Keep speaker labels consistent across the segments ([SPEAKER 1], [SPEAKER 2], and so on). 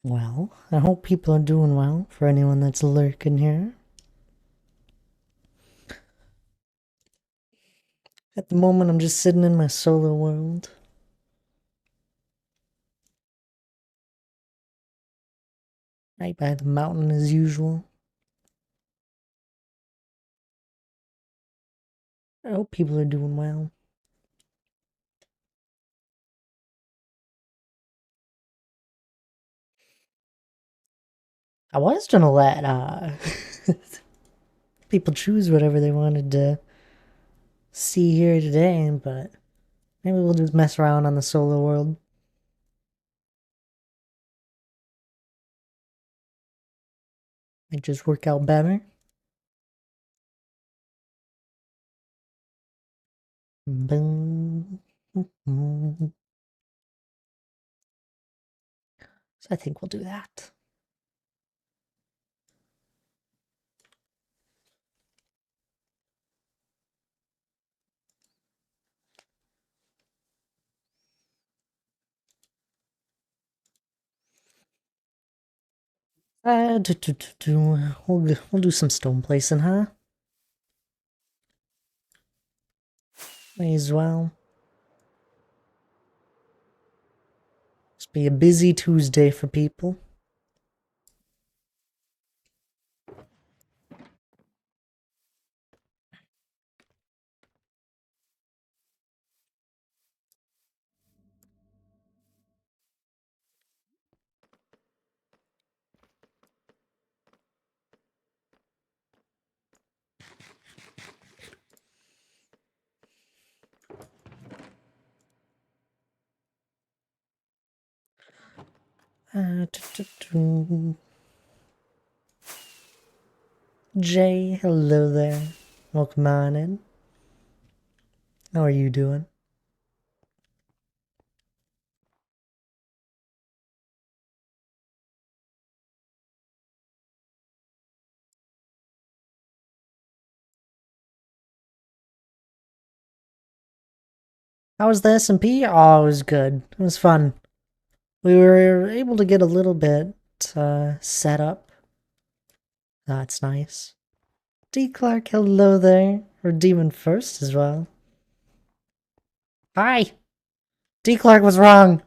[SPEAKER 1] Well, I hope people are doing well for anyone that's lurking here. At the moment, I'm just sitting in my solo world. Right by the mountain as usual. I hope people are doing well. I was gonna let people choose whatever they wanted to see here today, but maybe we'll just mess around on the solo world. Might just work out better. Boom. So I think we'll do that. We'll do some stone placing, huh? May as well. Must be a busy Tuesday for people. Jay, hello there. Welcome on in. How are you doing? How was the S&P? Oh, it was good. It was fun. We were able to get a little bit set up. That's nice. D. Clark, hello there. Or Demon First as well. Hi! D. Clark was wrong.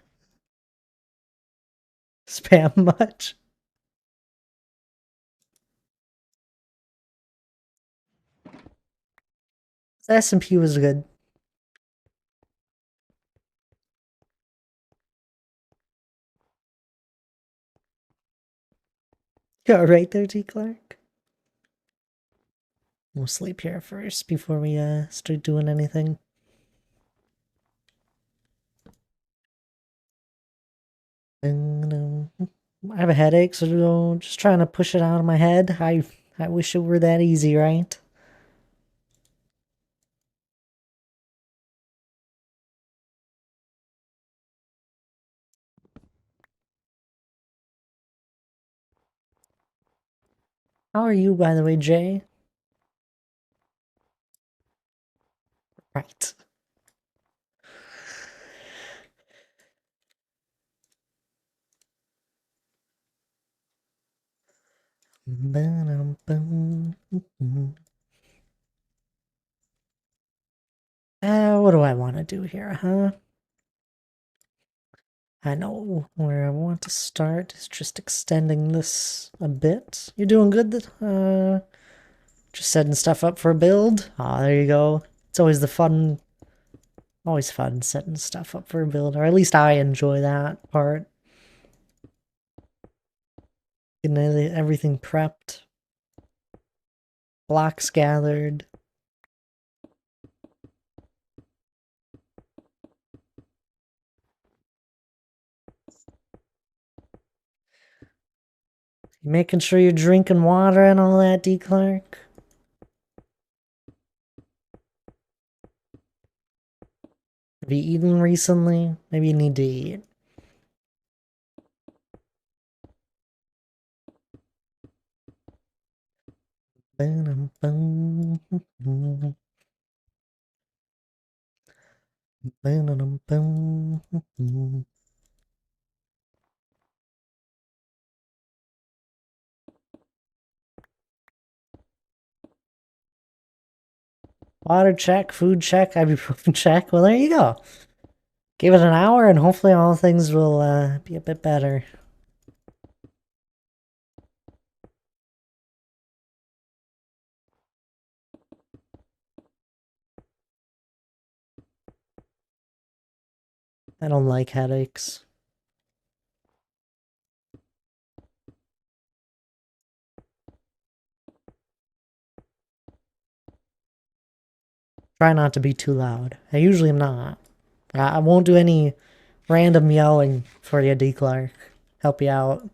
[SPEAKER 1] Spam much. The S&P was good. You alright there, D. Clark? We'll sleep here first before we start doing anything. I have a headache, so just trying to push it out of my head. I wish it were that easy, right? How are you, by the way, Jay? Right. What do I want to do here, huh? I know where I want to start is just extending this a bit. You're doing good? Just setting stuff up for a build? Ah, there you go. It's always fun setting stuff up for a build, or at least I enjoy that part. Getting everything prepped, blocks gathered. Making sure you're drinking water and all that, D. Clark. Have you eaten recently? Maybe you need to eat. Water check, food check, ibuprofen check. Well, there you go. Give it an hour and hopefully all things will be a bit better. I don't like headaches. Try not to be too loud. I usually am not. I won't do any random yelling for you, D. Clark. Help you out.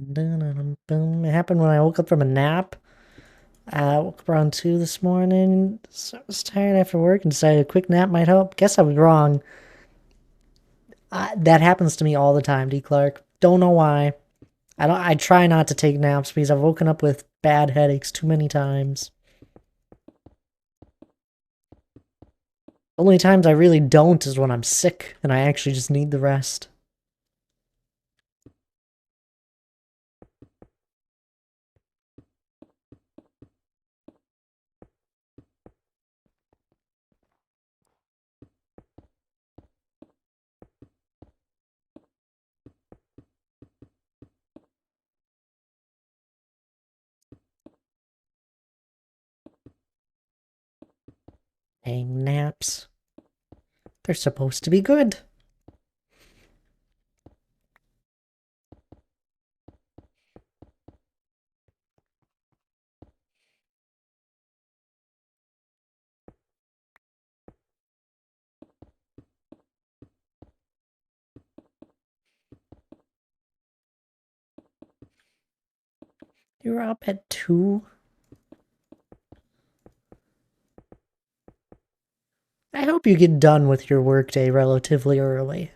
[SPEAKER 1] It happened when I woke up from a nap. I woke up around 2 this morning, so I was tired after work and decided a quick nap might help. Guess I was wrong. That happens to me all the time, D. Clark. Don't know why. I try not to take naps because I've woken up with bad headaches too many times. Only times I really don't is when I'm sick and I actually just need the rest. Dang naps. They're supposed to be good. You were up at 2? I hope you get done with your workday relatively early.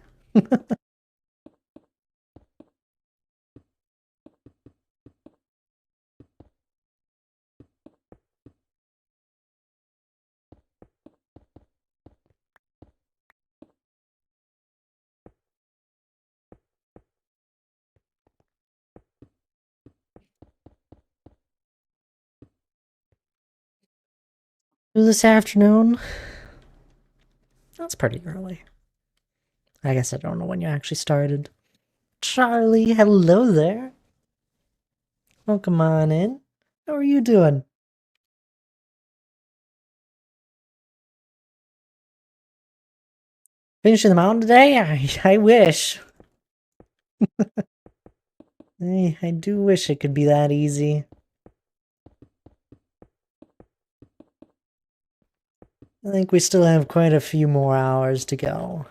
[SPEAKER 1] This afternoon? That's pretty early. I guess I don't know when you actually started. Charlie, hello there. Welcome on in. How are you doing? Finishing the mountain today? I wish. I do wish it could be that easy. I think we still have quite a few more hours to go.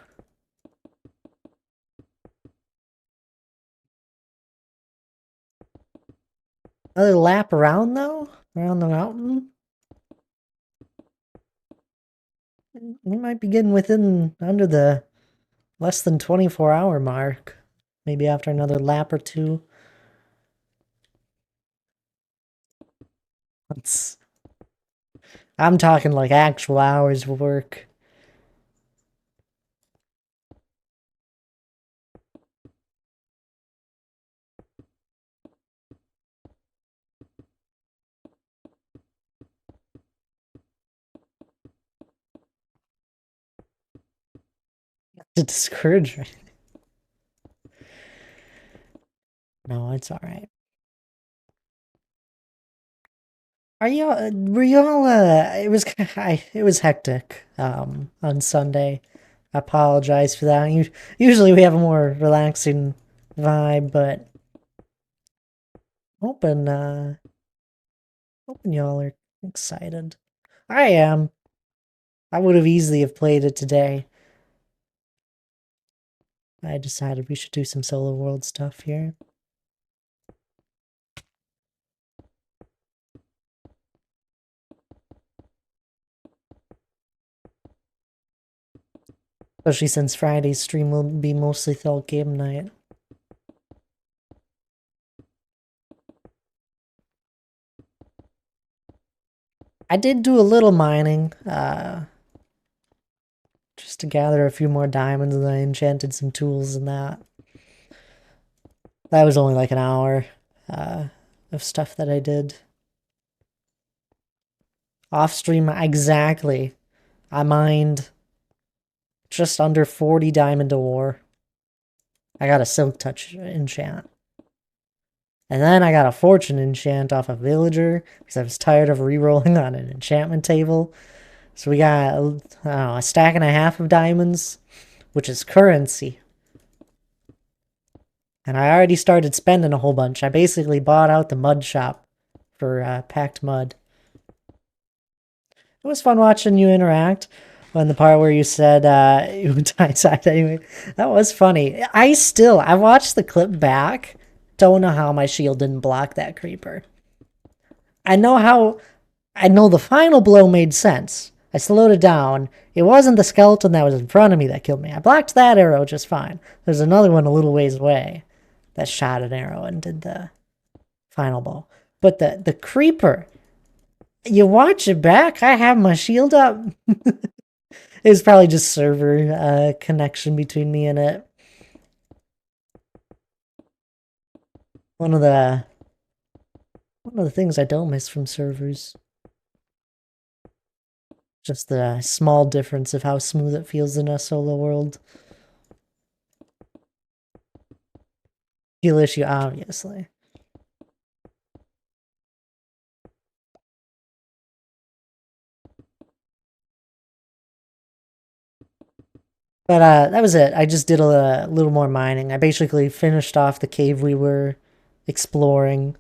[SPEAKER 1] Another lap around, though? Around the mountain? We might be getting within under the less than 24-hour mark. Maybe after another lap or two. Let's... I'm talking like actual hours of work. To discourage me. No, it's alright. Are you? Were you all? It was hectic. On Sunday. I apologize for that. Usually we have a more relaxing vibe, but hoping, hoping y'all are excited. I am. I would have easily have played it today. I decided we should do some solo world stuff here. Especially since Friday's stream will be mostly Thelt game night. I did do a little mining, just to gather a few more diamonds, and I enchanted some tools and that. That was only like an hour uh, of stuff that I did. Off stream, exactly. I mined just under 40 diamond ore. I got a silk touch enchant. And then I got a fortune enchant off a villager because I was tired of re-rolling on an enchantment table. So we got, I don't know, a stack and a half of diamonds, which is currency. And I already started spending a whole bunch. I basically bought out the mud shop for packed mud. It was fun watching you interact. On the part where you said you died anyway, that was funny. I watched the clip back. Don't know how my shield didn't block that creeper. I know how. I know the final blow made sense. I slowed it down. It wasn't the skeleton that was in front of me that killed me. I blocked that arrow just fine. There's another one a little ways away that shot an arrow and did the final blow. But the creeper, you watch it back. I have my shield up. It's probably just server connection between me and it. One of the things I don't miss from servers. Just the small difference of how smooth it feels in a solo world. Heal issue, obviously. But that was it. I just did a little more mining. I basically finished off the cave we were exploring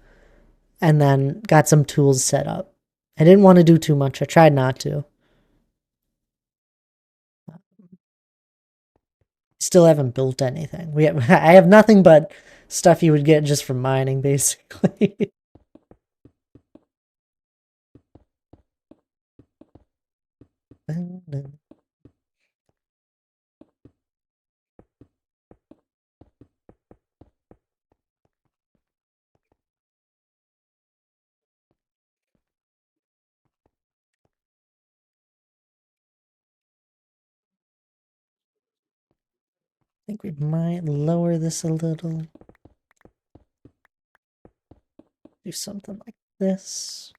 [SPEAKER 1] and then got some tools set up. I didn't want to do too much. I tried not to. Still haven't built anything. I have nothing but stuff you would get just from mining, basically. I think we might lower this a little. Do something like this.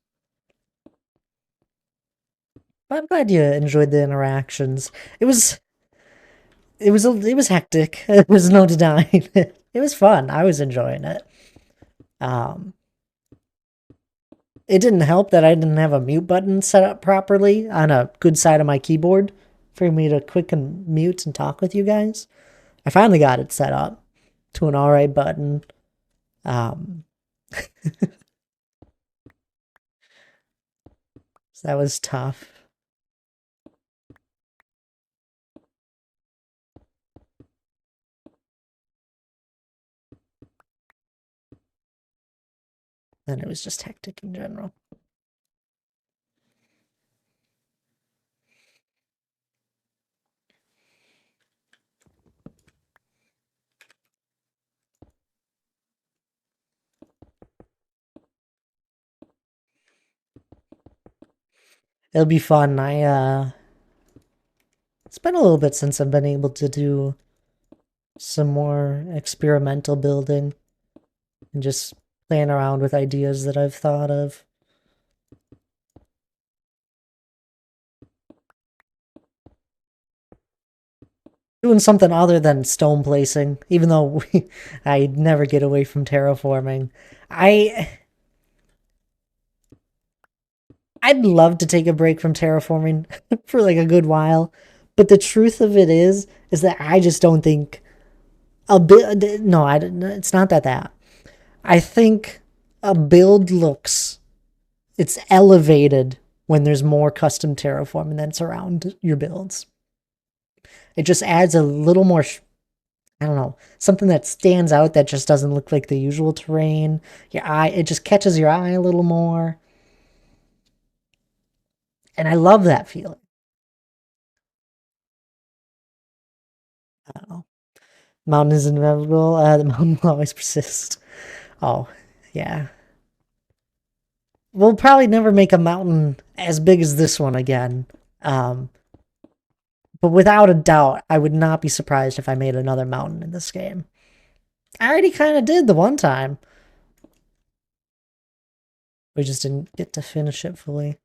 [SPEAKER 1] But I'm glad you enjoyed the interactions. It was hectic. There was no denying it. It was fun. I was enjoying it. Um, it didn't help that I didn't have a mute button set up properly on a good side of my keyboard for me to quick and mute and talk with you guys. I finally got it set up to an alright button. So that was tough. Then it was just hectic in general. It'll be fun. It's been a little bit since I've been able to do some more experimental building and just playing around with ideas that I've thought of. Doing something other than stone placing, even though I never get away from terraforming. I'd love to take a break from terraforming for like a good while, but the truth of it is that I just don't think a bit. No, it's not that. I think a build it's elevated when there's more custom terraforming that's around your builds. It just adds a little more, I don't know, something that stands out that just doesn't look like the usual terrain. It just catches your eye a little more. And I love that feeling. I don't know. Mountain is inevitable. The mountain will always persist. Oh, yeah. we'll probably never make a mountain as big as this one again. Um, but without a doubt, I would not be surprised if I made another mountain in this game. I already kind of did the one time. We just didn't get to finish it fully.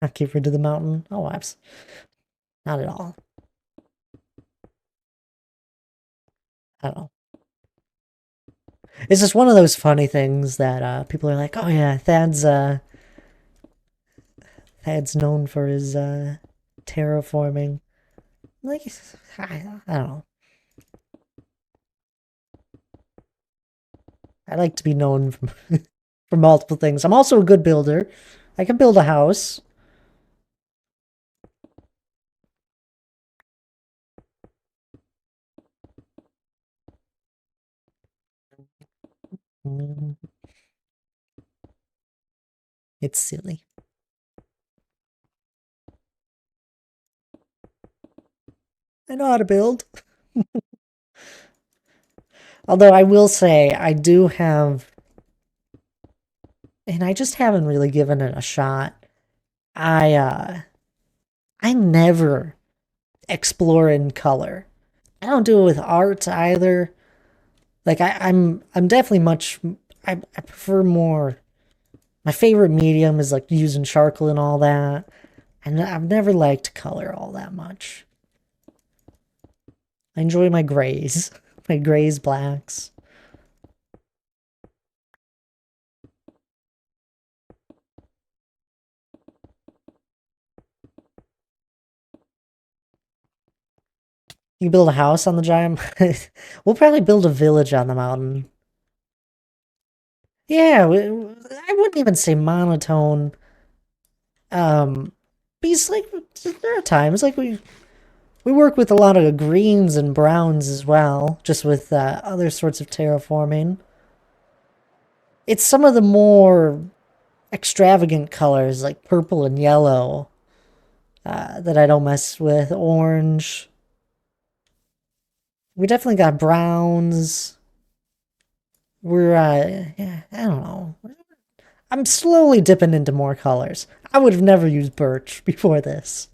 [SPEAKER 1] Not keep rid of the mountain. Oh, not at all. I don't know. It's just one of those funny things that people are like, "Oh yeah, Thad's known for his terraforming." Like, I don't know. I like to be known for multiple things. I'm also a good builder. I can build a house. Mm, it's silly. I know how to build. Although I will say, I do have, and I just haven't really given it a shot. I never explore in color. I don't do it with art either. Like I'm definitely much. I prefer more. My favorite medium is like using charcoal and all that, and I've never liked color all that much. I enjoy my grays, my grays, blacks. You build a house on the giant. We'll probably build a village on the mountain. Yeah, I wouldn't even say monotone. Um, because like there are times like we work with a lot of greens and browns as well, just with other sorts of terraforming. It's some of the more extravagant colors like purple and yellow that I don't mess with. Orange. We definitely got browns. We're yeah, I don't know. I'm slowly dipping into more colors. I would have never used birch before this.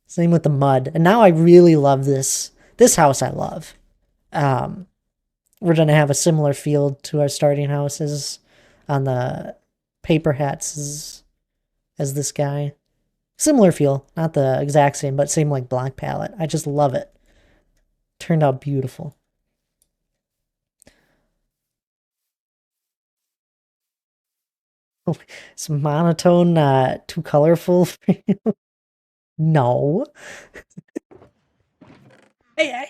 [SPEAKER 1] Same with the mud. And now I really love this. This house I love. Um, we're going to have a similar field to our starting houses on the paper hats as this guy. Similar feel. Not the exact same, but same like black palette. I just love it. Turned out beautiful. It's monotone, too colorful. No. Yeah,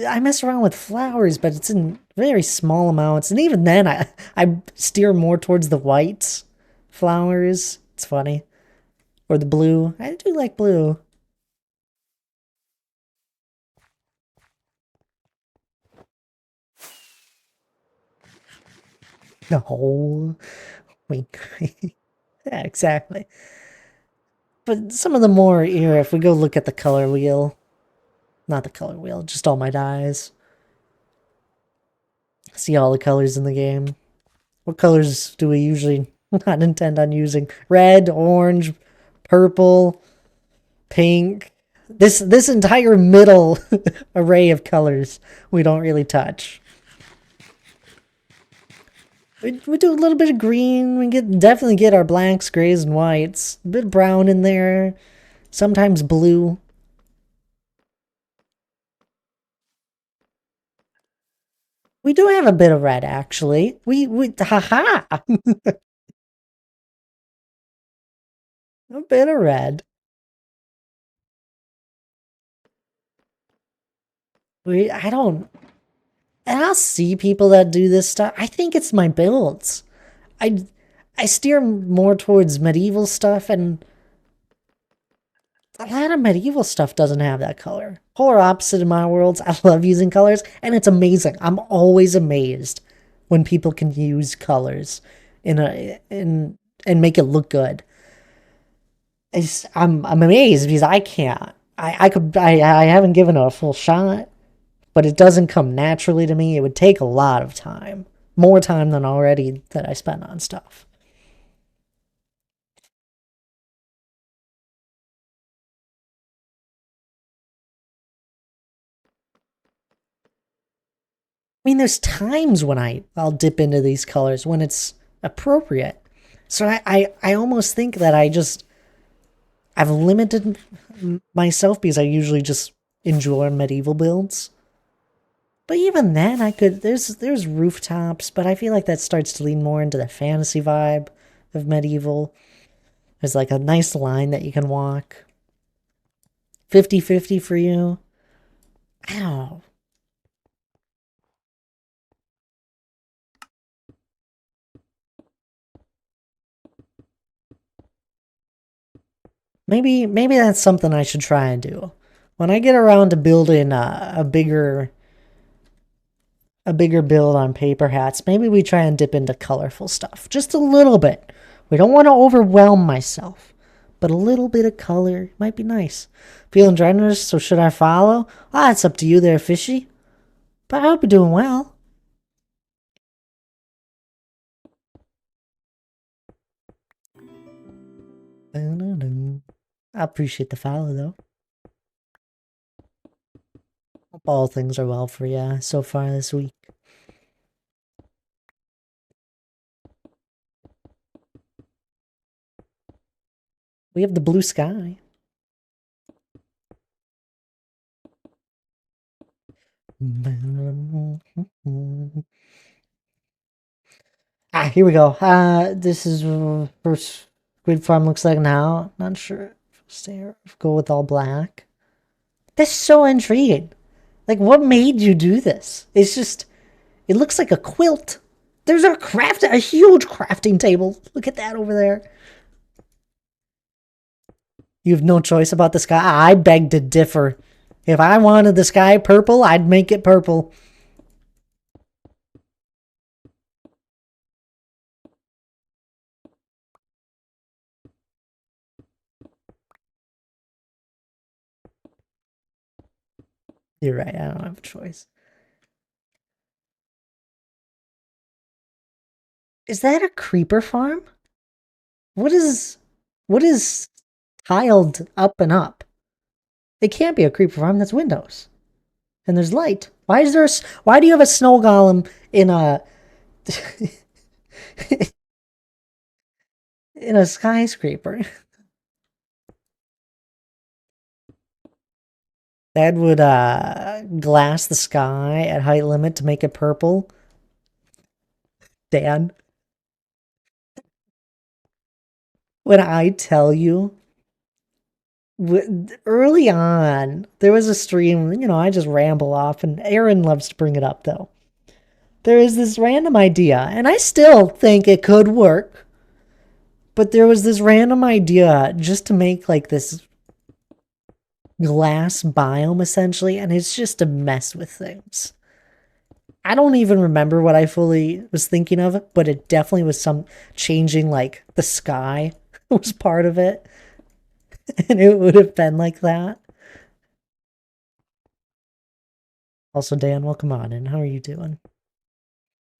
[SPEAKER 1] I mess around with flowers, but it's in very small amounts, and even then, I steer more towards the white flowers. It's funny, or the blue. I do like blue. No, wink. Yeah, exactly. But some of the more here, if we go look at the color wheel, not the color wheel, just all my dyes. See all the colors in the game. What colors do we usually not intend on using? Red, orange, purple, pink. This entire middle array of colors we don't really touch. We do a little bit of green. We definitely get our blacks, grays, and whites. A bit of brown in there. Sometimes blue. We do have a bit of red actually. We haha. A bit of red. I don't, and I'll see people that do this stuff. I think it's my builds. I I steer more towards medieval stuff, and a lot of medieval stuff doesn't have that color. Polar opposite in my worlds. I love using colors, and it's amazing. I'm always amazed when people can use colors in and make it look good. I'm amazed because I can't. I haven't given it a full shot, but it doesn't come naturally to me. It would take a lot of time. more time than already that I spent on stuff. I mean, there's times when I'll dip into these colors when it's appropriate. So I almost think that I've limited myself because I usually just enjoy medieval builds. But even then, I could there's rooftops, but I feel like that starts to lean more into the fantasy vibe of medieval. There's like a nice line that you can walk. 50-50 for you. I don't know. Maybe that's something I should try and do. When I get around to building a bigger build on paper hats, maybe we try and dip into colorful stuff. Just a little bit. We don't want to overwhelm myself. But a little bit of color might be nice. Feeling generous, so should I follow? Ah, it's up to you there, fishy. But I hope you're doing well. I appreciate the follow, though. Hope all things are well for you so far this week. We have the blue sky. Ah, here we go. This is first grid farm looks like now. Not sure. Stay go with all black. That's so intriguing. Like, what made you do this? It's just, it looks like a quilt. There's a huge crafting table. Look at that over there. You have no choice about the sky. I beg to differ. If I wanted the sky purple, I'd make it purple. You're right. I don't have a choice. Is that a creeper farm? What is tiled up and up? It can't be a creeper farm. That's windows, and there's light. Why do you have a snow golem in a in a skyscraper? That would glass the sky at height limit to make it purple. Dan, when I tell you, early on, there was a stream, I just ramble off, and Aaron loves to bring it up, though. There is this random idea, and I still think it could work, but there was this random idea just to make like this glass biome, essentially, and it's just to mess with things. I don't even remember what I fully was thinking of, but it definitely was some changing, like the sky was part of it, and it would have been like that. Also, Dan, welcome on in. How are you doing?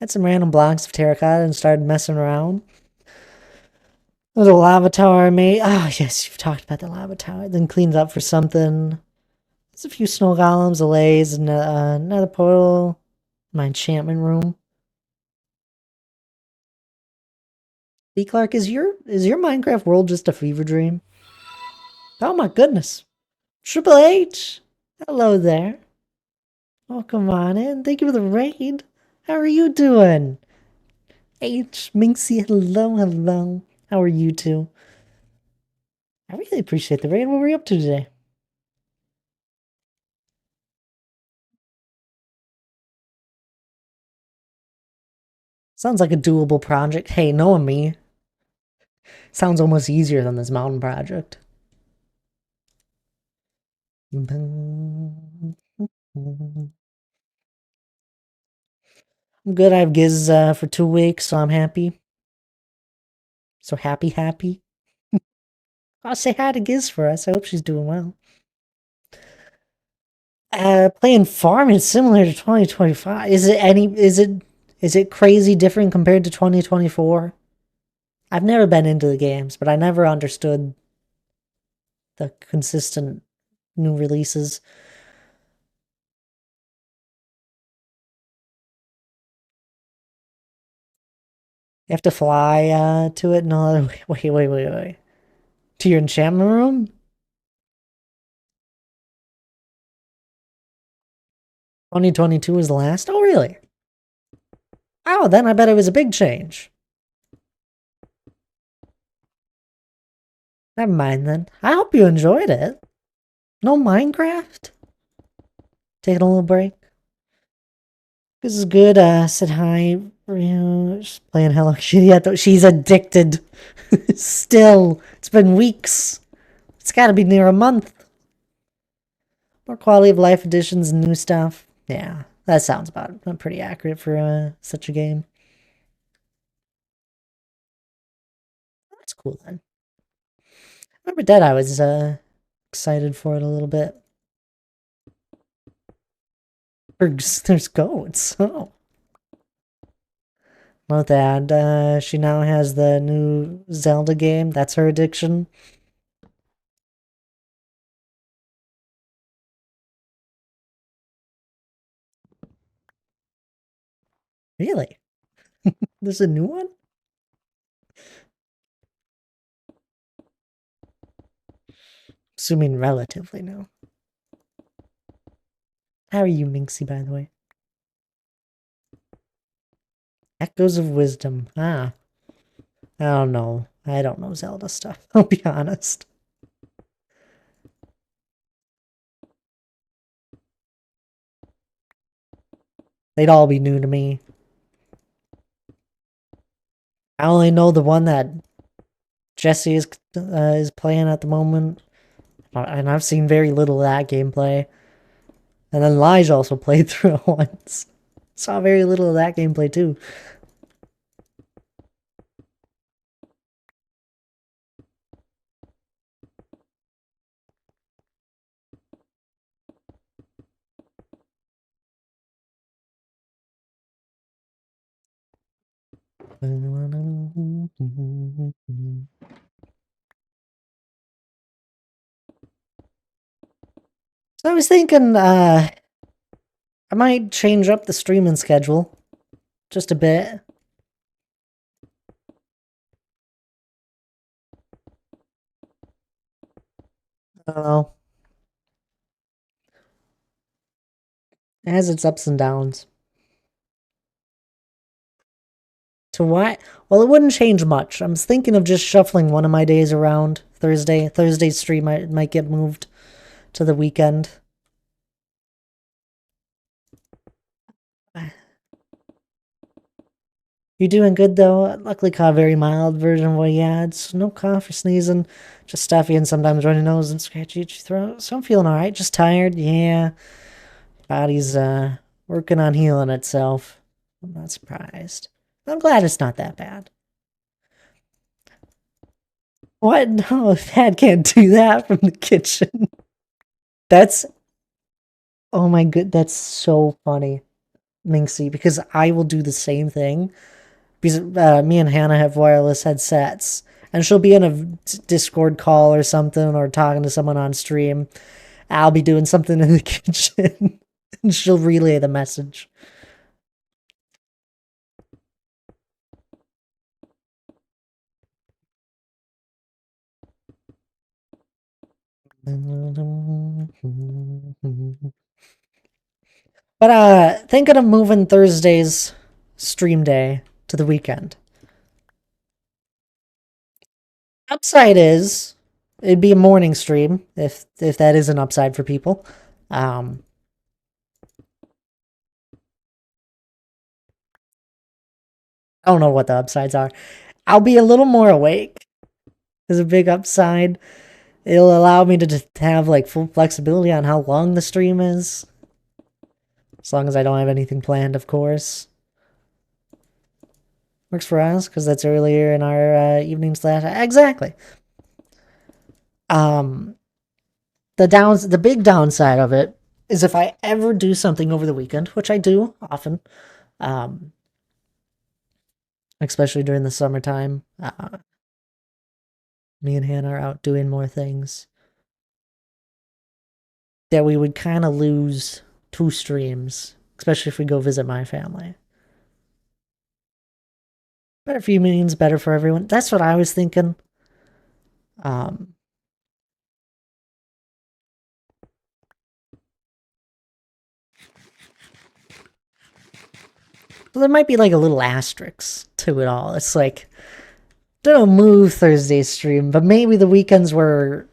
[SPEAKER 1] Had some random blocks of terracotta and started messing around. There's a lava tower I made. Ah, yes, you've talked about the lava tower. Then cleaned up for something. There's a few snow golems, a laze, and another portal. My enchantment room. B. Clark, is your Minecraft world just a fever dream? Oh my goodness. Triple H! Hello there. Welcome on in. Thank you for the raid. How are you doing? H, Minxie, hello, hello. How are you two? I really appreciate the raid. What were you up to today? Sounds like a doable project. Hey, knowing me, sounds almost easier than this mountain project. I'm good. I have Giz for 2 weeks, so I'm happy. So happy, happy. I'll say hi to Giz for us. I hope she's doing well. Playing farm is similar to 2025. Is Is it crazy different compared to 2024? I've never been into the games, but I never understood the consistent new releases. You have to fly to it? No, wait. To your enchantment room? 2022 was the last? Oh, really? Oh, then I bet it was a big change. Never mind then. I hope you enjoyed it. No Minecraft? Taking a little break? This is good. Said hi. Just playing Hello Kitty. She's addicted. Still. It's been weeks. It's gotta be near a month. More quality of life additions and new stuff. Yeah, that sounds about pretty accurate for such a game. That's cool then. Remember that I was excited for it a little bit. There's goats. Oh. Not that. She now has the new Zelda game. That's her addiction. Really? There's a new one? Assuming relatively new. How are you, Minxie, by the way? Echoes of Wisdom. Ah. I don't know. I don't know Zelda stuff, I'll be honest. They'd all be new to me. I only know the one that Jesse is playing at the moment, and I've seen very little of that gameplay. And then Elijah also played through it once. Saw very little of that gameplay too. So I was thinking, I might change up the streaming schedule just a bit. I don't know. It has its ups and downs. To what? Well, it wouldn't change much. I'm thinking of just shuffling one of my days around. Thursday's stream might get moved to the weekend. You doing good though? Luckily caught a very mild version of what you had. So no cough or sneezing, just stuffy and sometimes runny nose and scratchy itchy throat. So I'm feeling alright, just tired. Yeah, body's working on healing itself. I'm not surprised. I'm glad it's not that bad. What? No, Dad can't do that from the kitchen. That's, oh my good, that's so funny, Minxie, because I will do the same thing. Because me and Hannah have wireless headsets, and she'll be in a Discord call or something, or talking to someone on stream. I'll be doing something in the kitchen, and she'll relay the message. But thinking of moving Thursday's stream day to the weekend. Upside is it'd be a morning stream if that is an upside for people. Um, I don't know what the upsides are. I'll be a little more awake. Is a big upside. It'll allow me to just have like full flexibility on how long the stream is. As long as I don't have anything planned, of course. Works for us, because that's earlier in our evening slash. Exactly. Um, the big downside of it is if I ever do something over the weekend, which I do often, um, especially during the summertime. Me and Hannah are out doing more things that we would kind of lose 2 streams, especially if we go visit my family. Better for you means better for everyone. That's what I was thinking. Um, so there might be like a little asterisk to it all. It's like, don't move Thursday stream, but maybe the weekends where,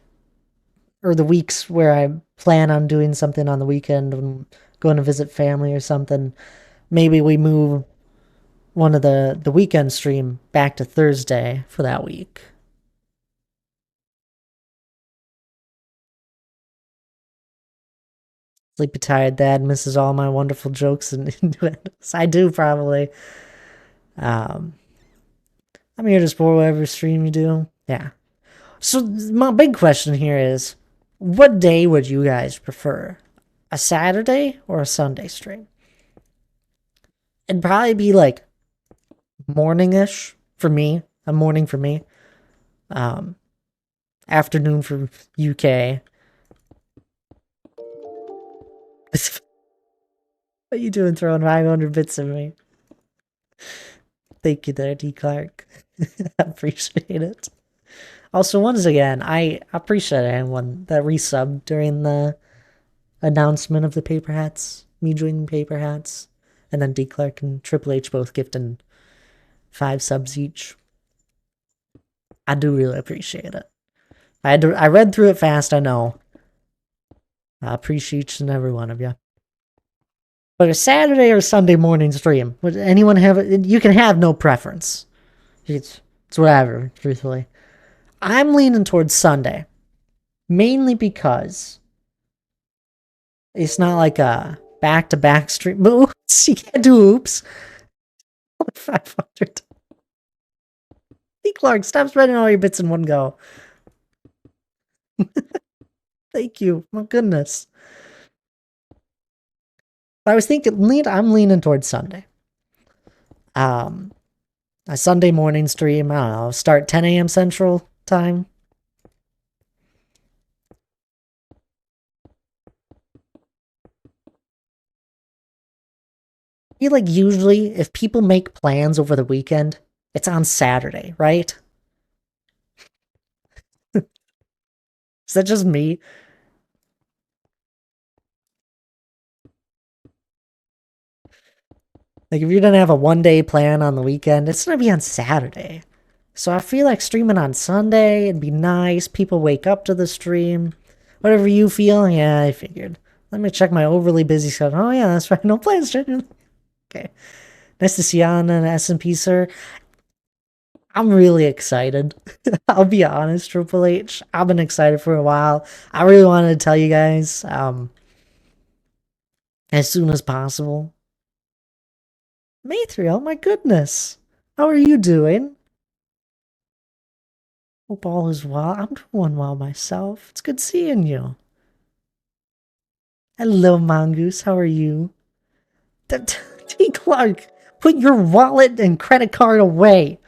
[SPEAKER 1] or the weeks where I plan on doing something on the weekend and going to visit family or something, maybe we move one of the weekend stream back to Thursday for that week. Sleepy tired dad misses all my wonderful jokes and innuendos. I do probably. Um, I'm here to support whatever stream you do. Yeah. So my big question here is, what day would you guys prefer? A Saturday or a Sunday stream? It'd probably be like morning-ish for me. A morning for me. Um, Afternoon for UK. What are you doing throwing 500 bits at me? Thank you there, D. Clark. I appreciate it. Also, once again, I appreciate anyone that resubbed during the announcement of the paper hats, me joining paper hats, and then D. Clark and Triple H both gifting 5 subs each. I do really appreciate it. I read through it fast, I know. I appreciate each and every one of you. But a Saturday or Sunday morning stream, would anyone have it? You can have no preference. It's whatever, truthfully. I'm leaning towards Sunday, mainly because it's not like a back-to-back stream. But oops, you can't do oops. 500. Hey, Clark, stop spending all your bits in one go. Thank you. My goodness. I was thinking, I'm leaning towards Sunday. A Sunday morning stream, I don't know, start 10 a.m. Central time. I feel like usually if people make plans over the weekend, it's on Saturday, right? Is that just me? Like if you're gonna have a 1 day plan on the weekend, it's gonna be on Saturday. So I feel like streaming on Sunday, it'd be nice. People wake up to the stream. Whatever you feel, yeah, I figured. Let me check my overly busy schedule. Oh yeah, that's right. No plans, Jen. Okay. Nice to see you on an S&P, sir. I'm really excited. I'll be honest, Triple H. I've been excited for a while. I really wanted to tell you guys as soon as possible. Maythriel, my goodness. How are you doing? Hope all is well. I'm doing well myself. It's good seeing you. Hello, Mongoose. How are you? T. Clark, put your wallet and credit card away.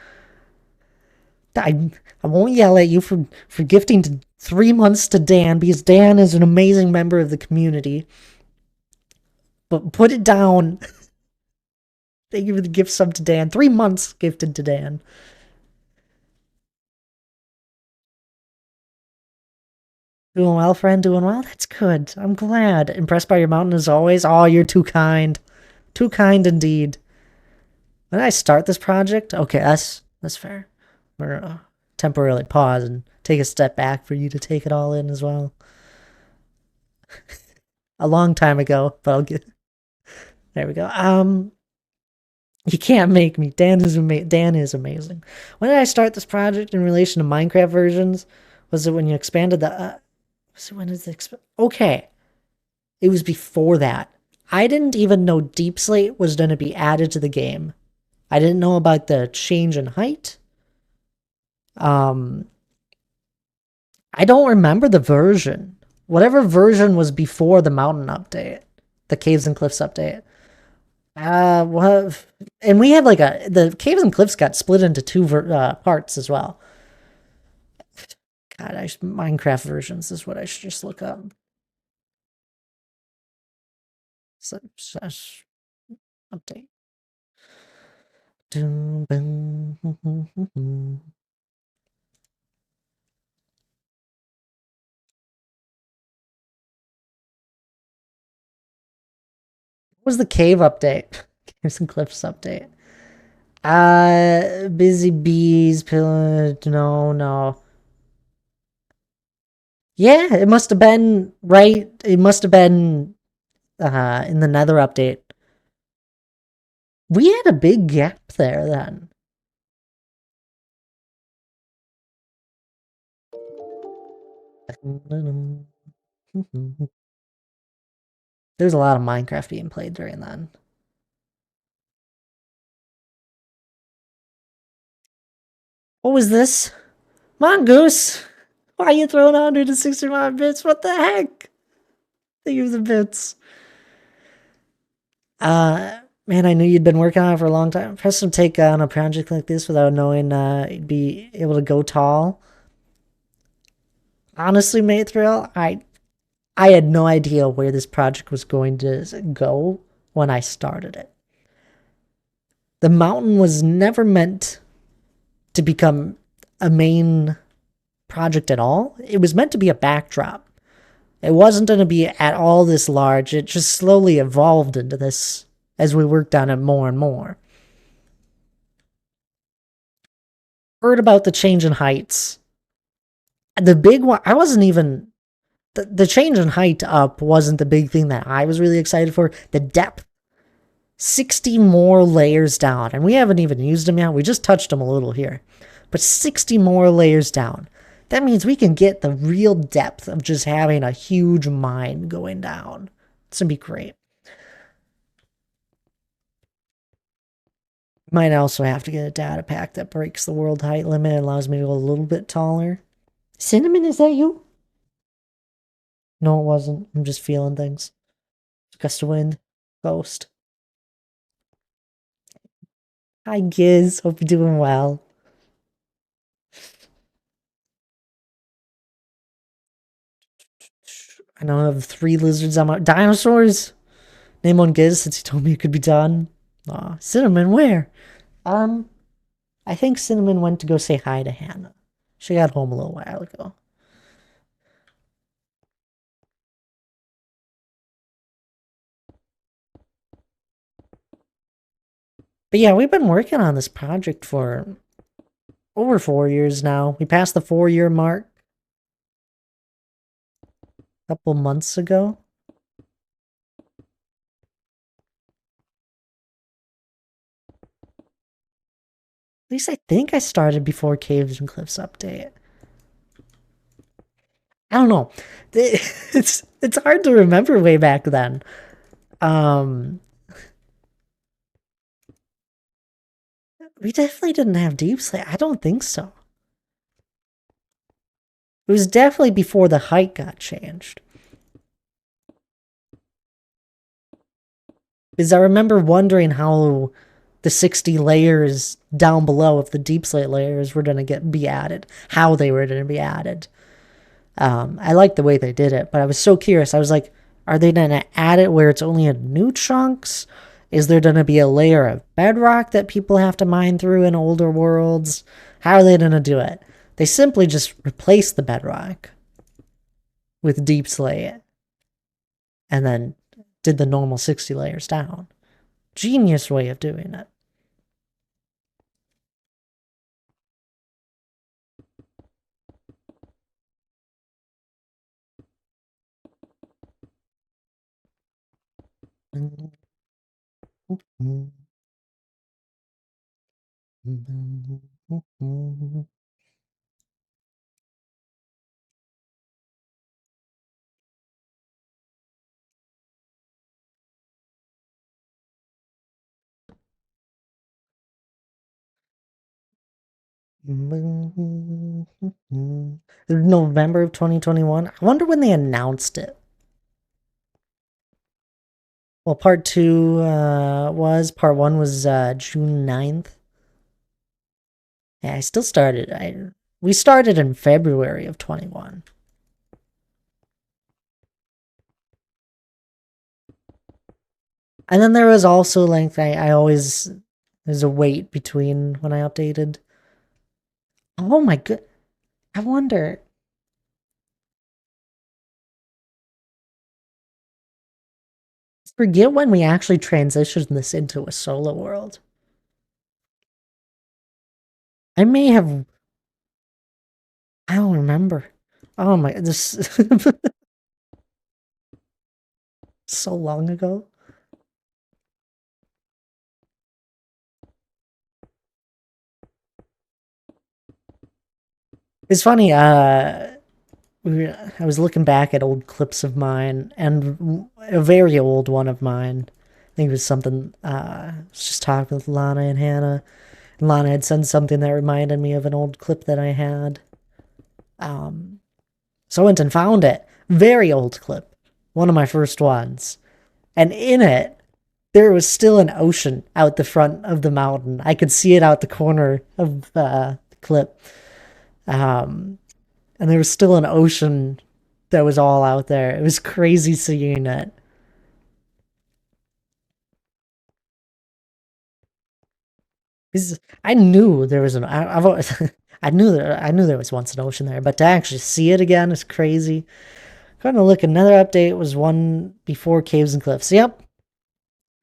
[SPEAKER 1] I won't yell at you for gifting 3 months to Dan because Dan is an amazing member of the community. But put it down. Thank you for the gift sub to Dan. 3 months gifted to Dan. Doing well, friend? Doing well? That's good. I'm glad. Impressed by your mountain as always. Oh, you're too kind. Too kind indeed. When did I start this project? Okay, that's fair. We're temporarily pause and take a step back for you to take it all in as well. A long time ago, but I'll get. There we go. You can't make me. Dan is amazing. When did I start this project in relation to Minecraft versions? Was it when you expanded the? Was it when is the? Okay, it was before that. I didn't even know Deep Slate was going to be added to the game. I didn't know about the change in height. I don't remember the version. Whatever version was before the mountain update, the Caves and Cliffs update. What? And we had like the caves and cliffs got split into two parts as well. God, Minecraft versions is what I should just look up. Slash update. What was the cave update? Caves and cliffs update. Busy bees, pillar. No, no. Yeah, it must have been right. It must have been in the Nether update. We had a big gap there then. There's a lot of Minecraft being played during then. What was this? Mongoose! Why are you throwing 169 bits? What the heck? They use the bits. Man, I knew you'd been working on it for a long time. Press some take on a project like this without knowing you'd be able to go tall. Honestly, mate, Thrill, I had no idea where this project was going to go when I started it. The mountain was never meant to become a main project at all. It was meant to be a backdrop. It wasn't going to be at all this large. It just slowly evolved into this as we worked on it more and more. Heard about the change in heights. The big one, I wasn't even. The change in height up wasn't the big thing that I was really excited for. The depth. 60 more layers down. And we haven't even used them yet. We just touched them a little here. But 60 more layers down. That means we can get the real depth of just having a huge mine going down. It's going to be great. Might also have to get a data pack that breaks the world height limit and allows me to go a little bit taller. Cinnamon, is that you? No, it wasn't. I'm just feeling things. Gust of wind. Ghost. Hi, Giz. Hope you're doing well. I know I have 3 lizards on my... Dinosaurs! Name one Giz since he told me it could be done. Aw, Cinnamon, where? I think Cinnamon went to go say hi to Hannah. She got home a little while ago. But yeah, we've been working on this project for over 4 years now. We passed the 4-year mark a couple months ago. At least I think I started before Caves and Cliffs update. I don't know. It's hard to remember way back then. We definitely didn't have Deep Slate. I don't think so. It was definitely before the height got changed. Because I remember wondering how the 60 layers down below, if the deep slate layers were going to be added, how they were going to be added. I liked the way they did it, but I was so curious. I was like, are they going to add it where it's only in new chunks? Is there going to be a layer of bedrock that people have to mine through in older worlds? How are they going to do it? They simply just replaced the bedrock with deep slate and then did the normal 60 layers down. Genius way of doing it. November of 2021. I wonder when they announced it. Well, part two part one was June 9th. Yeah, I still started. We started in February of 21. And then there was also like I always there's a wait between when I updated. Oh my god. I wonder. Forget when we actually transitioned this into a solo world. I may have I don't remember. Oh my this so long ago. It's funny, I was looking back at old clips of mine, and a very old one of mine. I think it was something. I was just talking with Lana and Hannah, and Lana had sent something that reminded me of an old clip that I had. Um, so I went and found it. Very old clip, one of my first ones, and in it there was still an ocean out the front of the mountain. I could see it out the corner of the clip. Um, and there was still an ocean that was all out there. It was crazy seeing it. Because I knew there was I've always, I knew there was once an ocean there, but to actually see it again is crazy. Going to look, another update was one before Caves and Cliffs. Yep,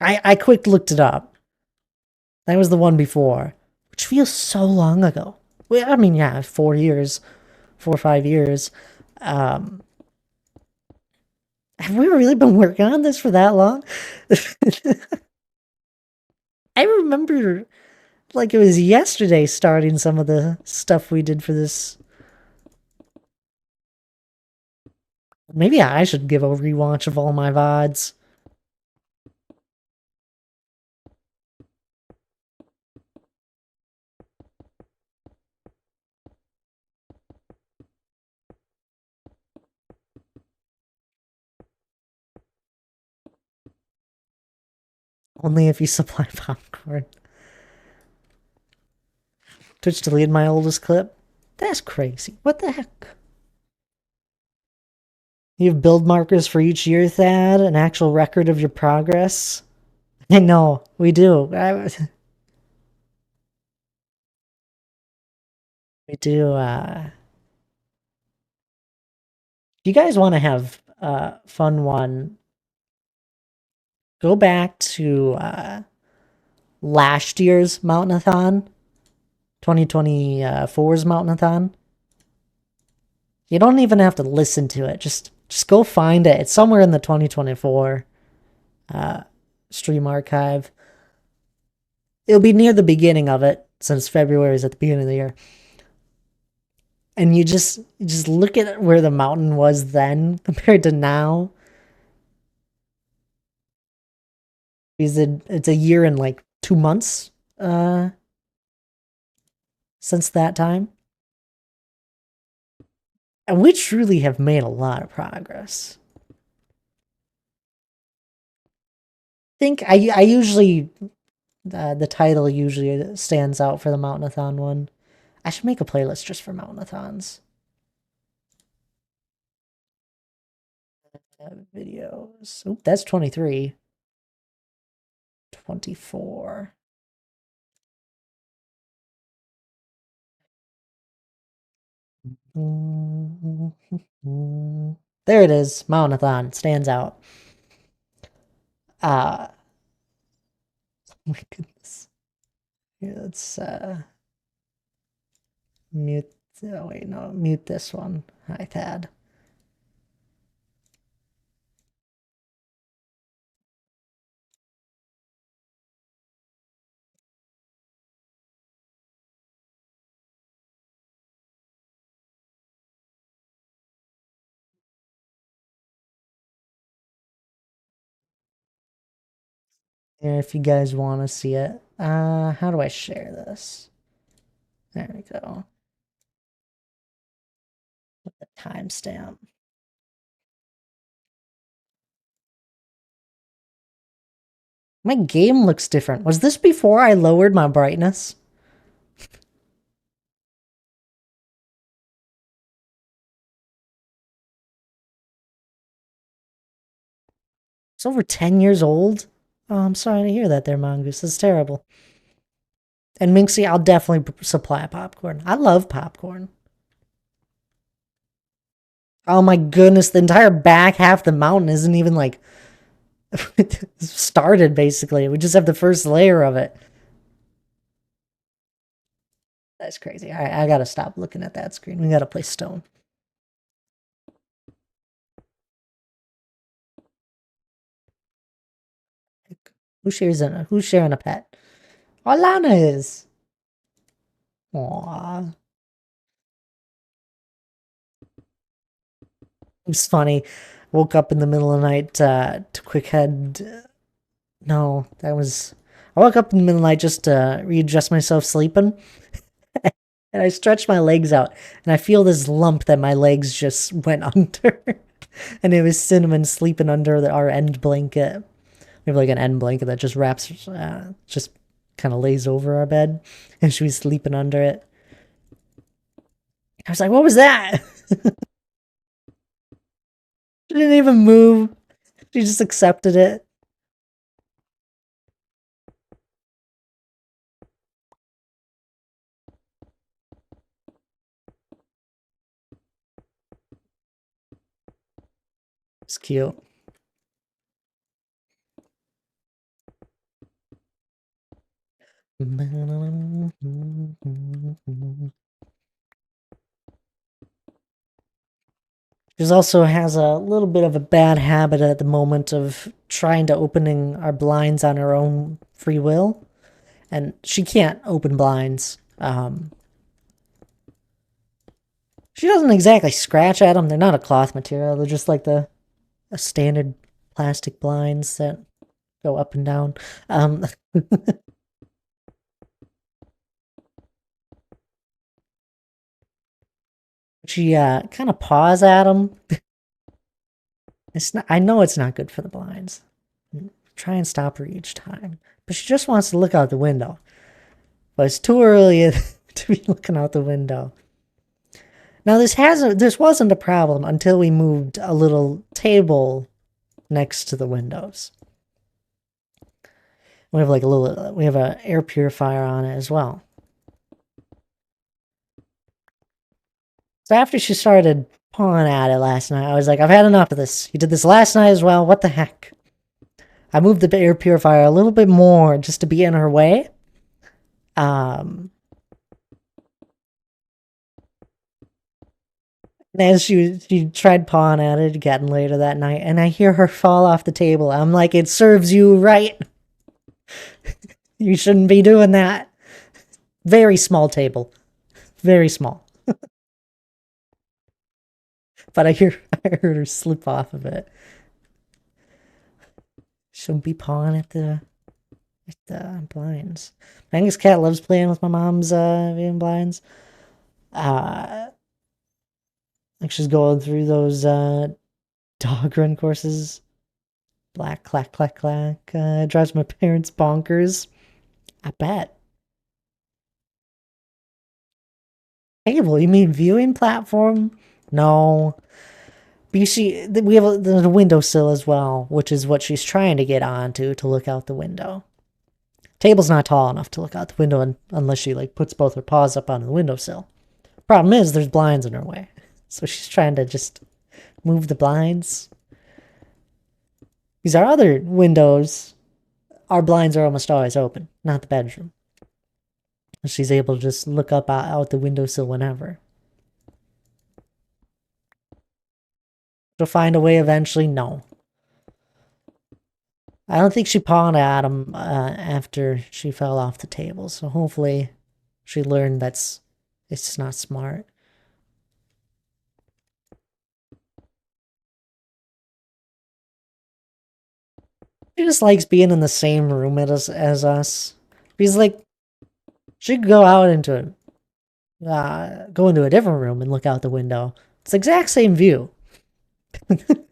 [SPEAKER 1] I quick looked it up. That was the one before, which feels so long ago. Well, I mean, yeah, 4 years, 4 or 5 years. Um, have we really been working on this for that long? I remember like it was yesterday starting some of the stuff we did for this. Maybe I should give a rewatch of all my VODs. Only if you supply popcorn. Twitch deleted my oldest clip. That's crazy. What the heck? You have build markers for each year, Thad? An actual record of your progress? I know, we do. We do. If you guys want to have a fun one, go back to last year's Mountainathon, 2024's Mountainathon. You don't even have to listen to it. Just go find it. It's somewhere in the 2024 uh, stream archive. It'll be near the beginning of it, since February is at the beginning of the year. And you just look at where the mountain was then compared to now. Because it's a year and like 2 months since that time. And we truly have made a lot of progress. I think I usually the title usually stands out for the Mountainathon one. I should make a playlist just for Mountainathons. Videos. Oop, that's 23. 24. There it is. Mountainathon stands out. Oh my goodness. Here, let's mute. Oh, wait, no, mute this one. Hi, Thad. And if you guys want to see it, how do I share this? There we go. The timestamp. My game looks different. Was this before I lowered my brightness? It's over 10 years old? Oh, I'm sorry to hear that there, Mongoose. This is terrible. And Minxie, I'll definitely supply popcorn. I love popcorn. Oh my goodness, the entire back half of the mountain isn't even like started basically. We just have the first layer of it. That's crazy. All right, I gotta stop looking at that screen. We gotta play Stone. Who's sharing a pet? Oh, Lana is. Aww. It was funny. Woke up in the middle of the night to quick head. No, that was. I woke up in the middle of the night just to readjust myself sleeping. And I stretched my legs out, and I feel this lump that my legs just went under. And it was Cinnamon sleeping under our end blanket. We have like an end blanket that just wraps, just kind of lays over our bed, and she was sleeping under it. I was like, "What was that?" She didn't even move. She just accepted it. It's cute. She also has a little bit of a bad habit at the moment of trying to opening our blinds on her own free will, and she can't open blinds. She doesn't exactly scratch at them. They're not a cloth material. They're just like the standard plastic blinds that go up and down. Um, she kind of paws at them. It's not. I know it's not good for the blinds. Try and stop her each time, but she just wants to look out the window. But it's too early to be looking out the window. Now this wasn't a problem until we moved a little table next to the windows. We have like we have an air purifier on it as well. So after she started pawing at it last night, I was like, I've had enough of this. You did this last night as well. What the heck? I moved the air purifier a little bit more just to be in her way. And as she tried pawing at it again later that night, and I hear her fall off the table. I'm like, it serves you right. You shouldn't be doing that. Very small table. Very small. But I heard her slip off of it. Shouldn't be pawing at the blinds. Angus cat loves playing with my mom's blinds. Like she's going through those dog run courses. Black clack clack clack. Drives my parents bonkers. I bet. Table? You mean viewing platform? No. But you see, we have the windowsill as well, which is what she's trying to get onto to look out the window. Table's not tall enough to look out the window unless she like puts both her paws up on the windowsill. Problem is, there's blinds in her way, so she's trying to just move the blinds. These are other windows. Our blinds are almost always open, not the bedroom. She's able to just look up out the windowsill whenever. She'll find a way eventually. No, I don't think she pawed at him after she fell off the table. So hopefully, she learned it's not smart. She just likes being in the same room as us. She's like, she could go out into go into a different room and look out the window. It's the exact same view. But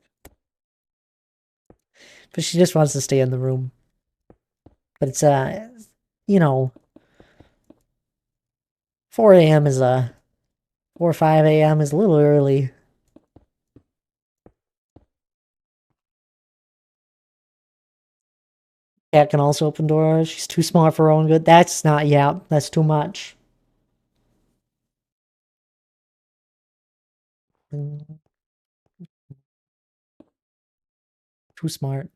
[SPEAKER 1] she just wants to stay in the room. But it's you know, 4 a.m. is 4 or 5 a.m. is a little early. Cat can also open doors. She's too smart for her own good. That's not, yeah, that's too much. Mm, too smart.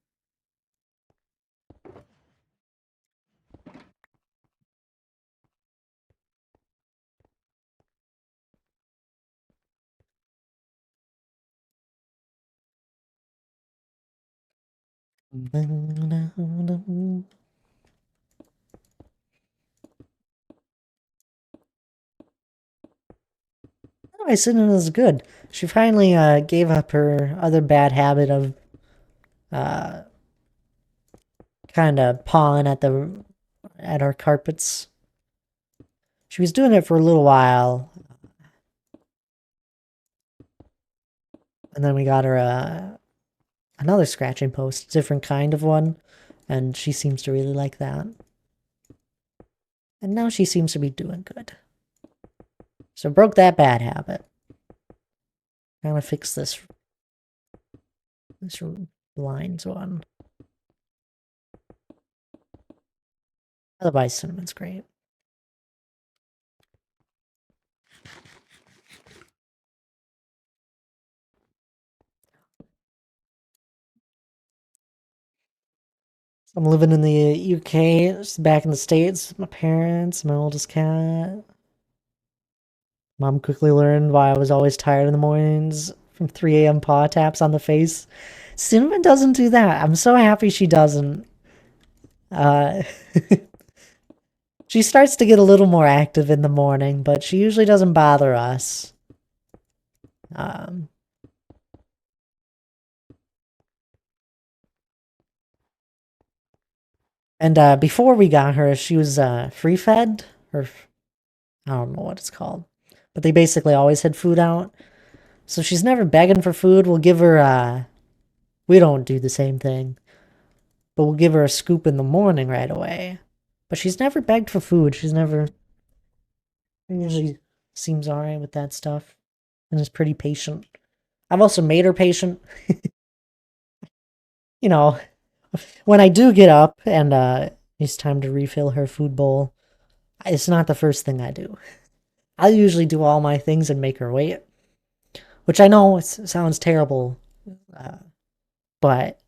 [SPEAKER 1] My cinnamon is good. She finally gave up her other bad habit of uh, kind of pawing at our carpets. She was doing it for a little while, and then we got her another scratching post, different kind of one, and she seems to really like that. And now she seems to be doing good. So broke that bad habit. Gotta fix this lines one. Otherwise, cinnamon's great. So I'm living in the UK, back in the States. My parents, my oldest cat. Mom quickly learned why I was always tired in the mornings from 3 a.m. paw taps on the face. Cinnamon doesn't do that. I'm so happy she doesn't. Uh, she starts to get a little more active in the morning, but she usually doesn't bother us. Um, and before we got her, she was free fed, or I don't know what it's called, but they basically always had food out. So she's never begging for food. We'll give her, we don't do the same thing, but we'll give her a scoop in the morning right away. But she's never begged for food. She's never, usually seems alright with that stuff and is pretty patient. I've also made her patient. You know, when I do get up and it's time to refill her food bowl, it's not the first thing I do. I usually do all my things and make her wait, which I know sounds terrible, uh, but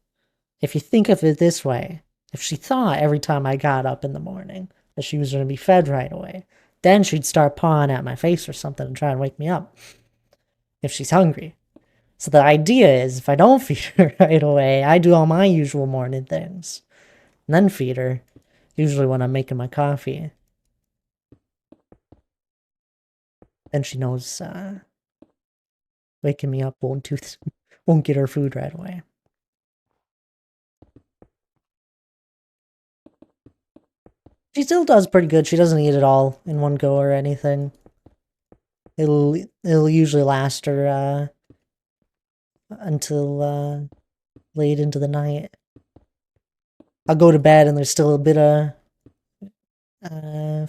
[SPEAKER 1] if you think of it this way, if she thought every time I got up in the morning that she was going to be fed right away, then she'd start pawing at my face or something and try and wake me up if she's hungry. So the idea is if I don't feed her right away, I do all my usual morning things and then feed her, usually when I'm making my coffee. Then she knows waking me up won't get her food right away. She still does pretty good. She doesn't eat it all in one go or anything. It'll usually last her until late into the night. I'll go to bed and there's still a bit of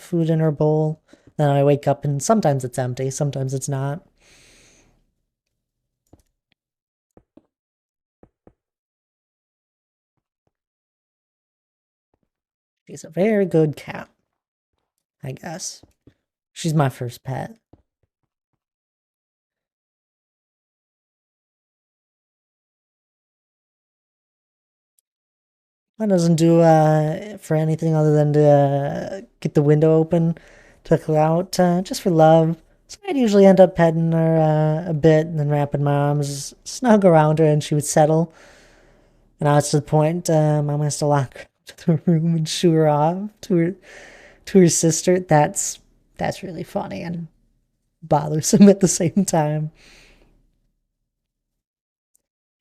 [SPEAKER 1] food in her bowl. Then I wake up and sometimes it's empty, sometimes it's not. She's a very good cat, I guess. She's my first pet. That doesn't do for anything other than to get the window open to go out just for love. So I'd usually end up petting her a bit and then wrapping my arms snug around her and she would settle. And now it's to the point Mom has to lock her to the room and shoo her off to her sister. That's really funny and bothersome at the same time.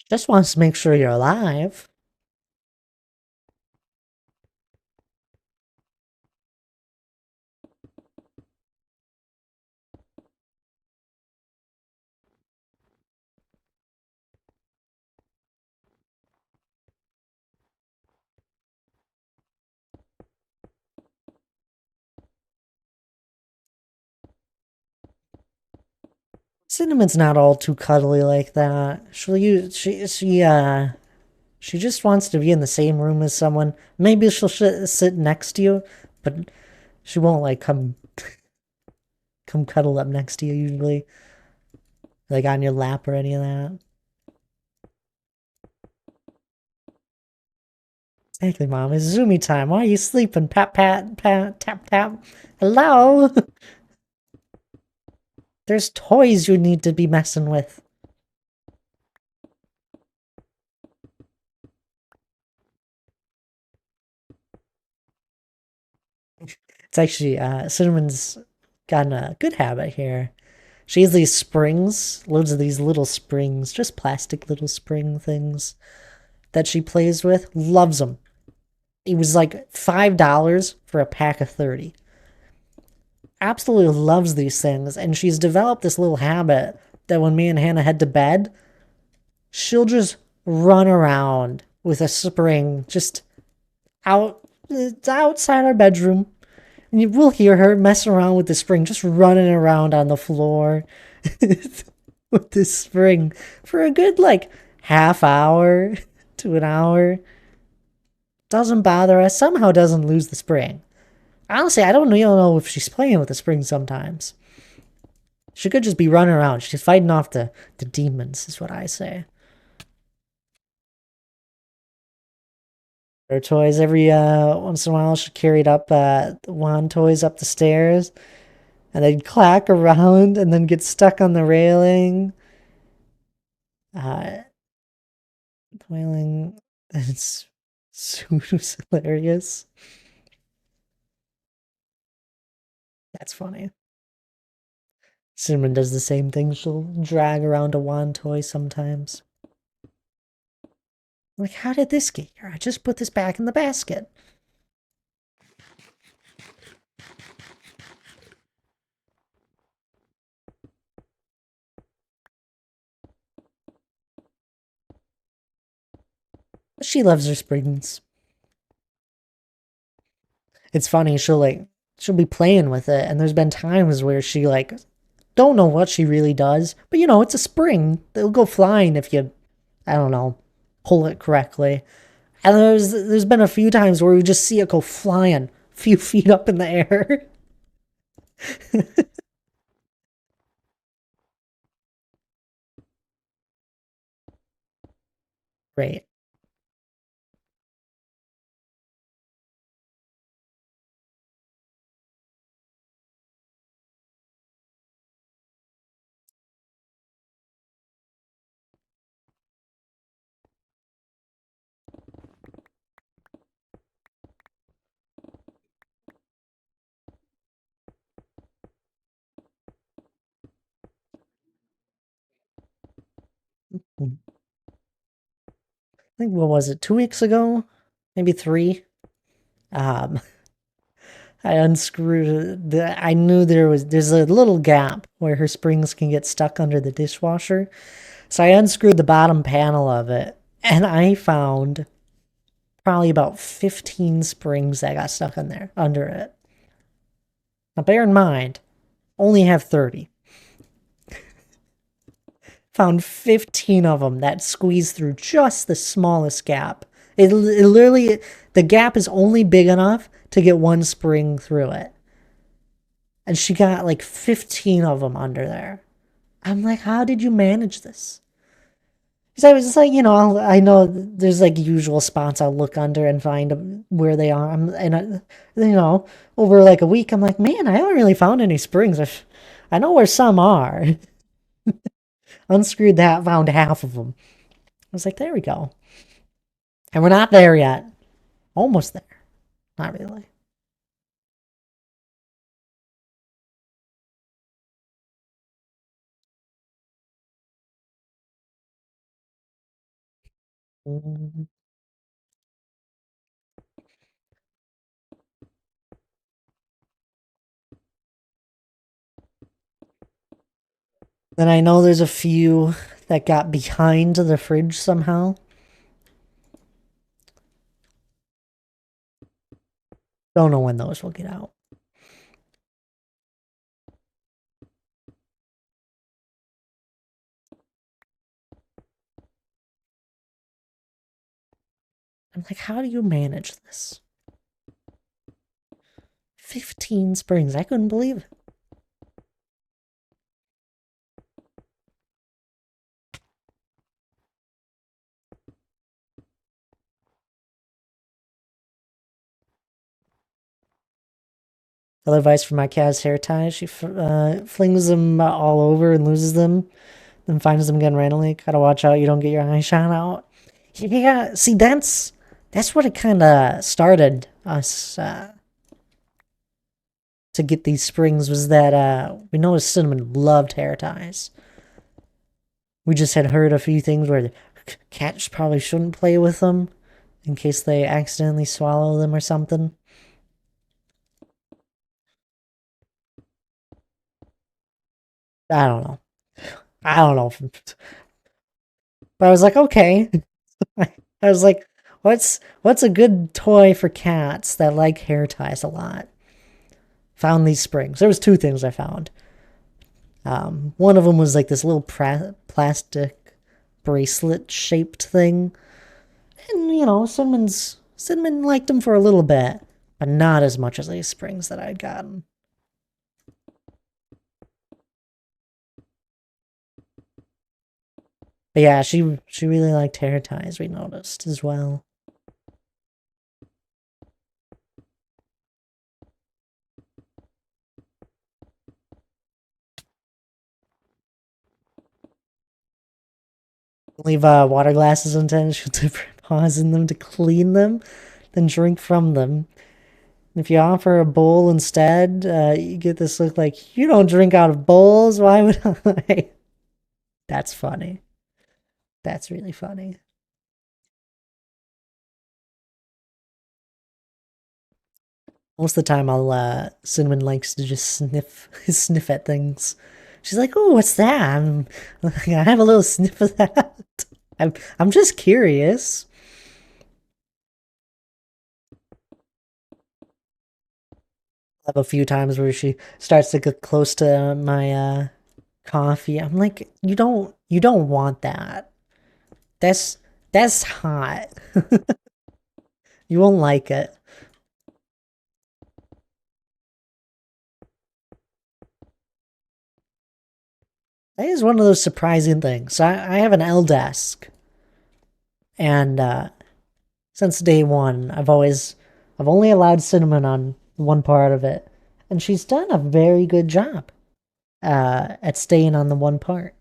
[SPEAKER 1] Just wants to make sure you're alive. Cinnamon's not all too cuddly like that. She just wants to be in the same room as someone. Maybe she'll sit next to you, but she won't like come cuddle up next to you usually, like on your lap or any of that. Exactly, Mom. It's Zoomy time. Why are you sleeping? Pat, pat, pat, tap, tap. Hello? There's toys you need to be messing with. It's actually, Cinnamon's gotten a good habit here. She has these springs, loads of these little springs, just plastic little spring things that she plays with. Loves them. It was like $5 for a pack of 30. Absolutely loves these things, and she's developed this little habit that when me and Hannah head to bed, she'll just run around with a spring just it's outside our bedroom. And we'll hear her messing around with the spring, just running around on the floor with this spring for a good like half hour to an hour. Doesn't bother us, somehow doesn't lose the spring. Honestly, I don't even know if she's playing with the spring sometimes. She could just be running around. She's fighting off the demons, is what I say. Her toys every once in a while she carried up wand toys up the stairs and they'd clack around and then get stuck on the railing. Uh Wailing it's so hilarious. That's funny. Cinnamon does the same thing. She'll drag around a wand toy sometimes. Like, how did this get here? I just put this back in the basket. She loves her springs. It's funny, she'll be playing with it, and there's been times where she like don't know what she really does, but you know, it's a spring. It'll go flying if you I don't know, pull it correctly. And there's been a few times where we just see it go flying a few feet up in the air. Great. I think what was it, 2 weeks ago? Maybe three? Um I unscrewed I knew there's a little gap where her springs can get stuck under the dishwasher. So I unscrewed the bottom panel of it and I found probably about 15 springs that got stuck in there under it. Now bear in mind, only have 30. Found 15 of them that squeezed through just the smallest gap. It literally, the gap is only big enough to get one spring through it. And she got like 15 of them under there. I'm like, how did you manage this? Because I was just like, I know there's like usual spots I'll look under and find where they are. Over like a week, I'm like, man, I haven't really found any springs. I know where some are. Unscrewed that, found half of them. I was like, there we go. And we're not there yet. Almost there. Not really. Mm. Then I know there's a few that got behind the fridge somehow. Don't know when those will get out. I'm like, how do you manage this? 15 springs. I couldn't believe it. Other advice for my cat's hair ties. She flings them all over and loses them, then finds them again randomly. Gotta watch out you don't get your eye shot out. Yeah, see, that's what it kind of started us to get these springs, was that we noticed Cinnamon loved hair ties. We just had heard a few things where cats probably shouldn't play with them in case they accidentally swallow them or something. I don't know. I don't know. But I was like, okay. I was like, what's a good toy for cats that like hair ties a lot? Found these springs. There was two things I found. One of them was like this little plastic bracelet shaped thing, and Cinnamon liked them for a little bit, but not as much as these springs that I'd gotten. But yeah, she really liked hair ties. We noticed as well. Leave water glasses untended. She'll dip her paws in them to clean them, then drink from them. If you offer a bowl instead, you get this look like, you don't drink out of bowls. Why would I? That's funny. That's really funny. Most of the time, Cinnamon likes to just sniff at things. She's like, "Oh, what's that?" I have a little sniff of that. I'm just curious. I have a few times where she starts to get close to my coffee. I'm like, you don't want that. That's that's hot. You won't like it. That is one of those surprising things. I have an L desk, and since day one, I've only allowed Cinnamon on one part of it, and she's done a very good job at staying on the one part.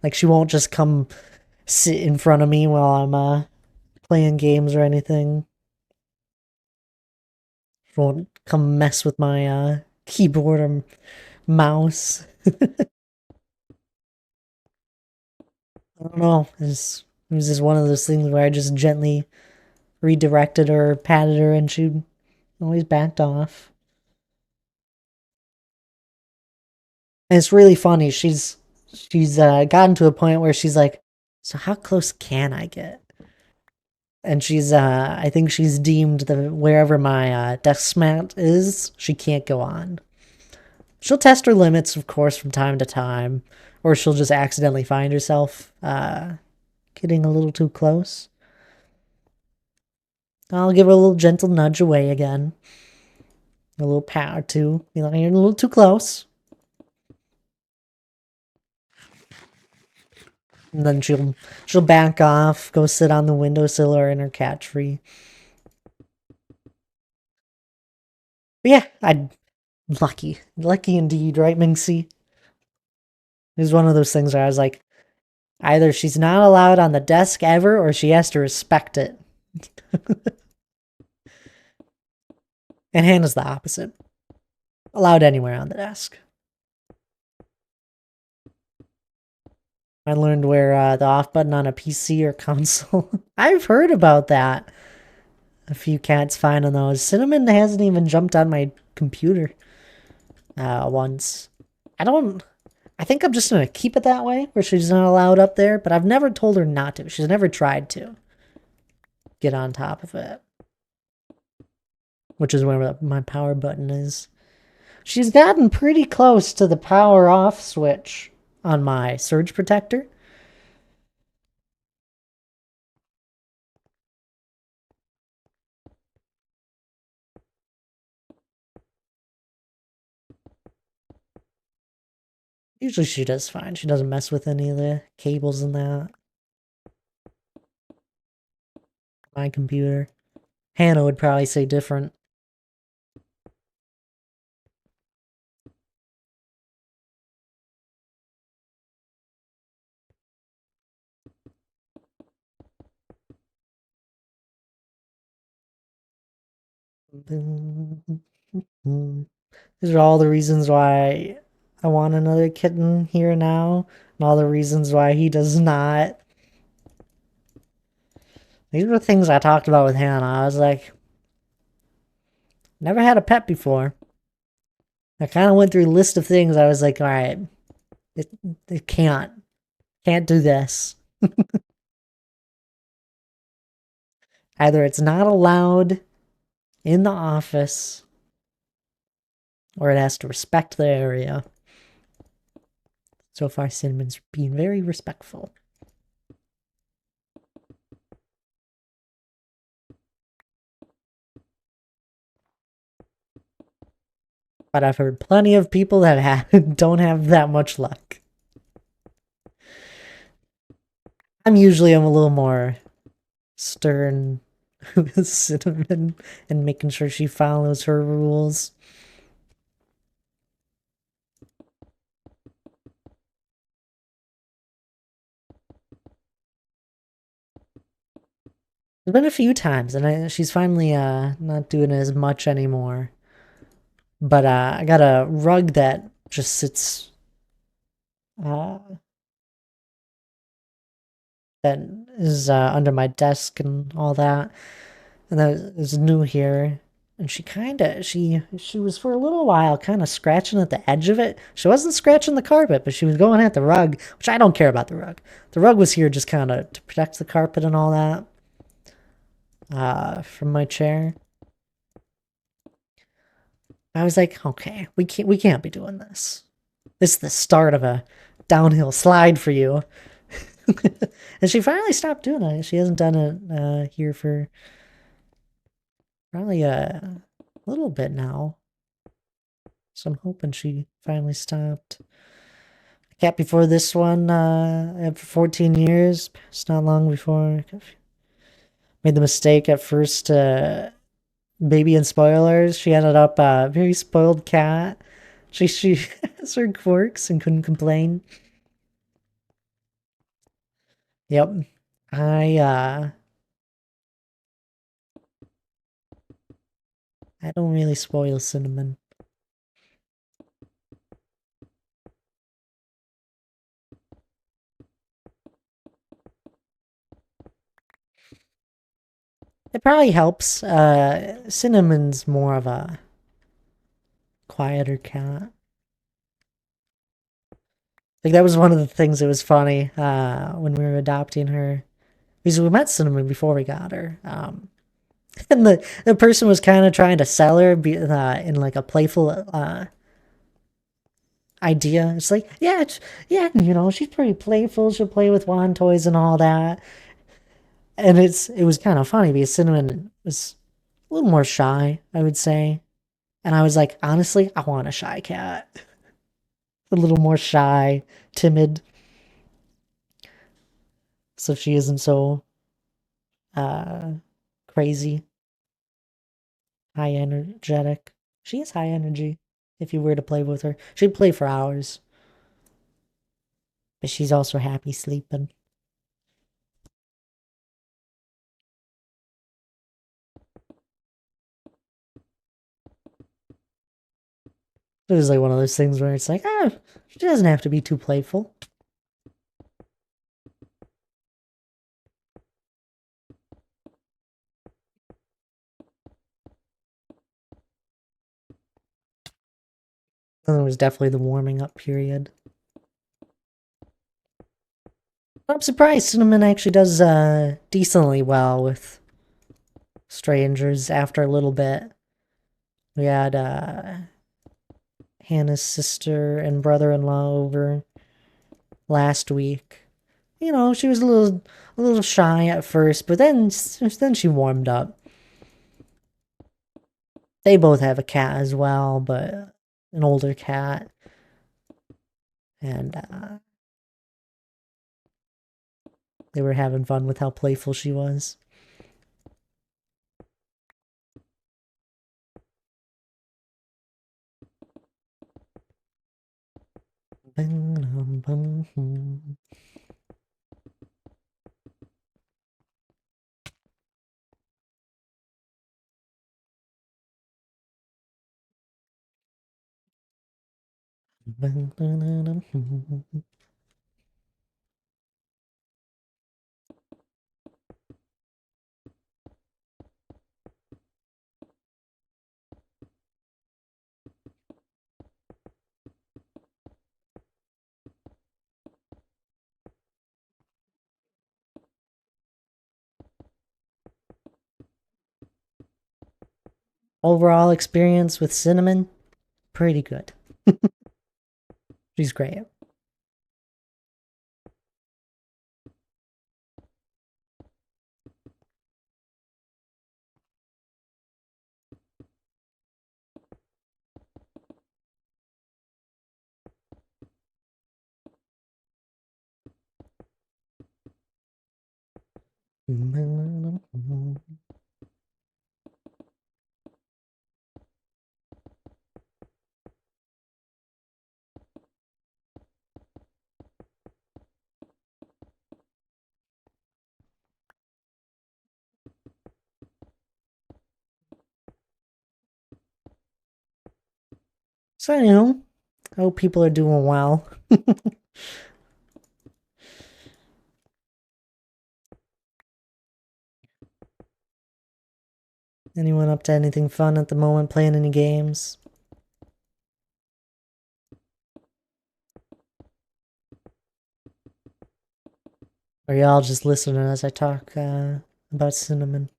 [SPEAKER 1] Like she won't just come sit in front of me while I'm playing games or anything. She won't come mess with my keyboard or mouse. I don't know. It was just one of those things where I just gently redirected her, patted her, and she always backed off. And it's really funny. She's gotten to a point where she's like, "So how close can I get?" And I think she's deemed that wherever my desk mat is, she can't go on. She'll test her limits, of course, from time to time, or she'll just accidentally find herself getting a little too close. I'll give her a little gentle nudge away again, a little pat or two. You're a little too close. And then she'll back off, go sit on the windowsill or in her cat tree. But yeah, I lucky indeed, right, Minxie? It was one of those things where I was like, either she's not allowed on the desk ever, or she has to respect it. And Hannah's the opposite. Allowed anywhere on the desk. I learned where the off button on a PC or console. I've heard about that. A few cats finding those. Cinnamon hasn't even jumped on my computer once. I don't. I think I'm just gonna keep it that way, where she's not allowed up there. But I've never told her not to. She's never tried to get on top of it, which is where my power button is. She's gotten pretty close to the power off switch on my surge protector. Usually she does fine. She doesn't mess with any of the cables and that. My computer. Hannah would probably say different. These are all the reasons why I want another kitten here now, and all the reasons why he does not. These were things I talked about with Hannah. I was like, never had a pet before. I kind of went through a list of things. I was like, all right, it can't do this. Either it's not allowed in the office, or it has to respect the area. So far, Cinnamon's being very respectful. But I've heard plenty of people that don't have that much luck. I'm usually a little more stern with Cinnamon and making sure she follows her rules. There's been a few times, and she's finally not doing as much anymore. But I got a rug that just sits uh, that is under my desk and all that, and that is new here. And she was for a little while kind of scratching at the edge of it. She wasn't scratching the carpet, but she was going at the rug, which I don't care about the rug. The rug was here just kind of to protect the carpet and all that from my chair. I was like, okay, we can't be doing this. This is the start of a downhill slide for you. And she finally stopped doing it. She hasn't done it here for probably a little bit now. So I'm hoping she finally stopped. The cat before this one, I had for 14 years. It's not long before. Made the mistake at first, baby and spoilers. She ended up a very spoiled cat. She has her quirks and couldn't complain. Yep. I I don't really spoil Cinnamon. It probably helps. Cinnamon's more of a quieter cat. Like that was one of the things that was funny when we were adopting her. Because we met Cinnamon before we got her. And the person was kind of trying to sell her in like a playful idea. It's like, yeah, yeah, she's pretty playful. She'll play with wand toys and all that. And it was kind of funny because Cinnamon was a little more shy, I would say. And I was like, honestly, I want a shy cat. A little more shy, timid. So she isn't so uh crazy, high energetic. She is high energy. If you were to play with her, she'd play for hours. But she's also happy sleeping. It was like one of those things where it's like, she doesn't have to be too playful. And it was definitely the warming up period. I'm surprised Cinnamon actually does decently well with strangers after a little bit. We had Hannah's sister and brother-in-law over last week. She was a little shy at first, but then she warmed up. They both have a cat as well, but an older cat. And they were having fun with how playful she was. Overall experience with Cinnamon, pretty good. She's great. So, I hope people are doing well. Anyone up to anything fun at the moment, playing any games? Or y'all just listening as I talk about Cinnamon?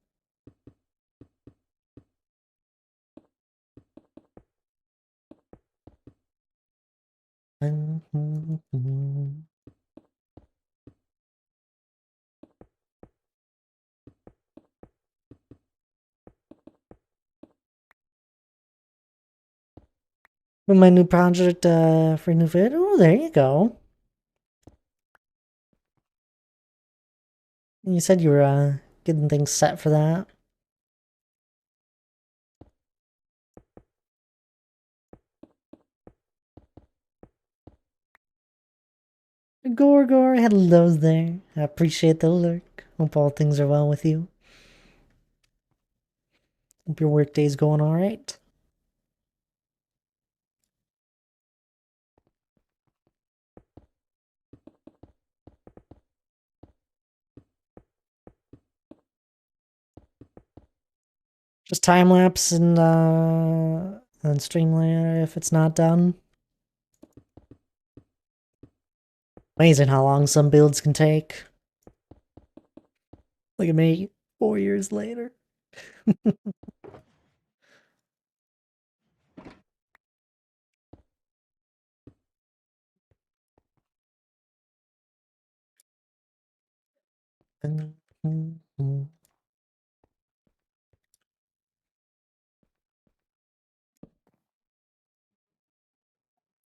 [SPEAKER 1] With my new project for new video. Oh, there you go. You said you were getting things set for that. Gorgor, hello there. I appreciate the lurk. Hope all things are well with you. Hope your workday's going alright. Just time lapse and Streamliner if it's not done. Amazing how long some builds can take. Look at me, 4 years later.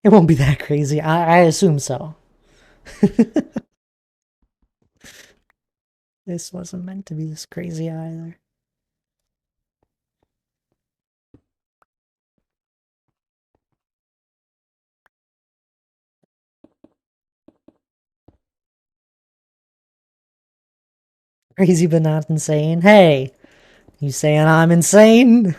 [SPEAKER 1] It won't be that crazy. I assume so. This wasn't meant to be this crazy either. Crazy but not insane. Hey, you saying I'm insane?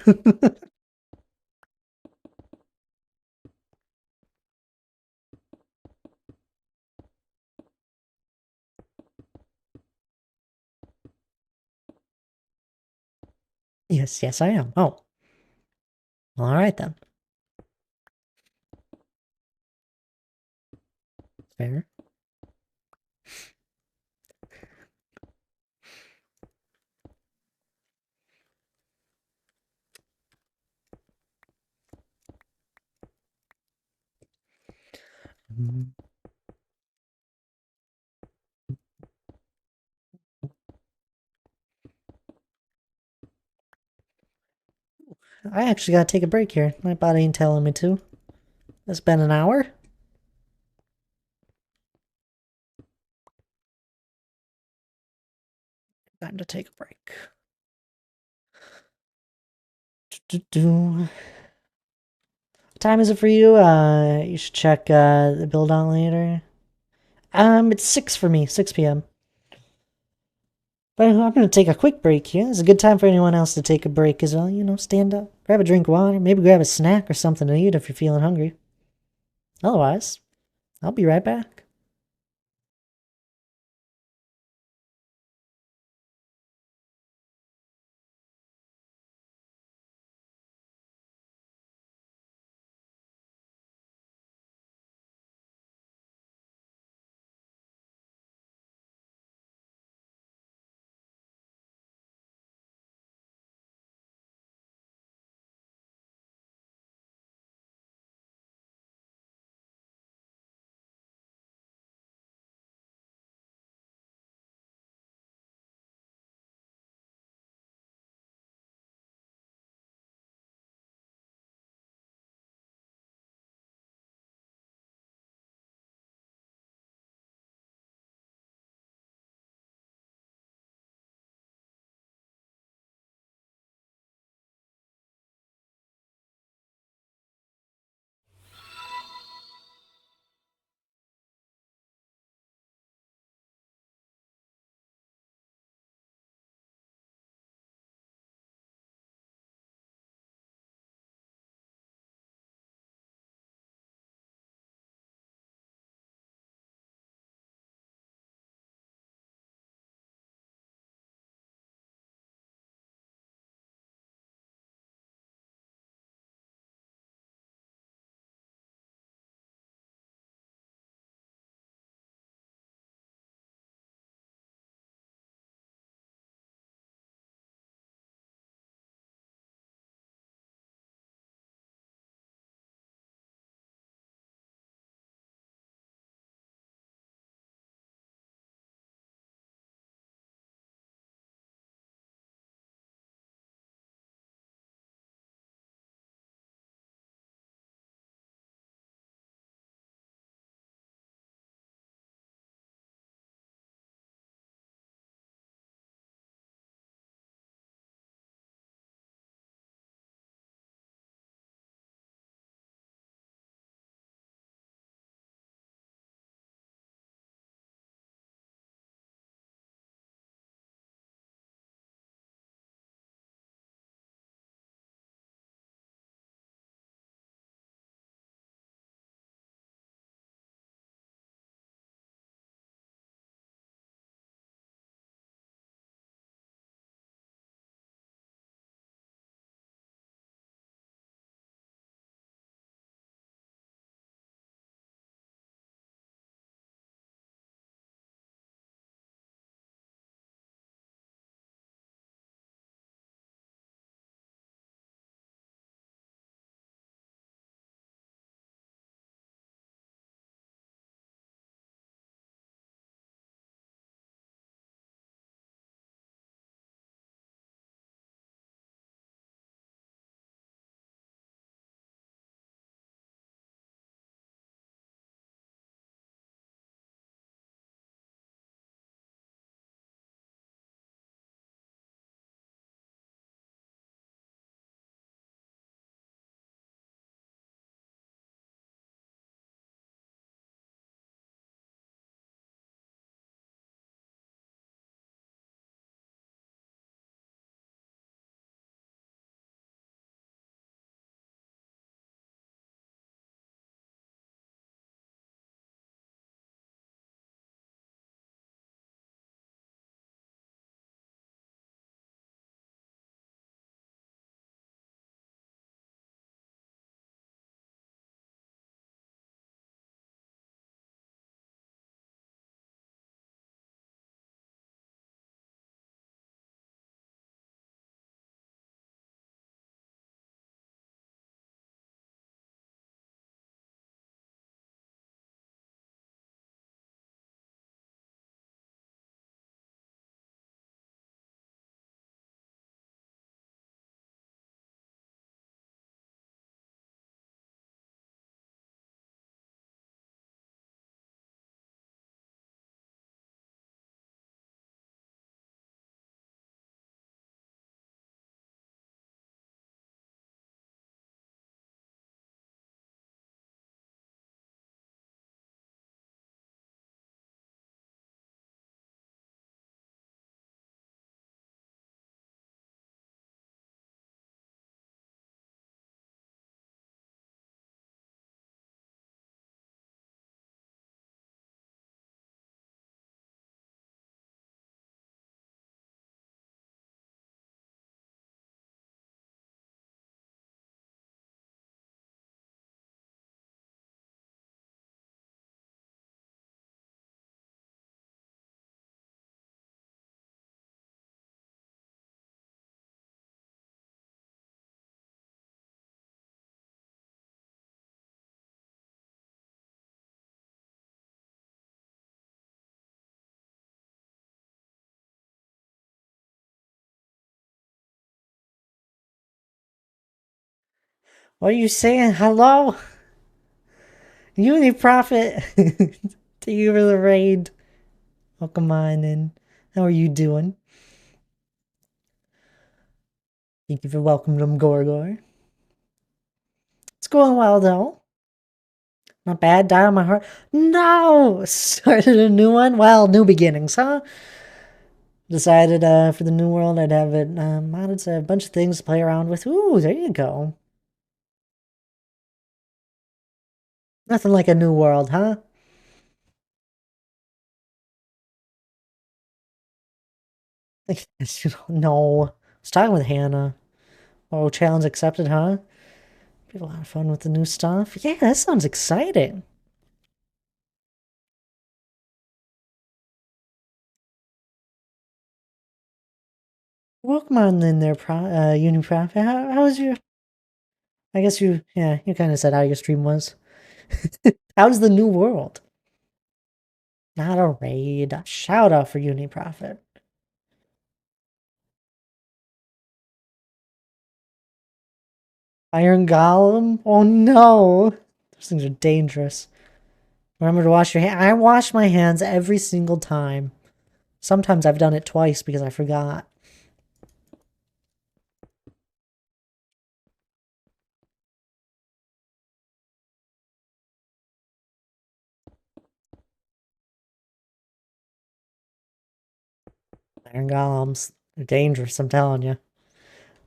[SPEAKER 1] Yes, yes, I am. Oh, all right then. Fair. I actually gotta take a break here. My body ain't telling me to. It's been an hour. Time to take a break. What time is it for you? You should check the build on later. It's 6 for me, 6 p.m. But I'm gonna take a quick break here. It's a good time for anyone else to take a break as well. You know, stand up, grab a drink of water, maybe grab a snack or something to eat if you're feeling hungry. Otherwise, I'll be right back. What are you saying? Hello? Uni Prophet. To you for the raid. Welcome on in. How are you doing? Thank you for welcoming Gorgor. It's going well though. Not bad. Died on my heart. No! Started a new one? Well, new beginnings, huh? Decided for the new world I'd have it modded to a bunch of things to play around with. Ooh, there you go. Nothing like a new world, huh? No. I was talking with Hannah. Oh, challenge accepted, huh? Be a lot of fun with the new stuff. Yeah, that sounds exciting. Welcome on in there, Uniprof. How was your... I guess yeah, you kind of said how your stream was. How's the new world? Not a raid. A shout out for Uniprofit. Iron Golem? Oh no! Those things are dangerous. Remember to wash your hands. I wash my hands every single time. Sometimes I've done it twice because I forgot. Iron Golems. They're dangerous, I'm telling you.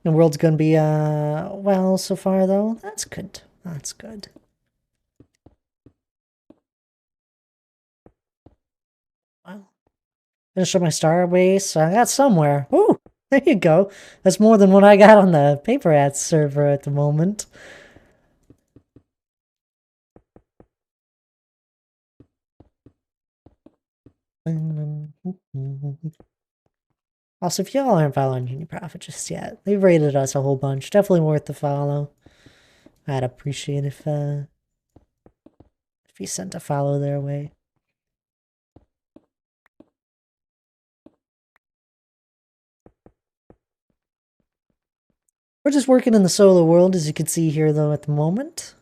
[SPEAKER 1] The world's gonna be, well, so far though. That's good. That's good. Well, finish up my star base. I got somewhere. Ooh, there you go. That's more than what I got on the Paper Hats server at the moment. Also, if y'all aren't following Uniprofit just yet, they've rated us a whole bunch. Definitely worth the follow. I'd appreciate if you sent a follow their way. We're just working in the solar world, as you can see here, though, at the moment.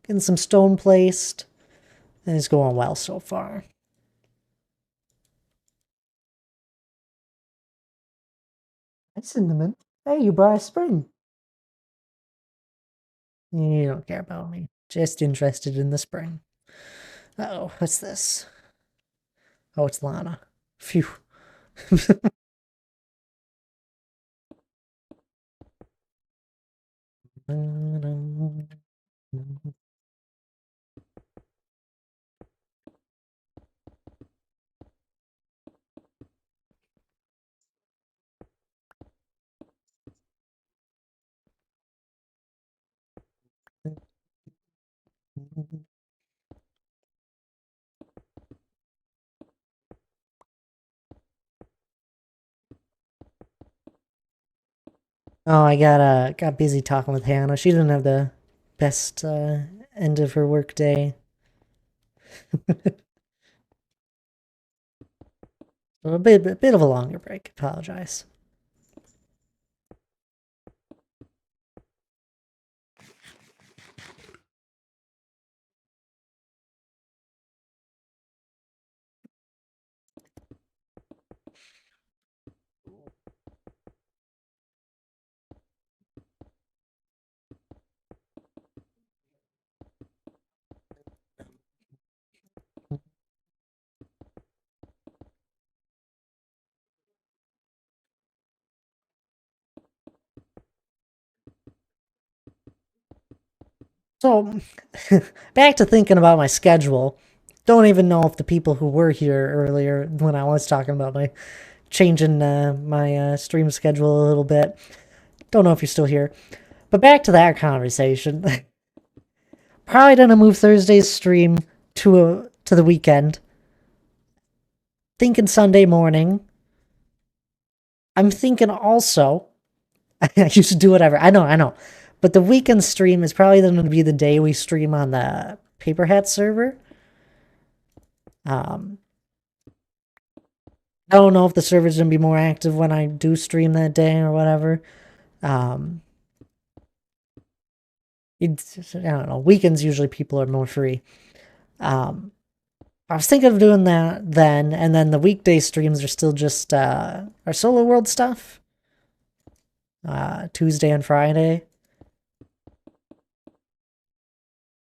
[SPEAKER 1] Getting some stone placed, and it's going well so far. Hi, Cinnamon. Hey, you brought a spring. You don't care about me. Just interested in the spring. Uh-oh, what's this? Oh, it's Lana. Phew. Oh, I got busy talking with Hannah. She didn't have the best end of her work day. A bit of a longer break. Apologize. So, back to thinking about my schedule. Don't even know if the people who were here earlier when I was talking about my changing my stream schedule a little bit. Don't know if you're still here. But back to that conversation. Probably gonna move Thursday's stream to the weekend. Thinking Sunday morning. I'm thinking also. I used to do whatever. I know. But the weekend stream is probably going to be the day we stream on the Paper Hat server. Um, I don't know if the server's going to be more active when I do stream that day or whatever. Um, I don't know. Weekends usually people are more free. Um, I was thinking of doing that then, and then the weekday streams are still just our solo world stuff. Tuesday and Friday.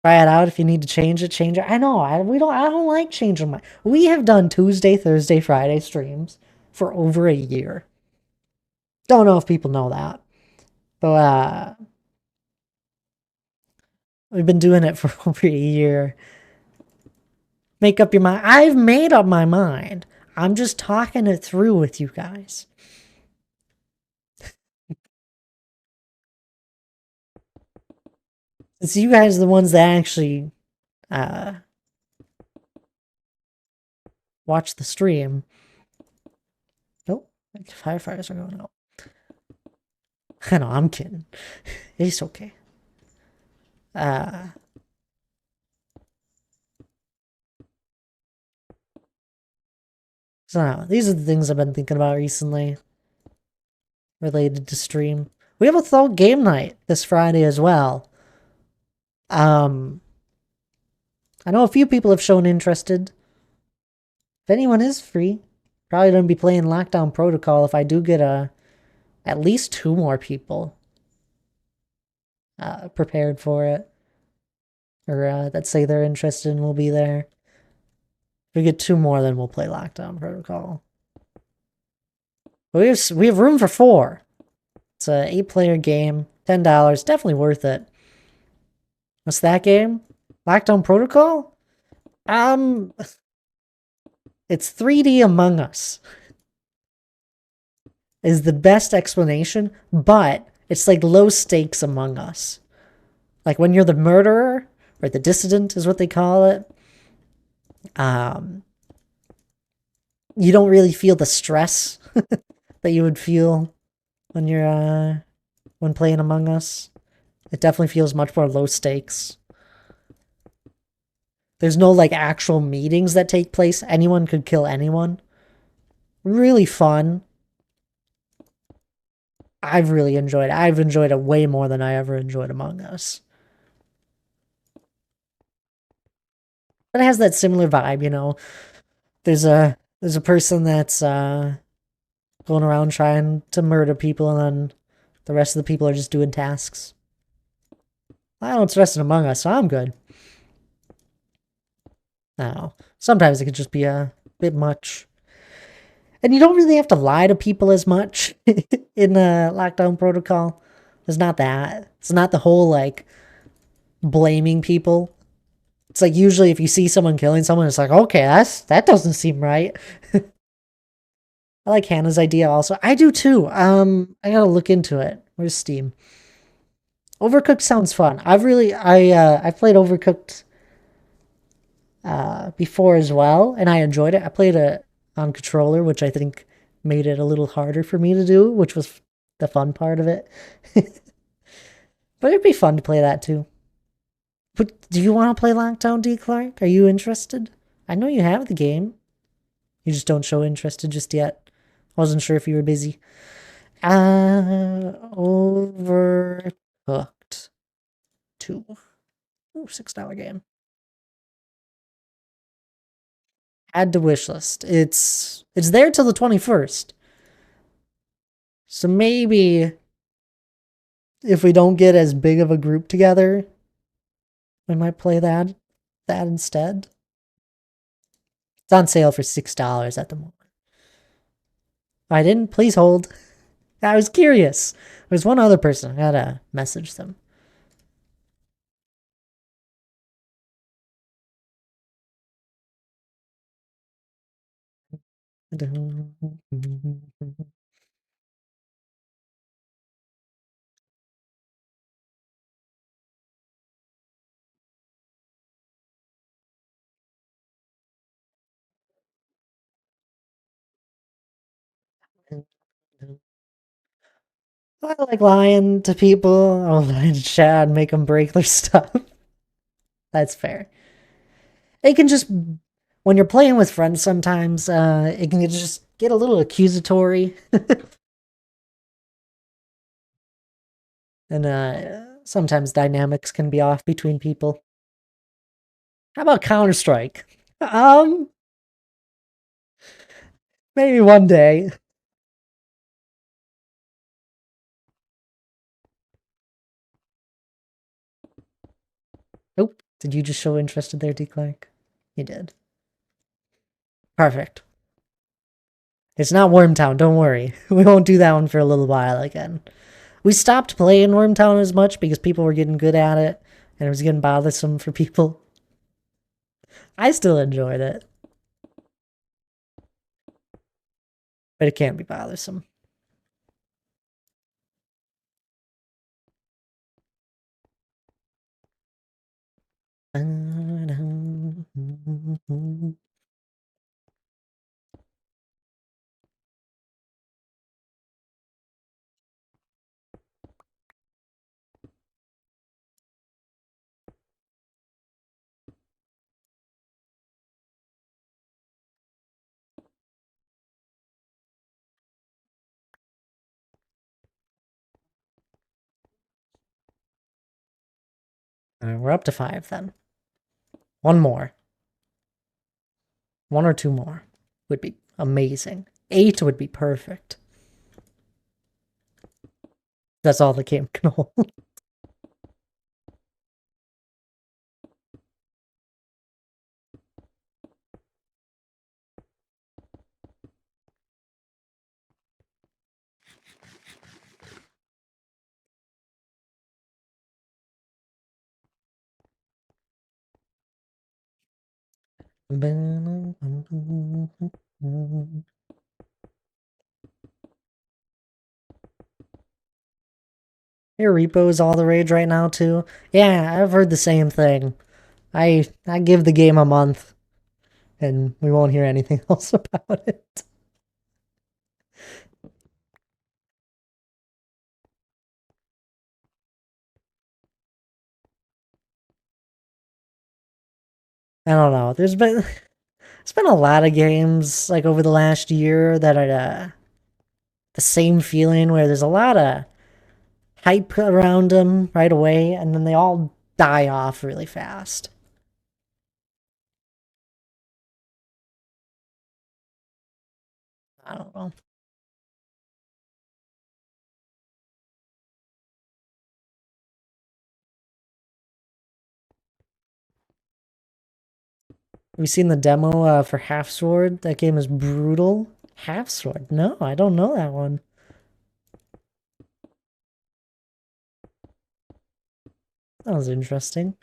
[SPEAKER 1] Try it out. If you need to change it, change it. I know. I don't like changing my. We have done Tuesday, Thursday, Friday streams for over a year. Don't know if people know that, but we've been doing it for over a year. Make up your mind. I've made up my mind. I'm just talking it through with you guys. It's you guys the ones that actually uh, watch the stream. Nope, firefighters are going out. I know, I'm kidding. It's okay. So these are the things I've been thinking about recently related to stream. We have a thought game night this Friday as well. I know a few people have shown interested. If anyone is free, probably gonna be playing Lockdown Protocol if I do get at least 2 more people prepared for it, or that say they're interested and will be there. If we get 2 more, then we'll play Lockdown Protocol. But we have room for 4. It's a 8-player game, $10, definitely worth it. What's that game? Lockdown Protocol? It's 3D Among Us. Is the best explanation, but it's like low stakes Among Us. Like when you're the murderer, or the dissident is what they call it. You don't really feel the stress that you would feel when you're when playing Among Us. It definitely feels much more low stakes. There's no like actual meetings that take place. Anyone could kill anyone. Really fun. I've really enjoyed it. I've enjoyed it way more than I ever enjoyed Among Us. But it has that similar vibe, you know. There's a person that's going around trying to murder people, and then the rest of the people are just doing tasks. I don't stress it Among Us, so I'm good. No, sometimes it could just be a bit much. And you don't really have to lie to people as much in Lockdown Protocol. It's not that. It's not the whole, like, blaming people. It's like usually if you see someone killing someone, it's like, okay, that doesn't seem right. I like Hannah's idea also. I do too. I gotta look into it. Where's Steam? Overcooked sounds fun. I've played Overcooked before as well, and I enjoyed it. I played it on controller, which I think made it a little harder for me to do, which was the fun part of it. But it'd be fun to play that too. But do you want to play Lockdown, D. Clark? Are you interested? I know you have the game. You just don't show interested just yet. I wasn't sure if you were busy. Overcooked 2. Ooh, $6 game. Add to wishlist. It's there till the 21st. So maybe if we don't get as big of a group together, we might play that instead. It's on sale for $6 at the moment. If I didn't, please hold. I was curious. There's one other person. I gotta message them. I like lying to people. I'll lie in chat and make them break their stuff. That's fair. It can just, when you're playing with friends sometimes, it can just get a little accusatory. And Sometimes dynamics can be off between people. How about Counter-Strike? Um, maybe one day. Oh, did you just show interest there, D. Clark? You did. Perfect. It's not Wormtown, don't worry. We won't do that one for a little while again. We stopped playing Wormtown as much because people were getting good at it, and it was getting bothersome for people. I still enjoyed it, but it can be bothersome. We're up to 5 then. One more. 1 or 2 more would be amazing. 8 would be perfect. That's all the game can hold. Your repo is all the rage right now too. Yeah, I've heard the same thing. I give the game a month, and we won't hear anything else about it. I don't know. There's been a lot of games like over the last year that are the same feeling where there's a lot of hype around them right away, and then they all die off really fast. I don't know. Have you seen the demo for Half Sword? That game is brutal. Half Sword? No, I don't know that one. That was interesting.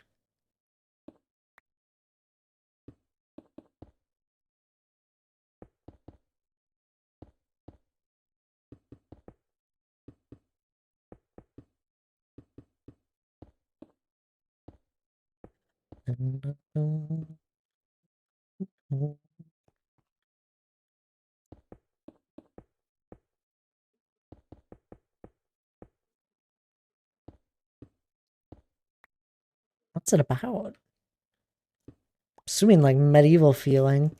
[SPEAKER 1] What's it about? Assuming like medieval feeling.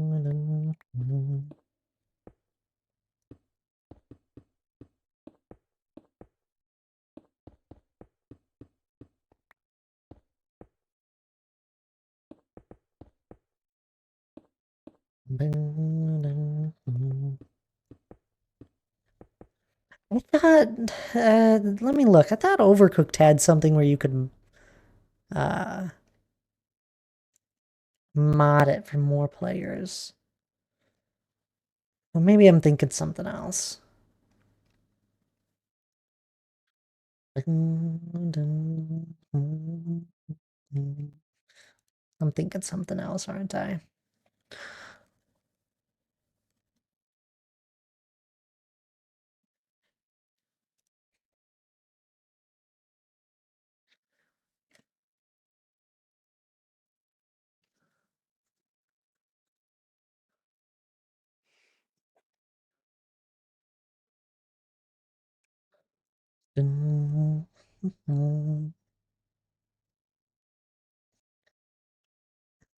[SPEAKER 1] I thought, let me look. I thought Overcooked had something where you could uh, mod it for more players. Well, maybe I'm thinking something else. I'm thinking something else, aren't I?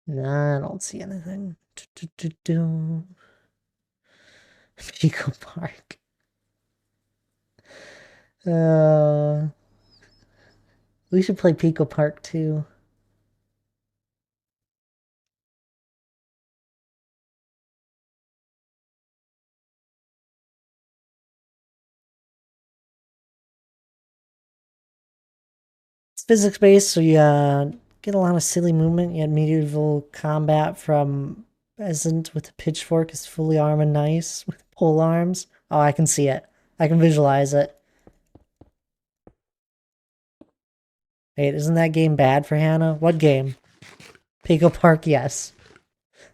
[SPEAKER 1] Nah, I don't see anything. Pico Park. Uh, we should play Pico Park too. It's physics based, so you get a lot of silly movement. You had medieval combat from peasant with a pitchfork is fully armed and nice with pole arms. Oh, I can see it. I can visualize it. Wait, isn't that game bad for Hannah? What game? Pico Park, yes.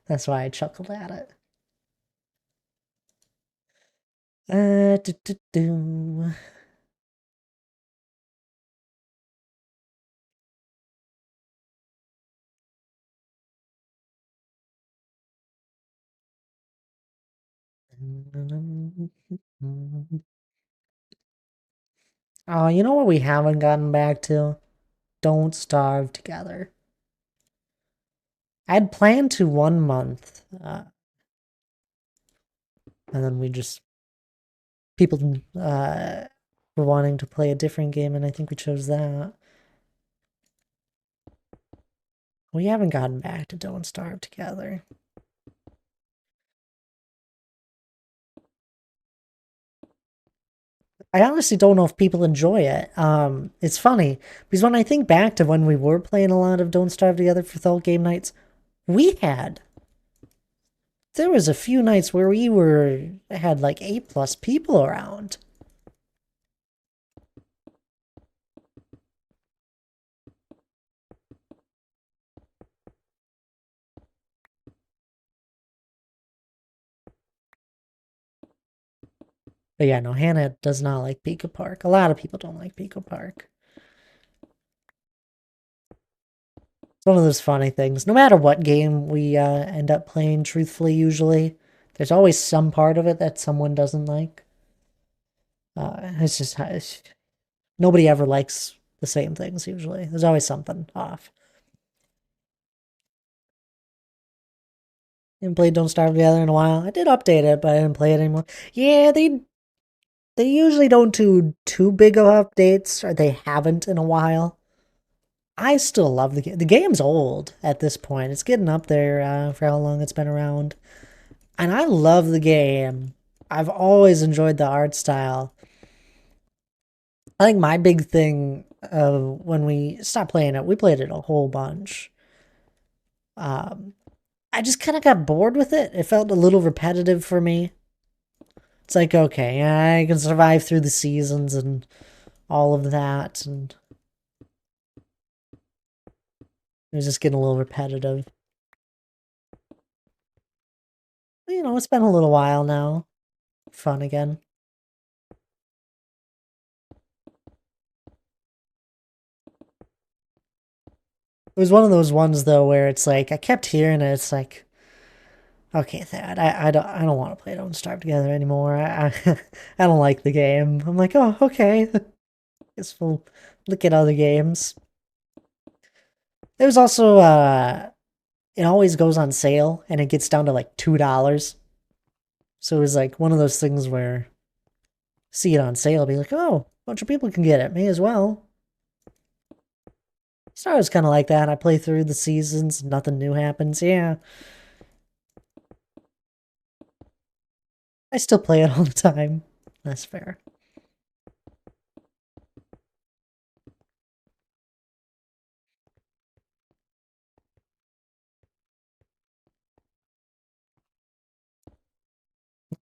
[SPEAKER 1] That's why I chuckled at it. Do, do, do. Oh, you know what we haven't gotten back to? Don't Starve Together. I'd planned to 1 month, and then we just people were wanting to play a different game, and I think we chose that. We haven't gotten back to Don't Starve Together. I honestly don't know if people enjoy it. It's funny because when I think back to when we were playing a lot of Don't Starve Together for adult game nights, we had there was a few nights where we were had like 8+ people around. But yeah, no, Hannah does not like Pico Park. A lot of people don't like Pico Park. It's one of those funny things. No matter what game we end up playing, truthfully, usually, there's always some part of it that someone doesn't like. It's just nobody ever likes the same things usually. There's always something off. Didn't play Don't Starve Together in a while. I did update it, but I didn't play it anymore. Yeah, they usually don't do too big of updates, or they haven't in a while. I still love the game. The game's old at this point. It's getting up there for how long it's been around. And I love the game. I've always enjoyed the art style. I think my big thing when we stopped playing it, we played it a whole bunch. Um, I just kind of got bored with it. It felt a little repetitive for me. It's like, okay, I can survive through the seasons and all of that, and it was just getting a little repetitive. You know, it's been a little while now. Fun again. It was one of those ones though where it's like I kept hearing it. It's like, okay, Thad, I don't want to play Don't Starve Together anymore. I don't like the game. I'm like, oh, okay. Guess we'll look at other games. There was also it always goes on sale and it gets down to like $2. So it was like one of those things where see it on sale, be like, oh, a bunch of people can get it. May as well. So I was kind of like that. I play through the seasons, nothing new happens. Yeah, I still play it all the time. That's fair.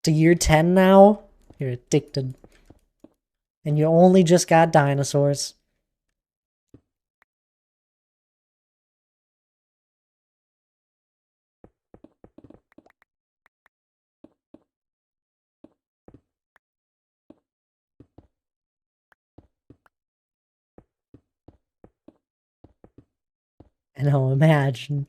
[SPEAKER 1] To year 10 now, you're addicted. And you only just got dinosaurs. I know, imagine.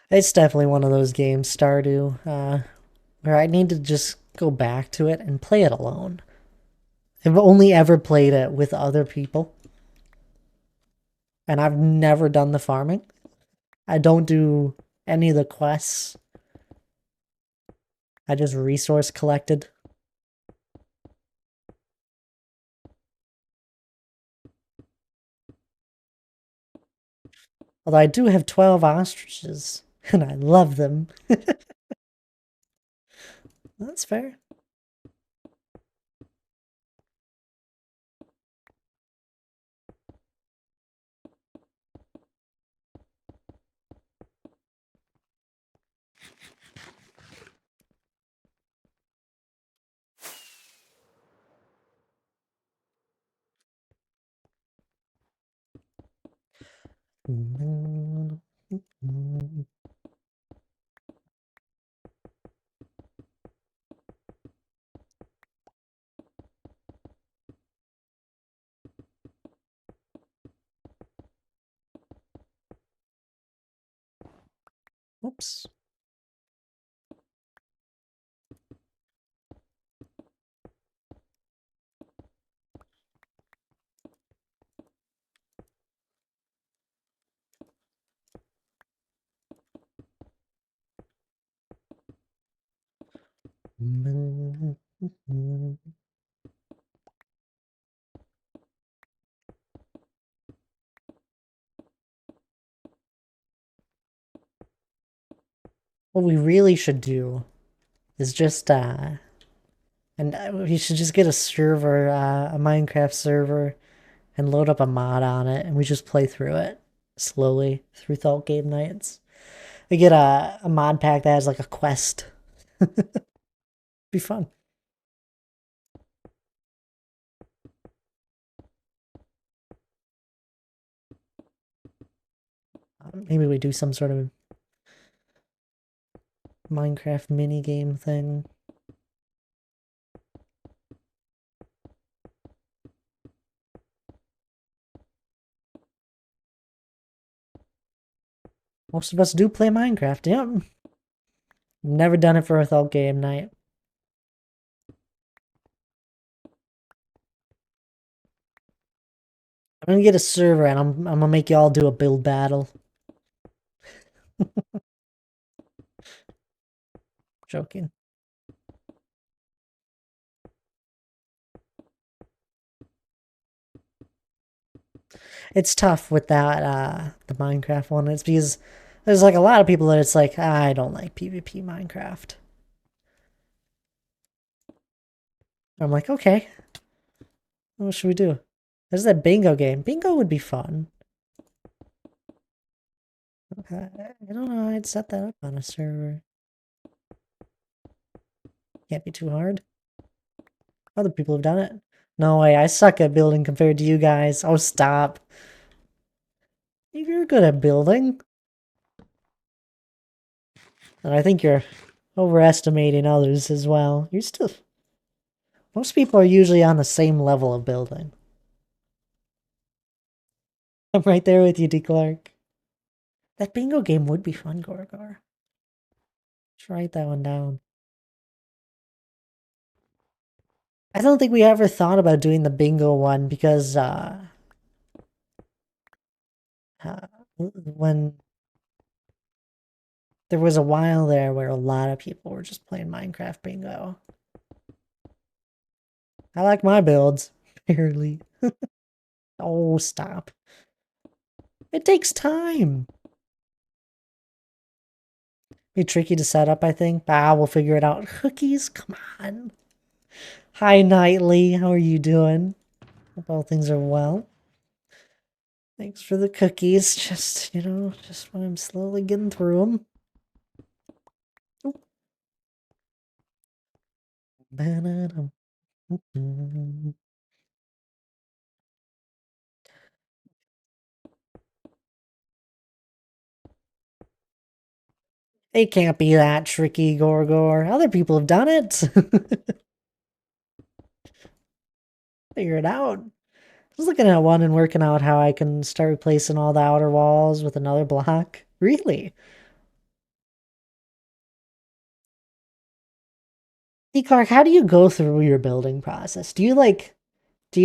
[SPEAKER 1] It's definitely one of those games, Stardew, where I need to just go back to it and play it alone. I've only ever played it with other people, and I've never done the farming. I don't do any of the quests. I just resource collected. Although I do have 12 ostriches, and I love them. That's fair. Oops. What we really should do is just and we should just get a server, a Minecraft server, and load up a mod on it, and we just play through it slowly through Thought Game Nights. We get a mod pack that has like a quest. Be fun. Maybe we do some sort of Minecraft mini game thing. Most of us do play Minecraft. Yep. Never done it for a Thought Game Night. I'm gonna get a server and I'm gonna make y'all do a build battle. Joking. It's tough with that the Minecraft one. It's because there's like a lot of people that it's like, I don't like PvP Minecraft. I'm like, okay, what should we do? There's that bingo game. Bingo would be fun. Okay, I don't know. I'd set that up on a server. Can't be too hard. Other people have done it. No way, I suck at building compared to you guys. Oh, stop. You're good at building. And I think you're overestimating others as well. You're still... Most people are usually on the same level of building. I'm right there with you, D. Clark. That bingo game would be fun, Gorgar. Let's write that one down. I don't think we ever thought about doing the bingo one because when there was a while there where a lot of people were just playing Minecraft bingo. I like my builds, barely. Oh, stop. It takes time. Be tricky to set up, I think. We'll figure it out. Cookies, come on. Hi, Nightly. How are you doing? Hope all things are well. Thanks for the cookies. Just, just when I'm slowly getting through them. It can't be that tricky, Gorgor. Other people have done it. Figure it out. I was looking at one and working out how I can start replacing all the outer walls with another block. Really? Hey Clark, how do you go through your building process? Do you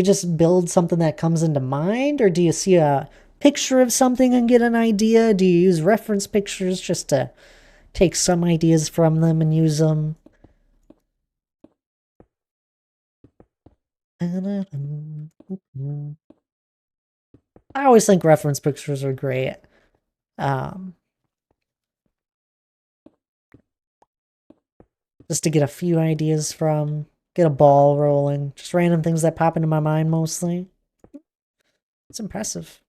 [SPEAKER 1] just build something that comes into mind, or do you see a picture of something and get an idea? Do you use reference pictures just to take some ideas from them and use them? I always think reference pictures are great. Um, just to get a few ideas from, get a ball rolling, just random things that pop into my mind mostly. It's impressive.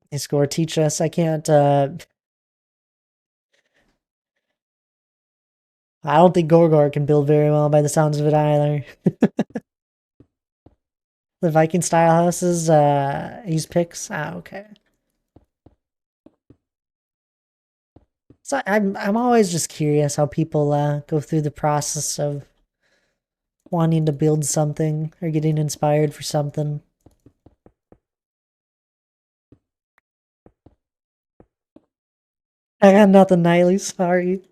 [SPEAKER 1] They score teach us. I don't think Gorgor can build very well by the sounds of it either. The Viking style houses, he's picks. Ah, okay. So I'm always just curious how people go through the process of wanting to build something or getting inspired for something. I got nothing, Niley. Sorry.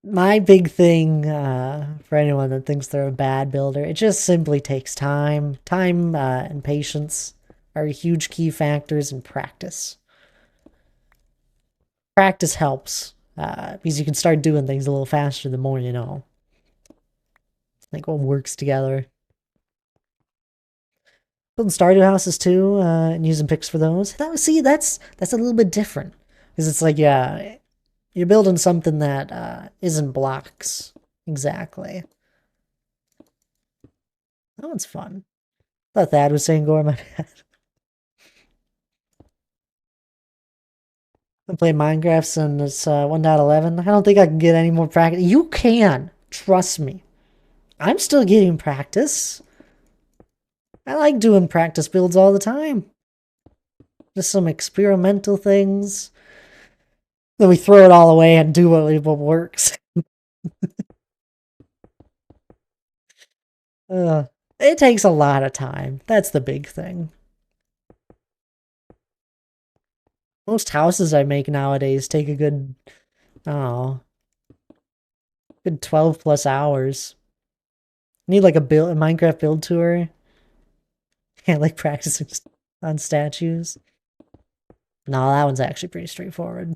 [SPEAKER 1] My big thing for anyone that thinks they're a bad builder, it just simply takes time. Time and patience are huge key factors in practice. Practice helps because you can start doing things a little faster the more you know. Like what works together. Building Stardew houses too, and using picks for those. That's a little bit different because it's like yeah, you're building something that isn't blocks exactly. That one's fun. I thought Thad was saying gore, my bad. I played Minecraft since 1.11. I don't think I can get any more practice. You can. Trust me. I'm still getting practice. I like doing practice builds all the time. Just some experimental things. Then we throw it all away and do what works. uh, it takes a lot of time. That's the big thing. Most houses I make nowadays take a good, oh, good 12 plus hours. Need like a Minecraft build tour. Can't like practicing on statues. No, that one's actually pretty straightforward.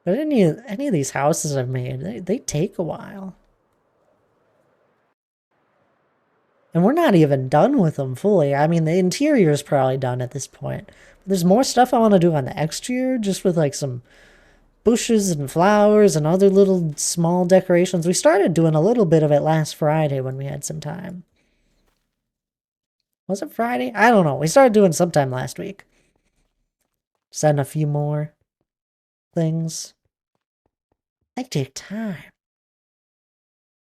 [SPEAKER 1] But any of these houses I've made, they take a while. And we're not even done with them fully. I mean, the interior is probably done at this point. But there's more stuff I want to do on the exterior, just with like some bushes and flowers and other little small decorations. We started doing a little bit of it last Friday when we had some time. Was it Friday? I don't know. We started doing sometime last week. Just adding a few more things. They take time.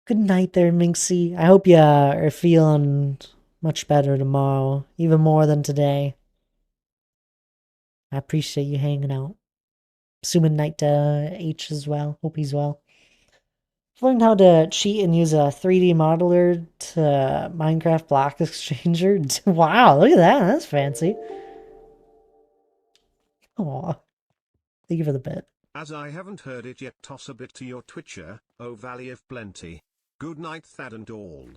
[SPEAKER 1] Good night there, Minxie. I hope you are feeling much better tomorrow, even more than today. I appreciate you hanging out. Assuming night to H as well. Hope he's well. I've learned how to cheat and use a 3D modeler to Minecraft block exchanger. Wow, look at that. That's fancy. Aw, thank you for the bit.
[SPEAKER 2] As I haven't heard it yet, toss a bit to your Twitcher, oh Valley of Plenty. Good night, Thad and all.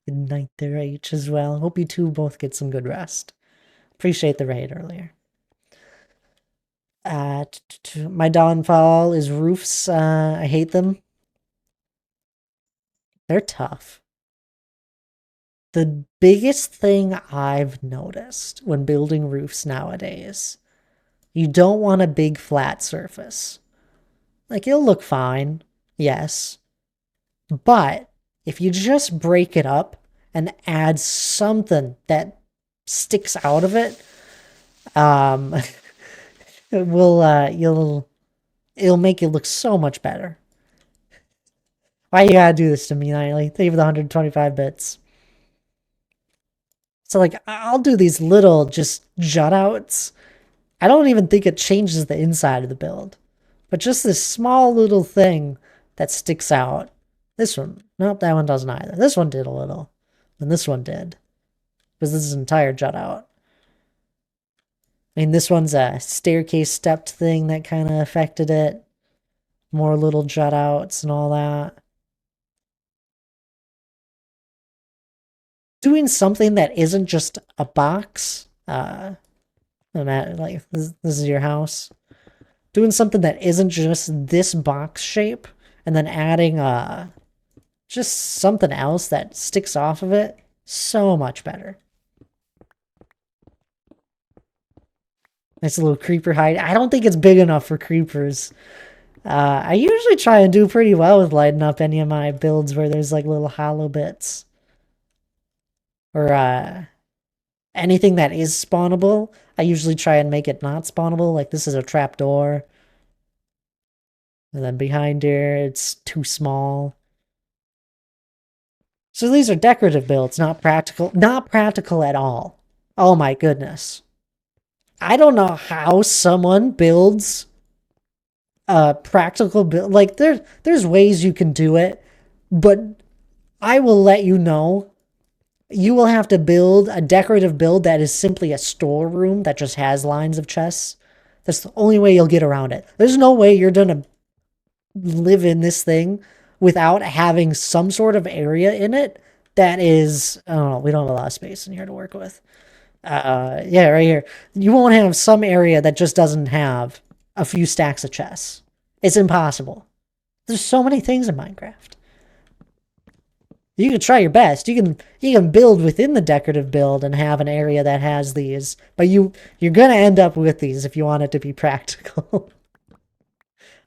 [SPEAKER 1] Good night there, H as well. Hope you two both get some good rest. Appreciate the raid earlier. My downfall is roofs. I hate them. They're tough. The biggest thing I've noticed when building roofs nowadays, you don't want a big flat surface. Like, it'll look fine, yes. But if you just break it up and add something that sticks out of it, um, it will, it'll make it look so much better. Why you gotta do this to me, Nightly? Thank you for the 125 bits. So, like, I'll do these little just jut outs. I don't even think it changes the inside of the build. But just this small little thing that sticks out. This one. Nope, that one doesn't either. This one did a little. And this one did. Because this is an entire jut out. I mean, this one's a staircase stepped thing that kind of affected it. More little jut outs and all that. Doing something that isn't just a box. Like this is your house. Doing something that isn't just this box shape, and then adding just something else that sticks off of it. So much better. Nice little creeper hide. I don't think it's big enough for creepers. I usually try and do pretty well with lighting up any of my builds where there's like little hollow bits. Or anything that is spawnable, I usually try and make it not spawnable. Like this is a trap door. And then behind here, it's too small. So these are decorative builds, not practical. Not practical at all. Oh my goodness. I don't know how someone builds a practical build. Like there's ways you can do it, but I will let you know. You will have to build a decorative build that is simply a storeroom that just has lines of chests. That's the only way you'll get around it. There's no way you're gonna live in this thing without having some sort of area in it that is, I don't know, we don't have a lot of space in here to work with. Yeah, right here. You won't have some area that just doesn't have a few stacks of chests. It's impossible. There's so many things in Minecraft. You can try your best. You can build within the decorative build and have an area that has these, but you're gonna end up with these if you want it to be practical.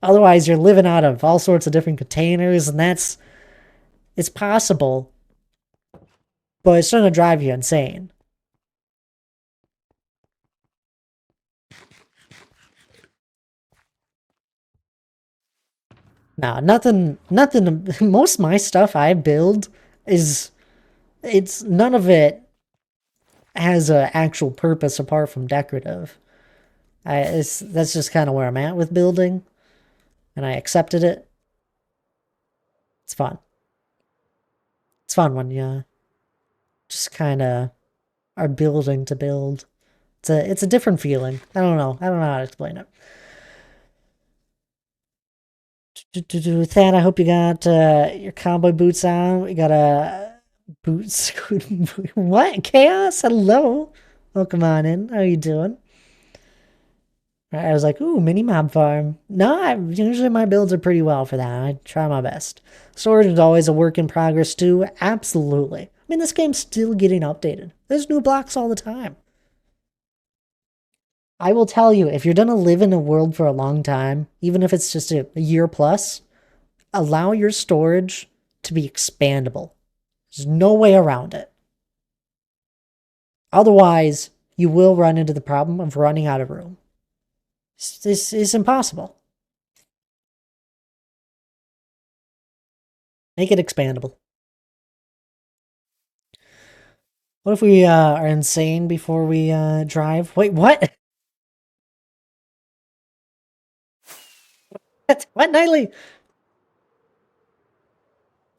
[SPEAKER 1] Otherwise, you're living out of all sorts of different containers, and it's possible, but it's gonna drive you insane. Now, nothing. Most of my stuff I build is it's none of it has an actual purpose apart from decorative. That's just kind of where I'm at with building, and I accepted it. It's fun. It's fun when you just kind of are building to build. It's a different feeling. I don't know. I don't know how to explain it. With that, I hope you got your cowboy boots on. We got a boots. What chaos? Hello, welcome on in. How you doing? I was like, ooh, mini mob farm. No, usually my builds are pretty well for that. I try my best. Storage is always a work in progress too. Absolutely. I mean, this game's still getting updated. There's new blocks all the time. I will tell you, if you're gonna live in a world for a long time, even if it's just a year plus, allow your storage to be expandable. There's no way around it. Otherwise, you will run into the problem of running out of room. This is impossible. Make it expandable. What if we are insane before we drive? Wait, what? What, Nightly?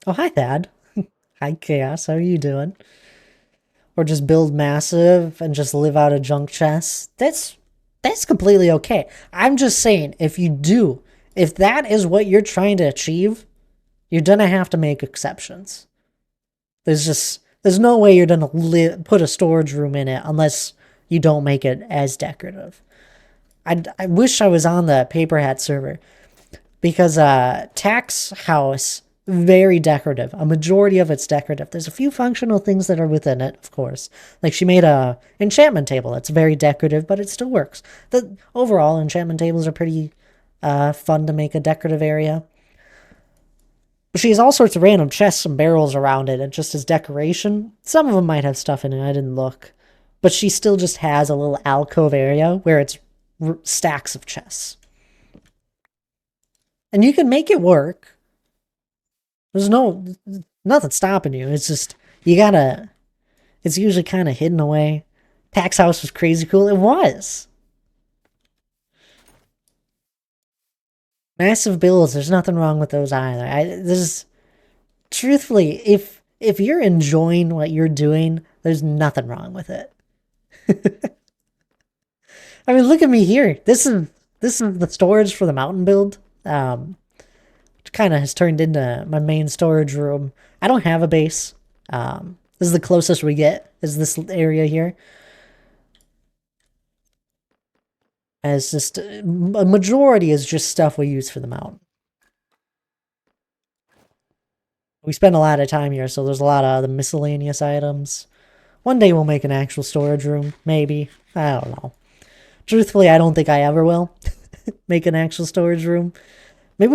[SPEAKER 1] Oh, hi, Thad. Hi, Chaos. How are you doing? Or just build massive and just live out of junk chests. That's completely okay. I'm just saying, if that is what you're trying to achieve, you're gonna have to make exceptions. There's no way you're gonna put a storage room in it unless you don't make it as decorative. I wish I was on the Paper Hat server because Tax House, very decorative. A majority of it's decorative. There's a few functional things that are within it, of course. Like she made a enchantment table. It's very decorative, but it still works. The overall enchantment tables are pretty fun to make a decorative area. But she has all sorts of random chests and barrels around it, and just as decoration. Some of them might have stuff in it. I didn't look, but she still just has a little alcove area where it's stacks of chests, and you can make it work. There's nothing stopping you. It's just you gotta. It's usually kind of hidden away. Tax House was crazy cool. It was massive builds. There's nothing wrong with those either. There's truthfully, if you're enjoying what you're doing, there's nothing wrong with it. I mean, look at me here. This is the storage for the mountain build. Which kind of has turned into my main storage room. I don't have a base. This is the closest we get. Is this area here? As just a majority is just stuff we use for the mountain. We spend a lot of time here, so there's a lot of the miscellaneous items. One day we'll make an actual storage room, maybe. I don't know. Truthfully, I don't think I ever will make an actual storage room. Maybe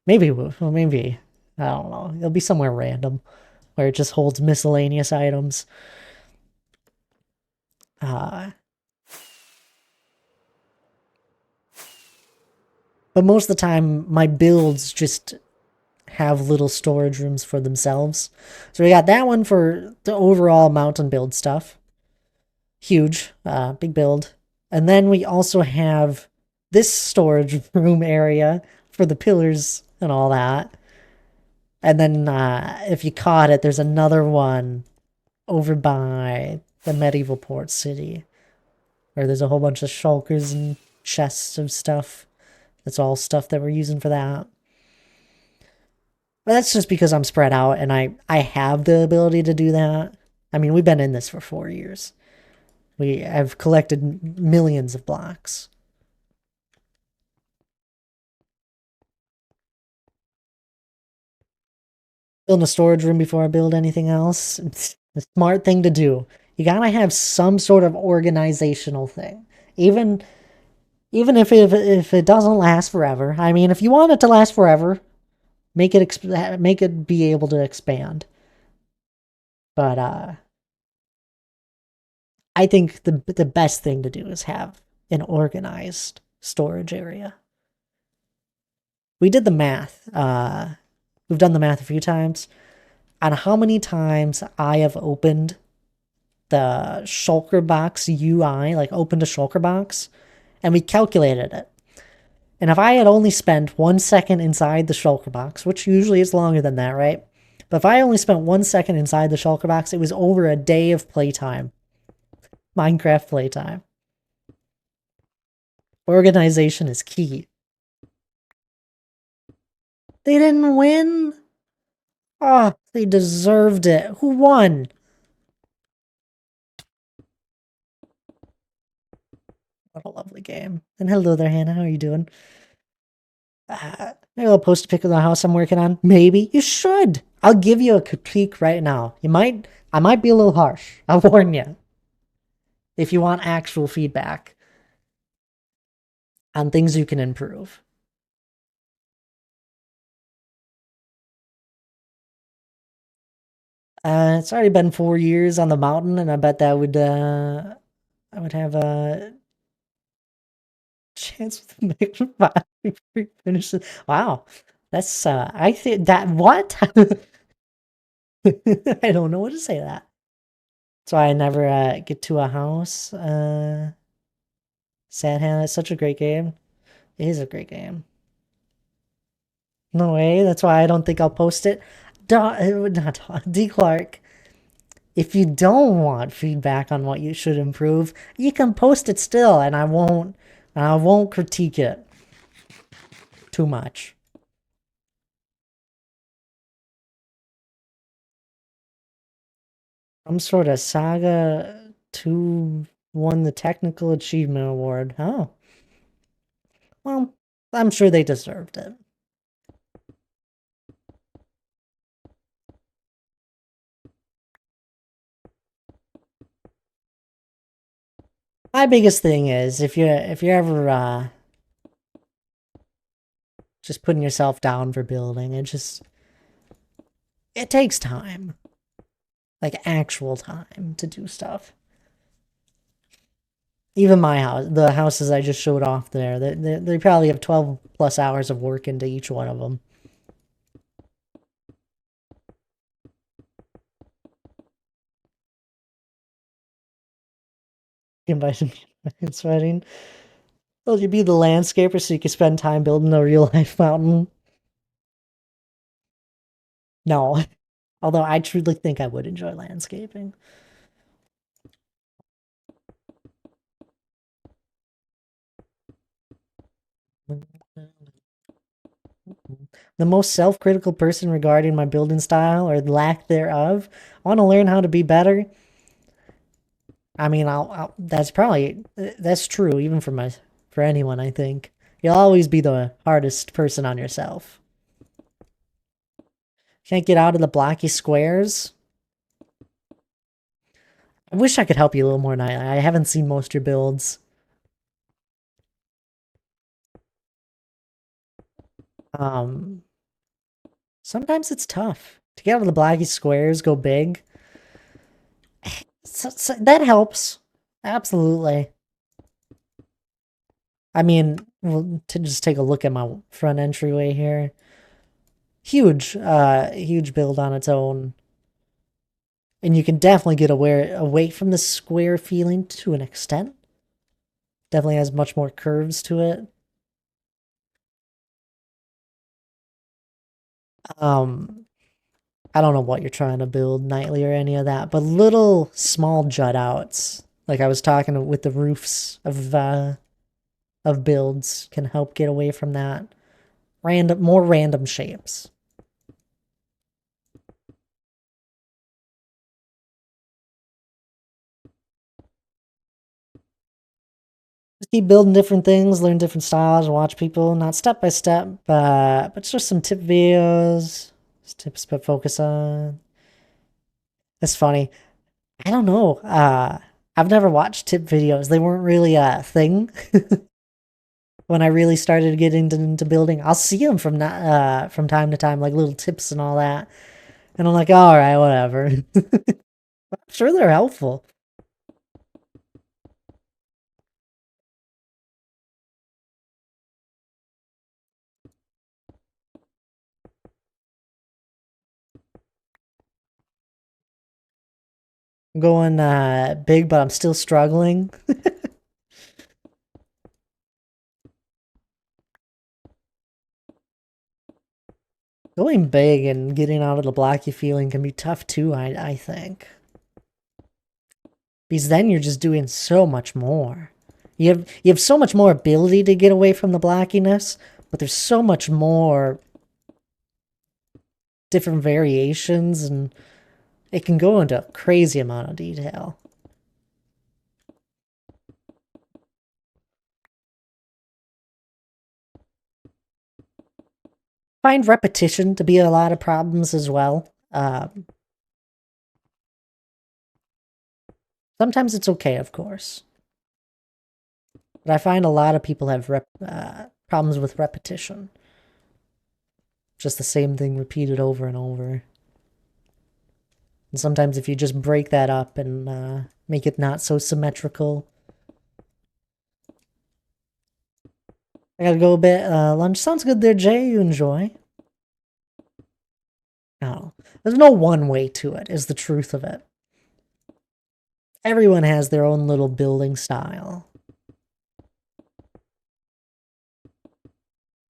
[SPEAKER 1] maybe. I don't know. It'll be somewhere random where it just holds miscellaneous items. Uh, but most of the time, my builds just have little storage rooms for themselves. So we got that one for the overall mountain build stuff. Huge, big build. And then we also have this storage room area for the pillars and all that. And then if you caught it, there's another one over by the medieval port city where there's a whole bunch of shulkers and chests of stuff. That's all stuff that we're using for that. But that's just because I'm spread out and I have the ability to do that. I mean, we've been in this for 4 years. We have collected millions of blocks. Building a storage room before I build anything else. It's the smart thing to do. You gotta have some sort of organizational thing. Even even if it doesn't last forever. I mean, if you want it to last forever, make it be able to expand. But I think the best thing to do is have an organized storage area. We did the math. We've done the math a few times on how many times I have opened the shulker box UI, like opened a shulker box, and we calculated it. And if I had only spent 1 second inside the shulker box, which usually is longer than that, right? But if I only spent 1 second inside the shulker box, it was over a day of playtime. Minecraft playtime. Organization is key. They didn't win? Oh, they deserved it. Who won? What a lovely game. And hello there, Hannah. How are you doing? Maybe I'll post a pic of the house I'm working on. Maybe. You should. I'll give you a critique right now. I might be a little harsh. I'll warn you. If you want actual feedback on things you can improve. It's already been 4 years on the mountain, and I bet that would I would have a chance with the next five before we finish it. Wow, that's I think that what I don't know what to say to that. So I never get to a house. Sad Hannah, it's such a great game. It is a great game. No way. That's why I don't think I'll post it. Not D Clark. If you don't want feedback on what you should improve, you can post it still, and I won't. I won't critique it too much. Some sort of Saga 2 won the Technical Achievement Award. Oh, well, I'm sure they deserved it. My biggest thing is if you're ever just putting yourself down for building, it takes time. Like actual time to do stuff. Even my house, the houses I just showed off there, they probably have 12 plus hours of work into each one of them. Invited me to my wedding. Well, you be the landscaper so you can spend time building a real life mountain. No. Although I truly think I would enjoy landscaping. The most self-critical person regarding my building style or lack thereof. I want to learn how to be better. I mean, that's probably that's true even for anyone. I think you'll always be the hardest person on yourself. Can't get out of the blocky squares. I wish I could help you a little more, Night. I haven't seen most of your builds. Um, Sometimes it's tough to get out of the blocky squares, go big. So that helps. Absolutely. I mean, well, to just take a look at my front entryway here. Huge build on its own. And you can definitely get away from the square feeling to an extent. Definitely has much more curves to it. I don't know what you're trying to build nightly or any of that, but little small jut outs, like I was talking with the roofs of builds, can help get away from that. More random shapes. Just keep building different things, learn different styles, watch people, not step by step, but just some tip videos, just tips to focus on. It's funny. I don't know. I've never watched tip videos. They weren't really a thing when I really started getting into building. I'll see them from time to time, like little tips and all that, and I'm like, all right, whatever. I'm sure they're helpful. I'm going big, but I'm still struggling. Going big and getting out of the blocky feeling can be tough too, I think. Because then you're just doing so much more. You have so much more ability to get away from the blockiness, but there's so much more different variations, and it can go into a crazy amount of detail. Find repetition to be a lot of problems as well. Sometimes it's okay, of course. But I find a lot of people have problems with repetition. Just the same thing repeated over and over. And sometimes if you just break that up and make it not so symmetrical. I gotta go a bit. Lunch sounds good there, Jay. You enjoy? No. There's no one way to it, is the truth of it. Everyone has their own little building style,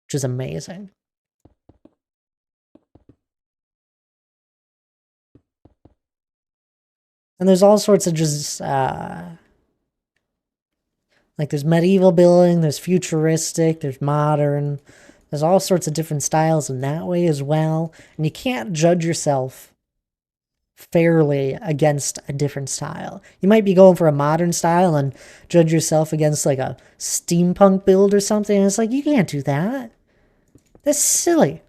[SPEAKER 1] which is amazing. And there's all sorts of just, like there's medieval building, there's futuristic, there's modern. There's all sorts of different styles in that way as well. And you can't judge yourself fairly against a different style. You might be going for a modern style and judge yourself against like a steampunk build or something. And it's like, you can't do that. That's silly.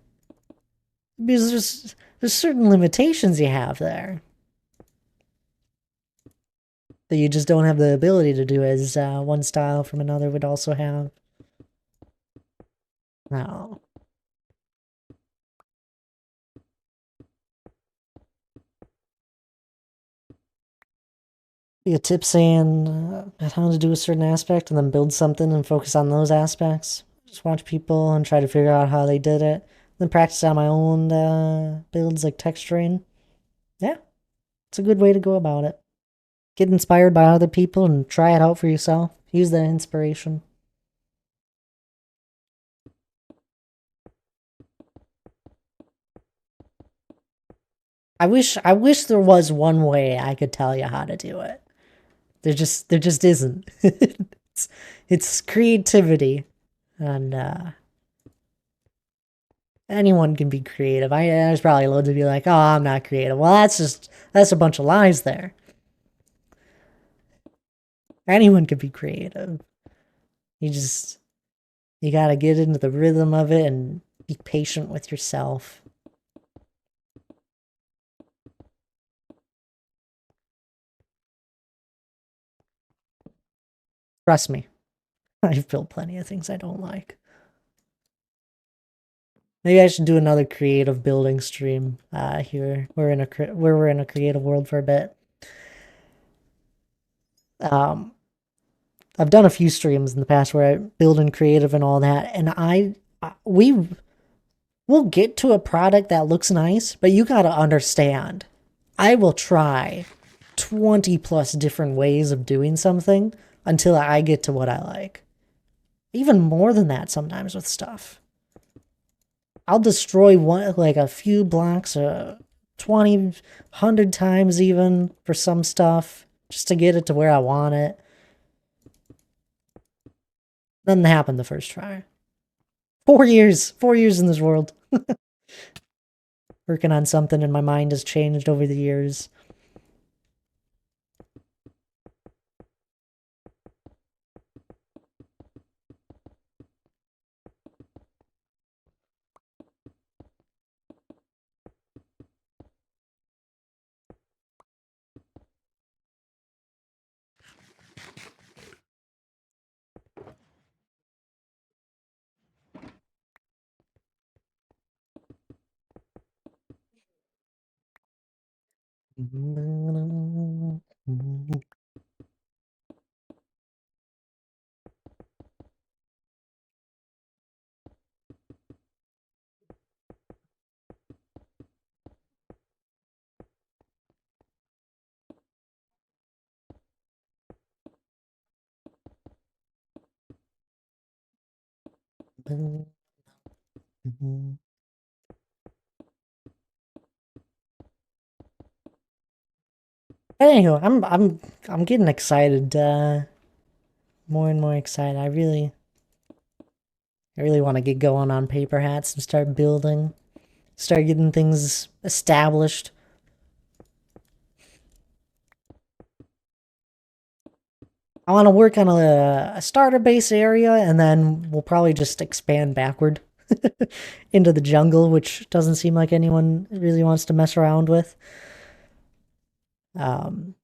[SPEAKER 1] Because there's certain limitations you have there that you just don't have the ability to do as one style from another would also have. No. Be a tip saying how to do a certain aspect and then build something and focus on those aspects. Just watch people and try to figure out how they did it. Then practice on my own builds like texturing. Yeah, it's a good way to go about it. Get inspired by other people and try it out for yourself. Use that inspiration. I wish there was one way I could tell you how to do it. There just isn't. it's creativity. And anyone can be creative. There's probably loads of you like, oh, I'm not creative. Well, that's a bunch of lies there. Anyone can be creative. You just you gotta get into the rhythm of it and be patient with yourself. Trust me, I've built plenty of things I don't like. Maybe I should do another creative building stream. Here we're in a creative world for a bit. Um, I've done a few streams in the past where I build in creative and all that, and we will get to a product that looks nice, but you gotta understand, I will try 20 plus different ways of doing something until I get to what I like. Even more than that sometimes with stuff. I'll destroy one like a few blocks, 20, 100 times even for some stuff just to get it to where I want it. Doesn't happen the first try. 4 years in this world. Working on something and my mind has changed over the years. Anyway, I'm getting excited, more and more excited. I really want to get going on paper hats and start building, start getting things established. I want to work on a starter base area, and then we'll probably just expand backward into the jungle, which doesn't seem like anyone really wants to mess around with. Um,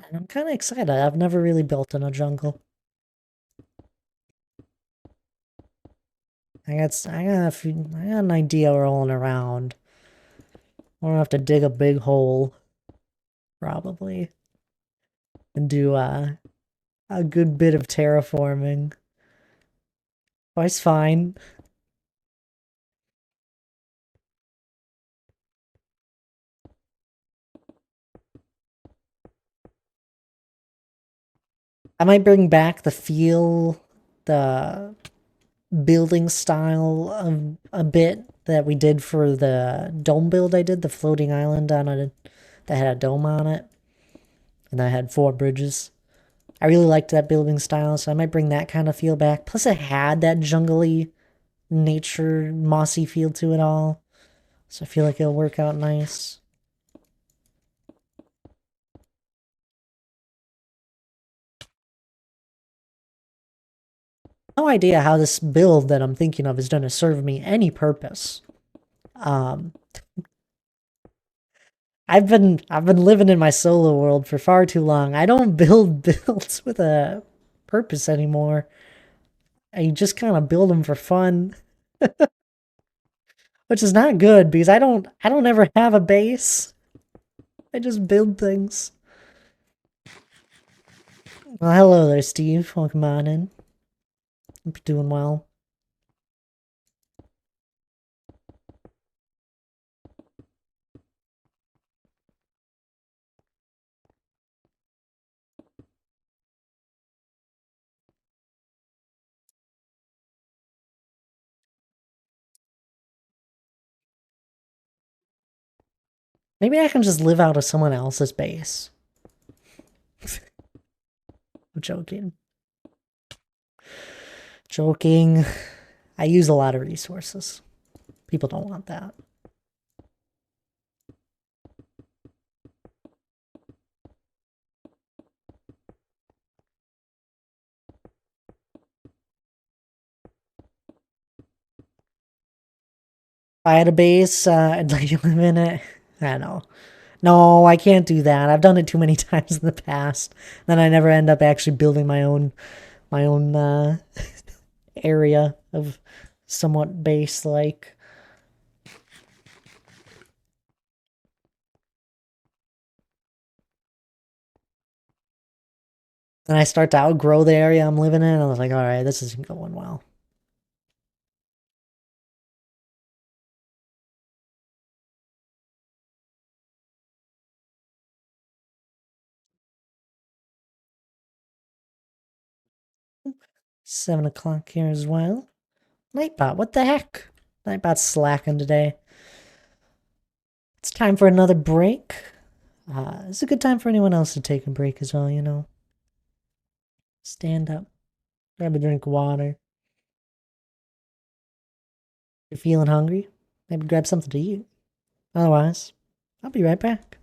[SPEAKER 1] and I'm kind of excited. I've never really built in a jungle. I got an idea rolling around. I'm gonna have to dig a big hole, probably, and do a good bit of terraforming. Oh, it's fine. I might bring back the building style of a bit that we did for the dome build I did, the floating island that had a dome on it, and that had 4 bridges. I really liked that building style, so I might bring that kind of feel back. Plus, it had that jungly nature, mossy feel to it all, so I feel like it'll work out nice. No idea how this build that I'm thinking of is going to serve me any purpose. Um, I've been living in my solo world for far too long. I don't build builds with a purpose anymore. I just kind of build them for fun, which is not good because I don't ever have a base. I just build things. Well, hello there, Steve. Welcome on in. Hope you're doing well. Maybe I can just live out of someone else's base. joking. Joking. I use a lot of resources. People don't want that. If I had a base, I'd let you live in it. I know. No, I can't do that. I've done it too many times in the past. Then I never end up actually building my own area of somewhat base like. And I start to outgrow the area I'm living in, and I was like, all right, this isn't going well. Seven o'clock here as well. Nightbot, what the heck? Nightbot's slacking today. It's time for another break. It's a good time for anyone else to take a break as well, you know. Stand up, grab a drink of water. If you're feeling hungry, maybe grab something to eat. Otherwise, I'll be right back.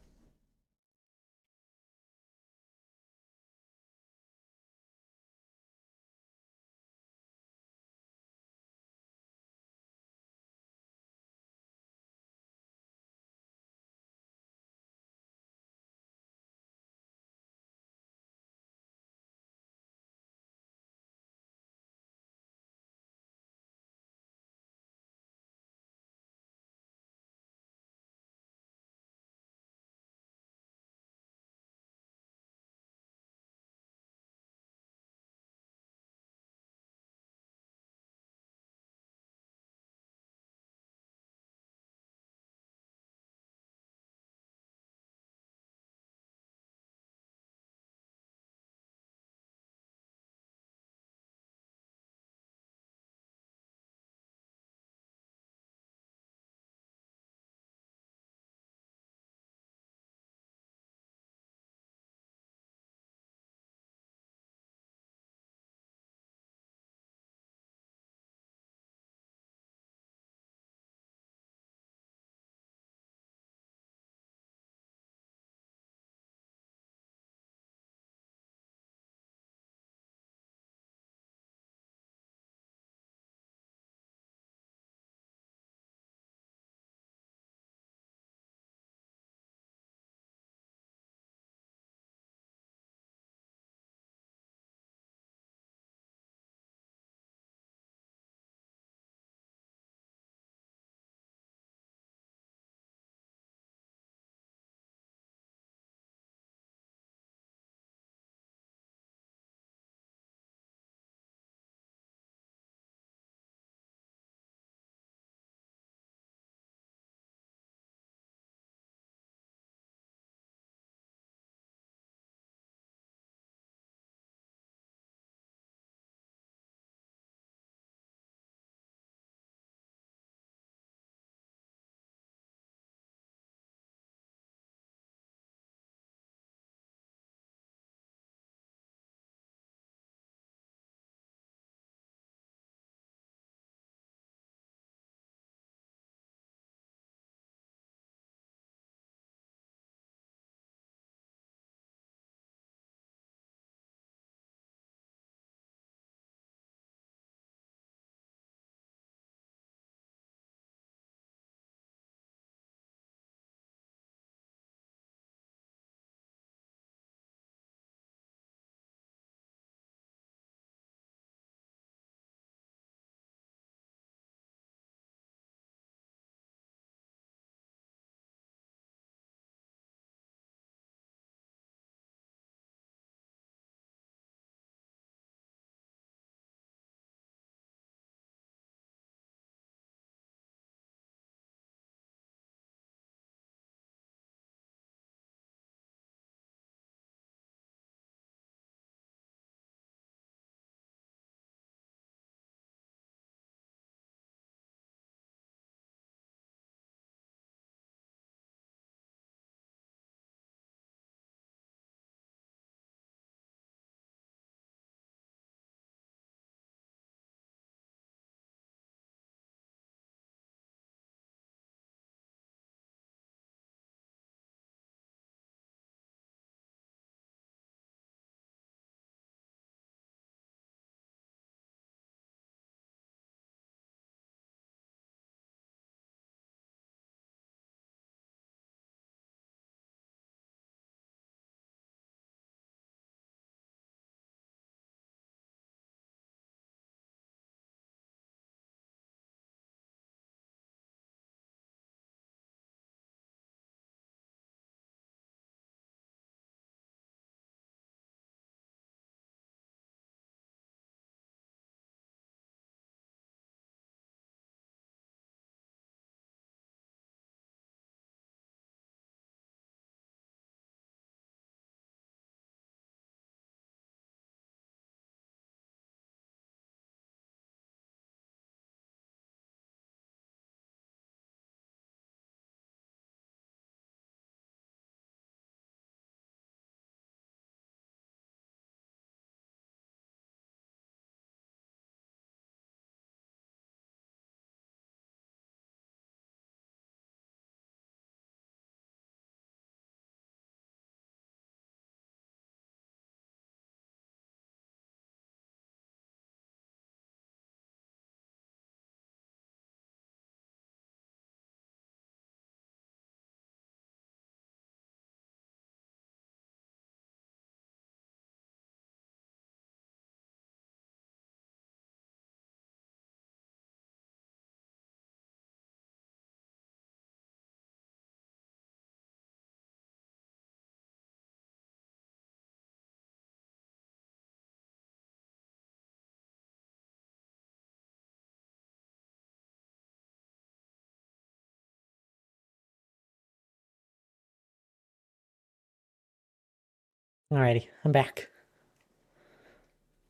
[SPEAKER 1] Alrighty, I'm back.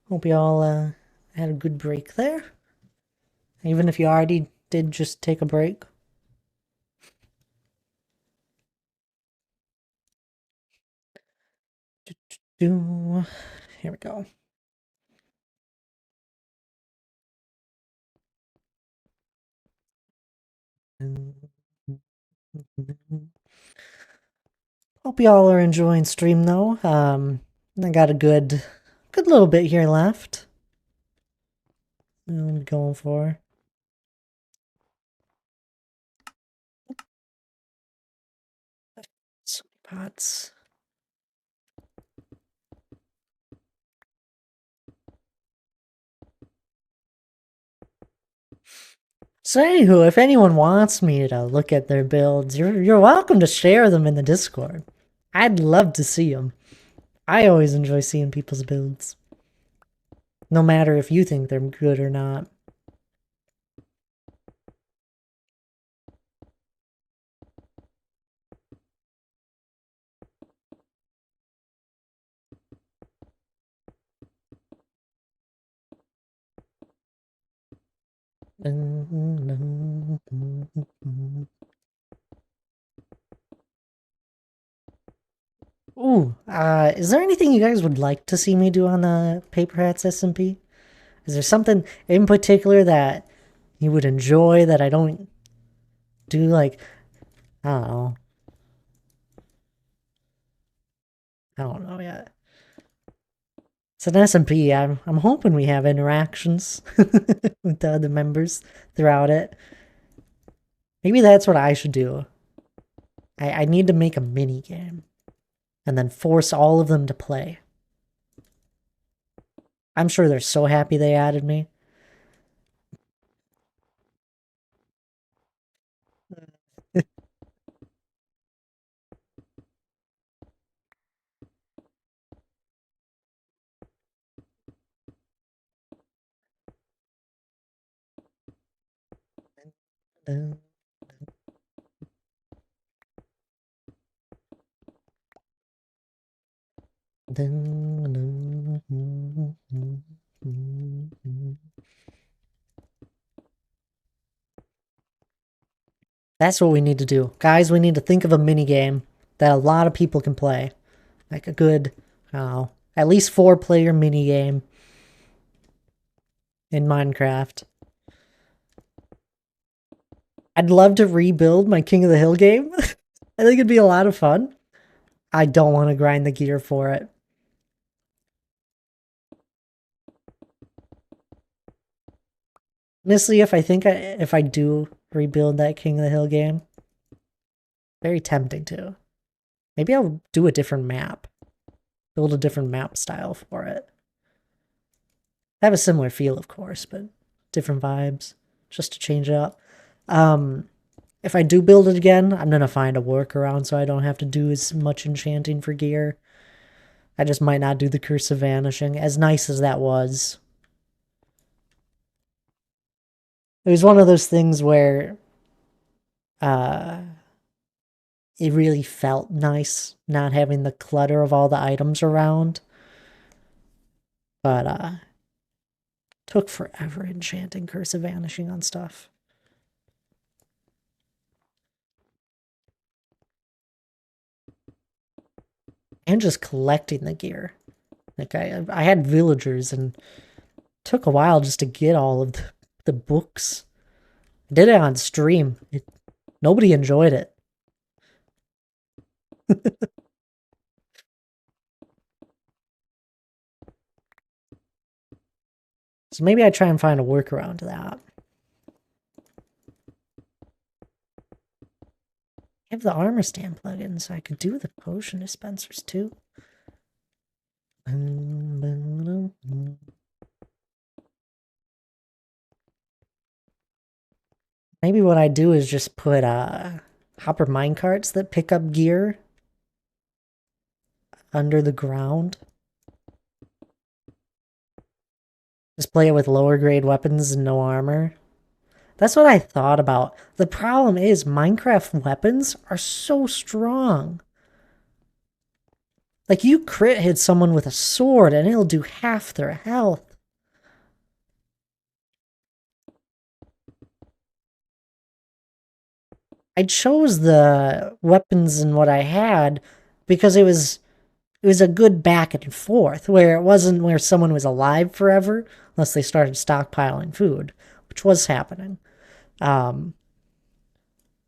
[SPEAKER 1] Hope you all had a good break there. Even if you already did just take a break. Here we go. Hope y'all are enjoying stream though. I got a good little bit here left. I'm going for. So many pots. So anywho, if anyone wants me to look at their builds, you're welcome to share them in the Discord. I'd love to see them. I always enjoy seeing people's builds. No matter if you think they're good or not. Ooh, is there anything you guys would like to see me do on the Paper Hats SMP? Is there something in particular that you would enjoy that I don't do? Like, I don't know. I don't know yet. It's an SMP. I'm hoping we have interactions with the other members throughout it. Maybe that's what I should do. I need to make a mini game and then force all of them to play. I'm sure they're so happy they added me. That's what we need to do. Guys, we need to think of a mini game that a lot of people can play. Like a good, I don't know, at least 4-player mini game in Minecraft. I'd love to rebuild my King of the Hill game. I think it'd be a lot of fun. I don't want to grind the gear for it. Honestly, if I do rebuild that King of the Hill game, very tempting to. Maybe I'll do a different map. Build a different map style for it. Have a similar feel, of course, but different vibes, just to change it up. If I do build it again, I'm gonna find a workaround so I don't have to do as much enchanting for gear. I just might not do the Curse of Vanishing, as nice as that was. It was one of those things where uh, it really felt nice not having the clutter of all the items around. But took forever enchanting Curse of Vanishing on stuff. And just collecting the gear. Like I had villagers and took a while just to get all of the books. I did it on stream. Nobody enjoyed it. So maybe I try and find a workaround to that. I have the armor stand plugin, so I could do the potion dispensers too. Maybe what I do is just put hopper minecarts that pick up gear under the ground. Just play it with lower grade weapons and no armor. That's what I thought about. The problem is Minecraft weapons are so strong. Like, you crit hit someone with a sword and it'll do half their health. I chose the weapons and what I had because it was a good back and forth, where it wasn't where someone was alive forever unless they started stockpiling food, which was happening. Um,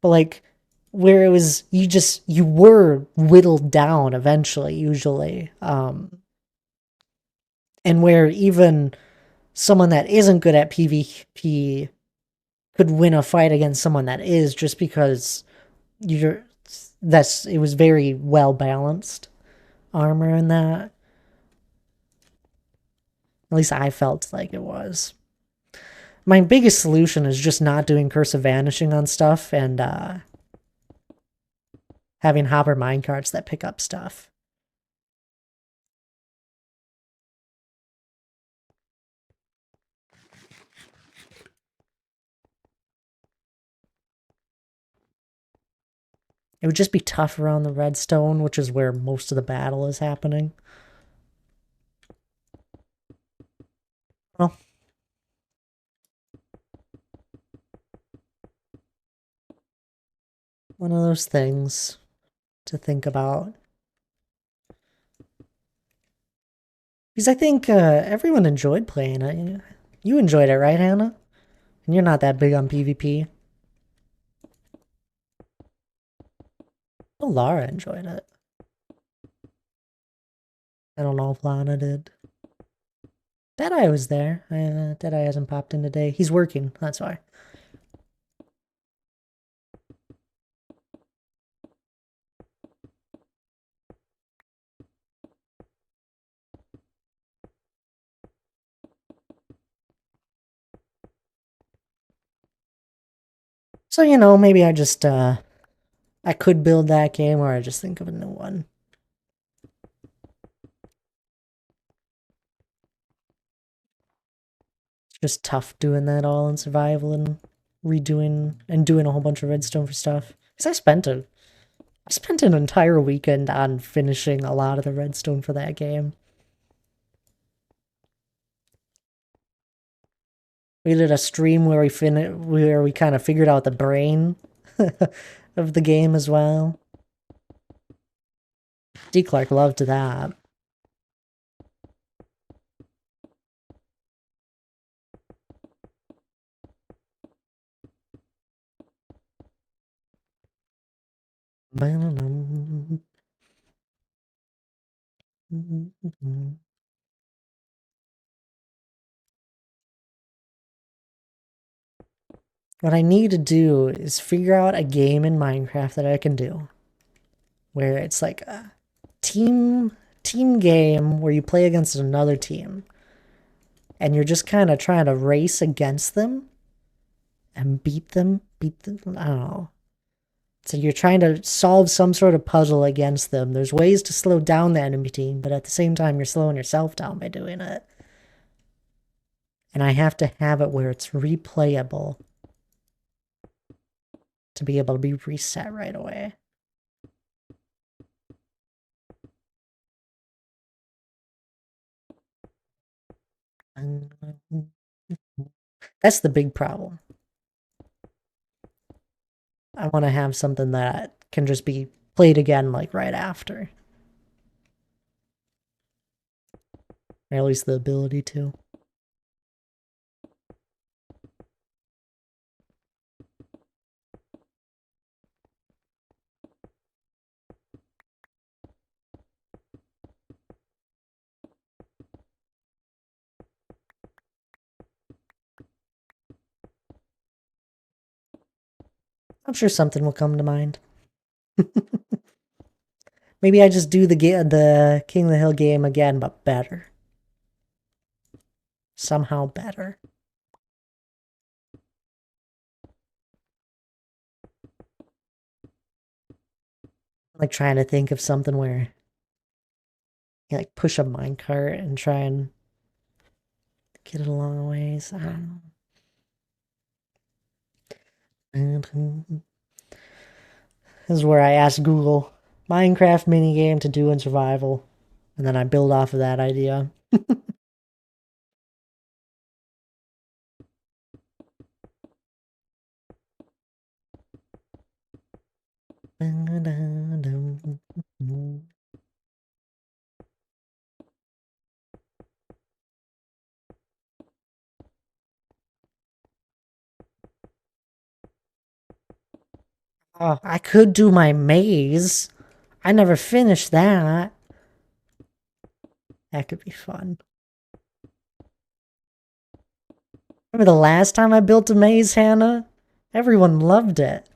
[SPEAKER 1] but like where it was you were whittled down eventually, usually. And where even someone that isn't good at PvP could win a fight against someone that is, just because you're that's it was very well balanced armor in that. At least I felt like it was. My biggest solution is just not doing Curse of Vanishing on stuff and having hopper minecarts that pick up stuff. It would just be tough around the redstone, which is where most of the battle is happening. Well, one of those things to think about. Because I think everyone enjoyed playing it. You enjoyed it, right, Hannah? And you're not that big on PvP. Oh, Lara enjoyed it. I don't know if Lana did. Deadeye was there. Deadeye hasn't popped in today. He's working, that's why. So, maybe I could build that game, or I just think of a new one. It's just tough doing that all in survival and redoing and doing a whole bunch of redstone for stuff. Because I spent an entire weekend on finishing a lot of the redstone for that game. We did a stream where we kind of figured out the brain of the game as well. D. Clark loved that. What I need to do is figure out a game in Minecraft that I can do where it's like a team game where you play against another team and you're just kind of trying to race against them and beat them. I don't know. So you're trying to solve some sort of puzzle against them. There's ways to slow down the enemy team, but at the same time, you're slowing yourself down by doing it. And I have to have it where it's replayable to be able to be reset right away. That's the big problem. I want to have something that can just be played again like right after. Or at least the ability to. I'm sure something will come to mind. Maybe I just do the King of the Hill game again, but better. Somehow better. Like trying to think of something where you like push a minecart and try and get it a long ways. I don't know. This is where I asked Google Minecraft minigame to do in survival. And then I build off of that idea. Oh, I could do my maze. I never finished that. That could be fun. Remember the last time I built a maze, Hannah? Everyone loved it.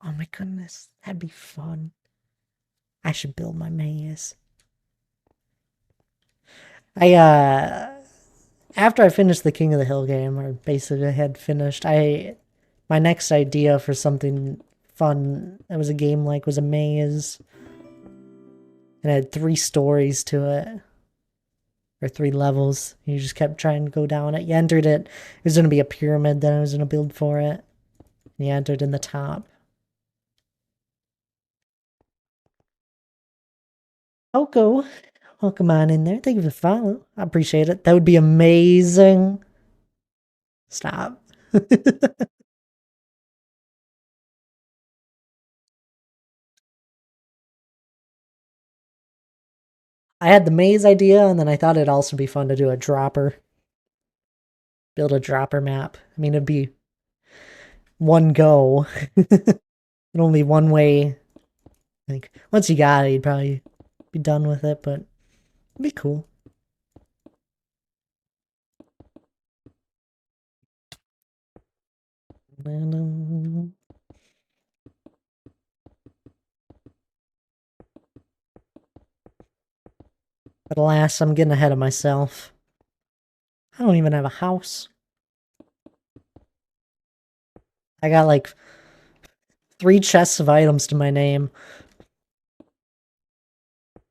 [SPEAKER 1] Oh my goodness, that'd be fun. I should build my maze. I after I finished the King of the Hill game, or basically had finished, my next idea for something fun that was a game like was a maze. It had 3 stories to it. Or 3 levels. You just kept trying to go down it. You entered it. It was gonna be a pyramid, then I was gonna build for it. And you entered in the top. Oko, welcome on in there. Thank you for the follow. I appreciate it. That would be amazing. Stop. I had the maze idea, and then I thought it'd also be fun to do a dropper. Build a dropper map. I mean, it'd be one go. And only one way. Like, once you got it, you'd probably be done with it, but it'd be cool. But alas, I'm getting ahead of myself. I don't even have a house. I got like 3 chests of items to my name.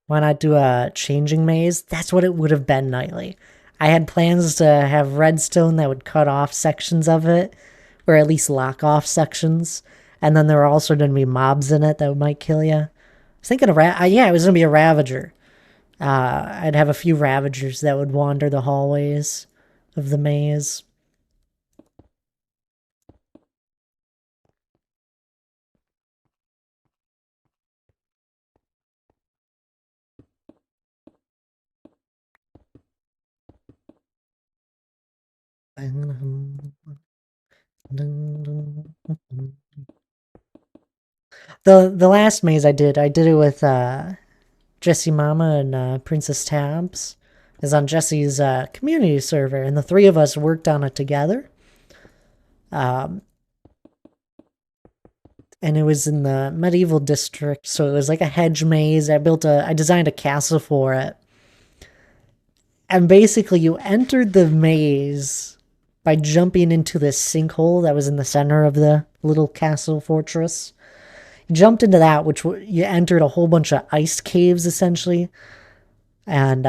[SPEAKER 1] Why not do a changing maze? That's what it would have been nightly. I had plans to have redstone that would cut off sections of it, or at least lock off sections. And then there were also going to be mobs in it that might kill you. I was thinking of yeah, it was going to be a Ravager. I'd have a few Ravagers that would wander the hallways of the maze. The last maze I did it with Jessie Mama and Princess Tabs. Is on Jesse's community server, and the 3 of us worked on it together. Um, and it was in the medieval district, so it was like a hedge maze. I designed a castle for it, and basically you entered the maze by jumping into this sinkhole that was in the center of the little castle fortress. You jumped into that, which you entered a whole bunch of ice caves essentially, and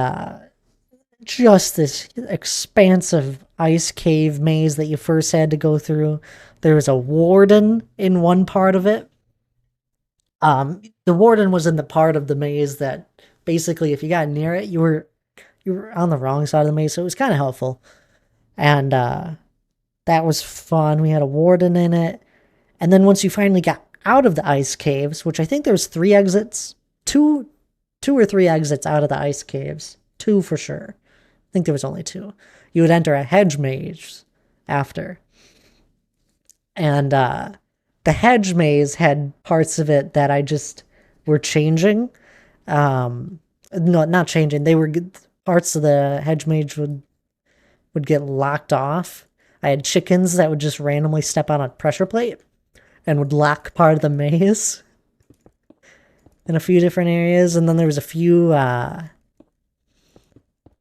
[SPEAKER 1] just this expansive ice cave maze that you first had to go through. There was a warden in one part of it. The warden was in the part of the maze that basically, if you got near it, you were on the wrong side of the maze, so it was kind of helpful. And that was fun. We had a warden in it, and then once you finally got out of the ice caves, which I think there was 3 exits, two or 3 exits out of the ice caves, 2 for sure. I think there was only 2. You would enter a hedge maze after. And the hedge maze had parts of it that I just were changing. No, not changing. They were parts of the hedge maze would get locked off. I had chickens that would just randomly step on a pressure plate and would lock part of the maze in a few different areas. And then there was a few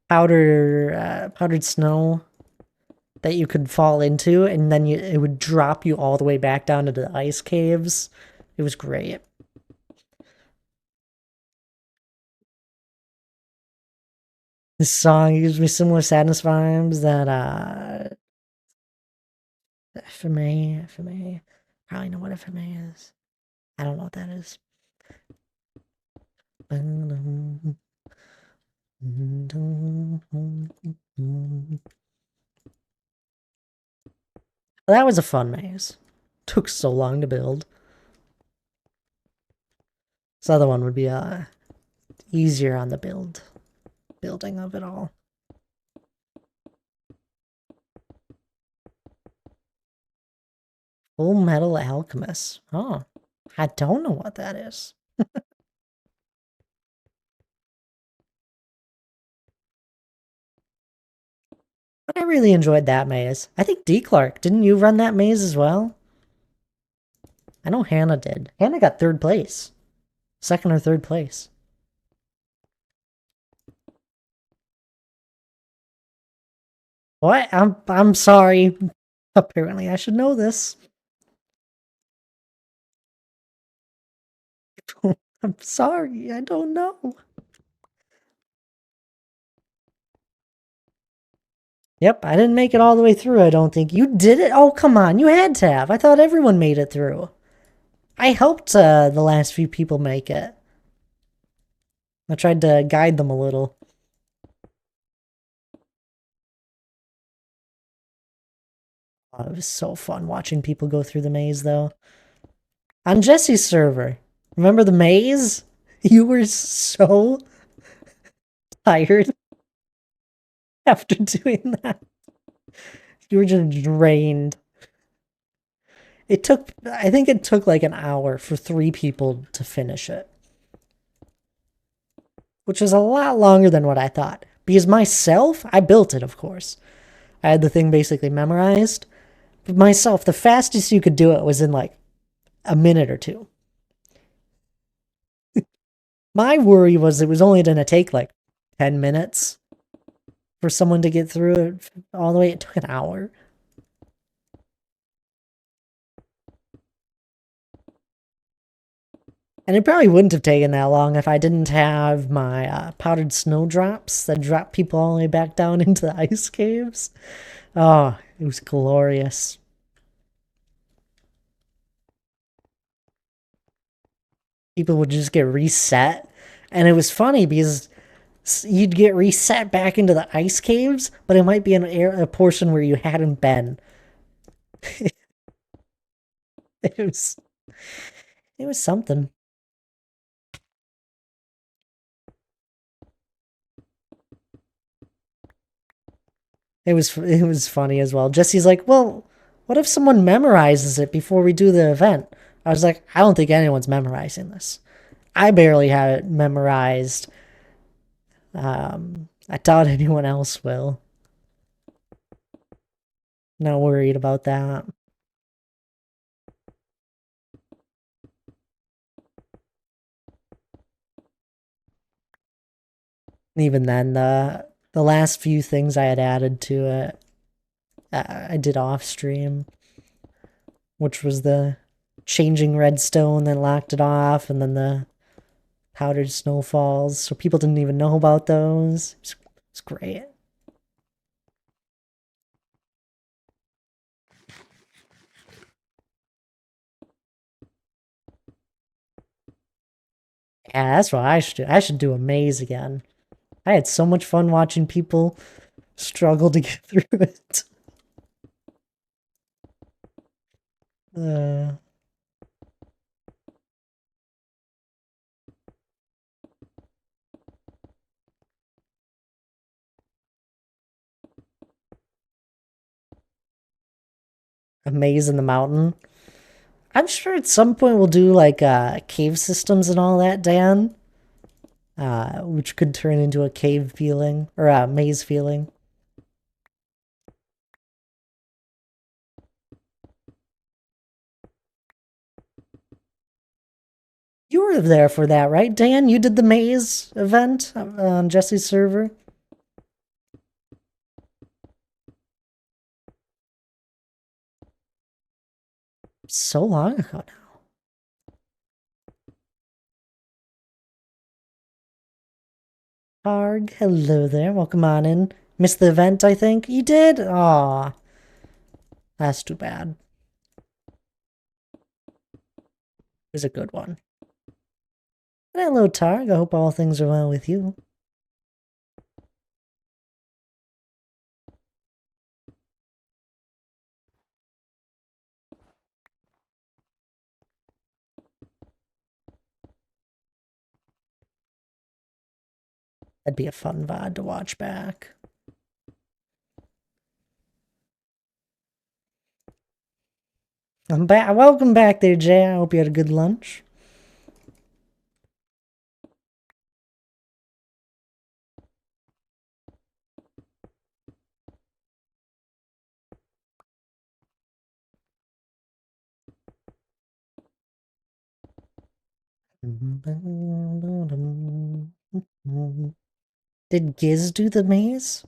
[SPEAKER 1] powdered snow that you could fall into, and then it would drop you all the way back down into the ice caves. It was great. This song gives me similar sadness vibes that FMA. Probably know what FMA is. I don't know what that is. That was a fun maze. Took so long to build. This other one would be easier on the building of it all. Full Metal Alchemist. Oh, I don't know what that is. But I really enjoyed that maze. I think D. Clark, didn't you run that maze as well? I know Hannah did. Hannah got third place. Second or third place. What? I'm sorry. Apparently I should know this. I'm sorry, I don't know. Yep, I didn't make it all the way through, I don't think. You did it? Oh, come on, you had to have. I thought everyone made it through. I helped the last few people make it. I tried to guide them a little. Oh, it was so fun watching people go through the maze, though. On Jesse's server, remember the maze? You were so tired after doing that. You were just drained. I think it took like an hour for 3 people to finish it, which is a lot longer than what I thought. Because myself, I built it, of course. I had the thing basically memorized. But myself, the fastest you could do it was in like a minute or two. My worry was it was only going to take like 10 minutes for someone to get through it all the way. It took an hour. And it probably wouldn't have taken that long if I didn't have my powdered snowdrops that drop people all the way back down into the ice caves. Oh, it was glorious. People would just get reset. And it was funny because you'd get reset back into the ice caves, but it might be a portion where you hadn't been. It was it was something. It was funny as well. Jesse's like, "Well, what if someone memorizes it before we do the event?" I was like, "I don't think anyone's memorizing this. I barely have it memorized. I doubt anyone else will. Not worried about that." Even then, the last few things I had added to it, I did off stream, which was the changing redstone that locked it off, and then the powdered snowfalls. So people didn't even know about those. It's great. Yeah, that's what I should do. I should do a maze again. I had so much fun watching people struggle to get through it. Uh, a maze in the mountain. I'm sure at some point we'll do like cave systems and all that, Dan. Which could turn into a cave feeling or a maze feeling. You were there for that, right, Dan? You did the maze event on Jesse's server so long ago now. Arg, hello there. Welcome on in. Missed the event, I think? You did? Aw. That's too bad. It was a good one. Hello, Targ. I hope all things are well with you. That'd be a fun VOD to watch back. I'm back. Welcome back there, Jay. I hope you had a good lunch. Did Giz do the maze?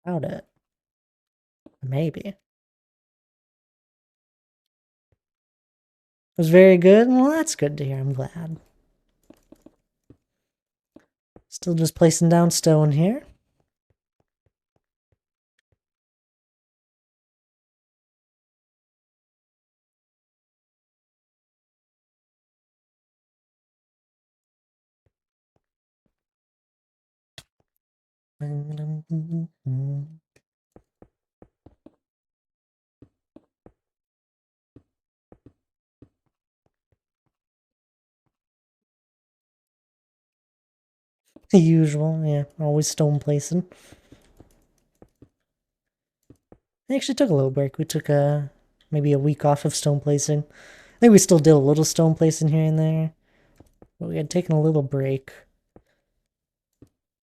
[SPEAKER 1] Doubt it. Maybe. It was very good? Well, that's good to hear. I'm glad. Still just placing down stone here. The usual, yeah. Always stone placing. I actually took a little break. We took maybe a week off of stone placing. I think we still did a little stone placing here and there, but we had taken a little break.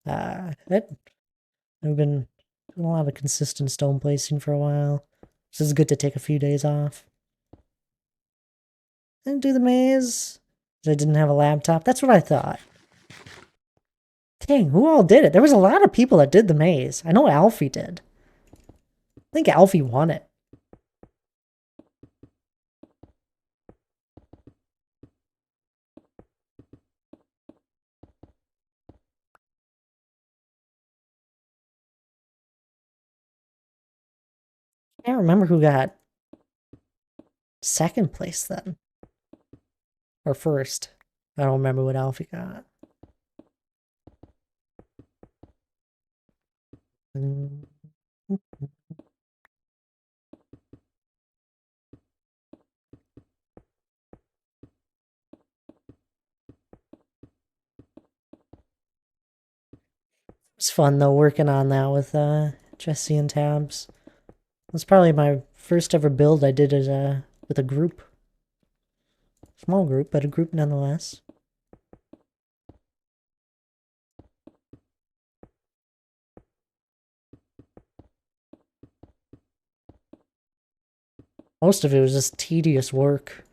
[SPEAKER 1] We've been doing a lot of consistent stone placing for a while. So it's good to take a few days off. Didn't do the maze. I didn't have a laptop. That's what I thought. Dang, who all did it? There was a lot of people that did the maze. I know Alfie did. I think Alfie won it. I can't remember who got second place then. Or first. I don't remember what Alfie got. It's fun though working on that with Jesse and Tabs. That's probably my first ever build I did as with a group. Small group, but a group nonetheless. Most of it was just tedious work.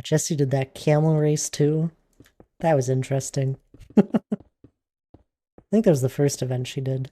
[SPEAKER 1] Jesse did that camel race too. That was interesting. I think that was the first event she did.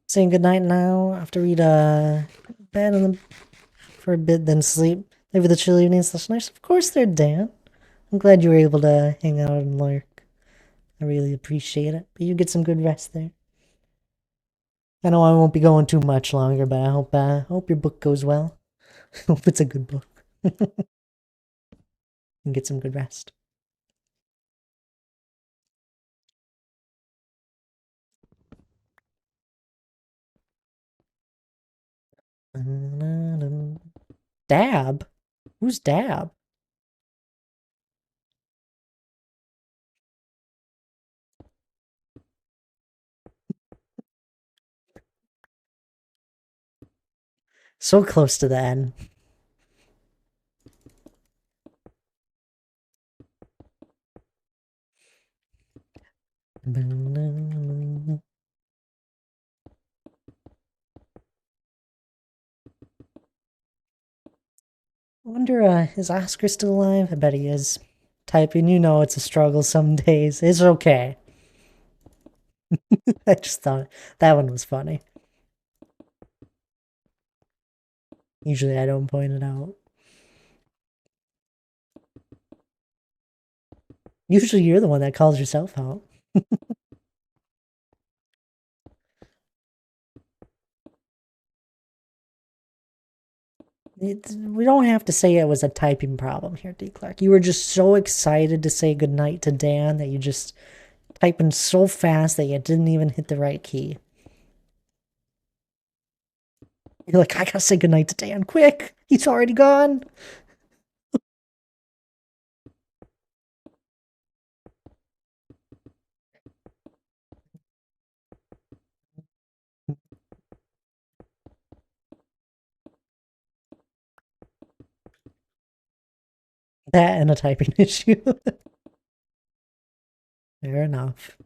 [SPEAKER 1] Saying goodnight now. I have to read bed for a bit, then sleep. Maybe the chill evenings slash nights. Of course they're Dan. I'm glad you were able to hang out and lurk. I really appreciate it. But you get some good rest there. I know I won't be going too much longer, but I hope your book goes well. Hope it's a good book. And get some good rest. Dab? Who's Dab? So close to the end. I wonder, is Oscar still alive? I bet he is. Typing, you know it's a struggle some days. It's okay. I just thought that one was funny. Usually I don't point it out. Usually you're the one that calls yourself out. We don't have to say it was a typing problem here, D. Clark. You were just so excited to say goodnight to Dan that you just typing so fast that you didn't even hit the right key. You're like, I gotta say goodnight to Dan, quick! He's already gone! That and a typing issue. Fair enough.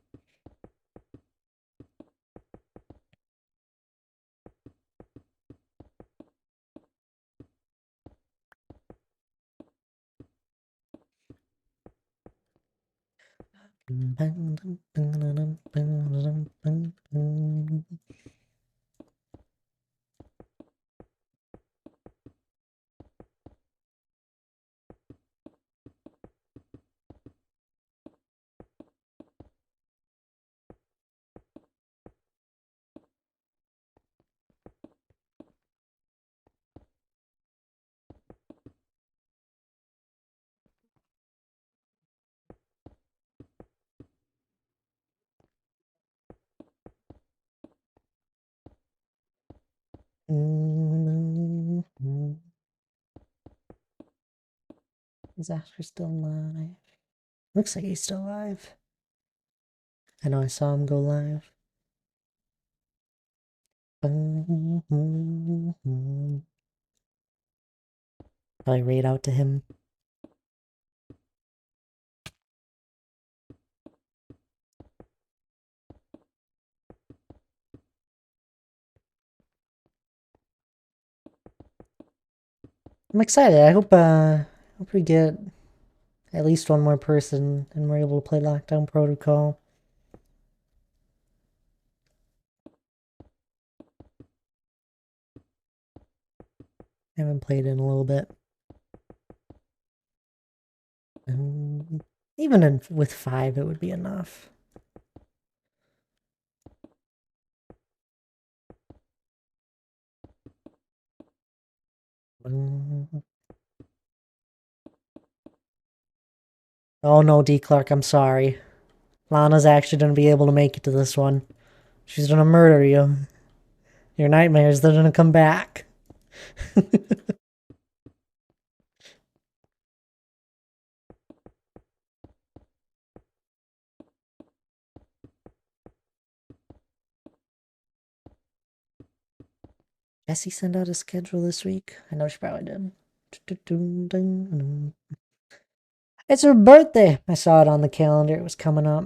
[SPEAKER 1] Is Oscar still alive? Looks like he's still alive. I know I saw him go live. Probably read out to him. I'm excited. I hope we get at least one more person and we're able to play Lockdown Protocol. Haven't played in a little bit. Even with 5, it would be enough. Oh no, D. Clark, I'm sorry. Lana's actually gonna be able to make it to this one. She's gonna murder you. Your nightmares, they're gonna come back. Jessie send out a schedule this week? I know she probably did. It's her birthday! I saw it on the calendar, it was coming up.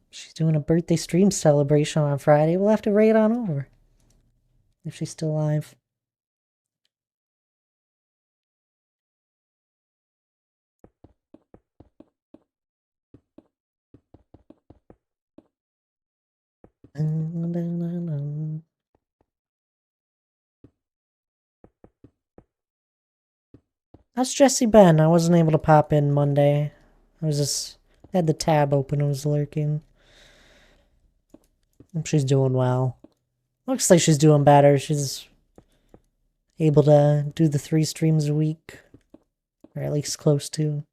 [SPEAKER 1] She's doing a birthday stream celebration on Friday. We'll have to raid on over. If she's still alive. How's Jessie been? I wasn't able to pop in Monday. I was just had the tab open and was lurking. She's doing well. Looks like she's doing better. She's able to do the 3 streams a week. Or at least close to.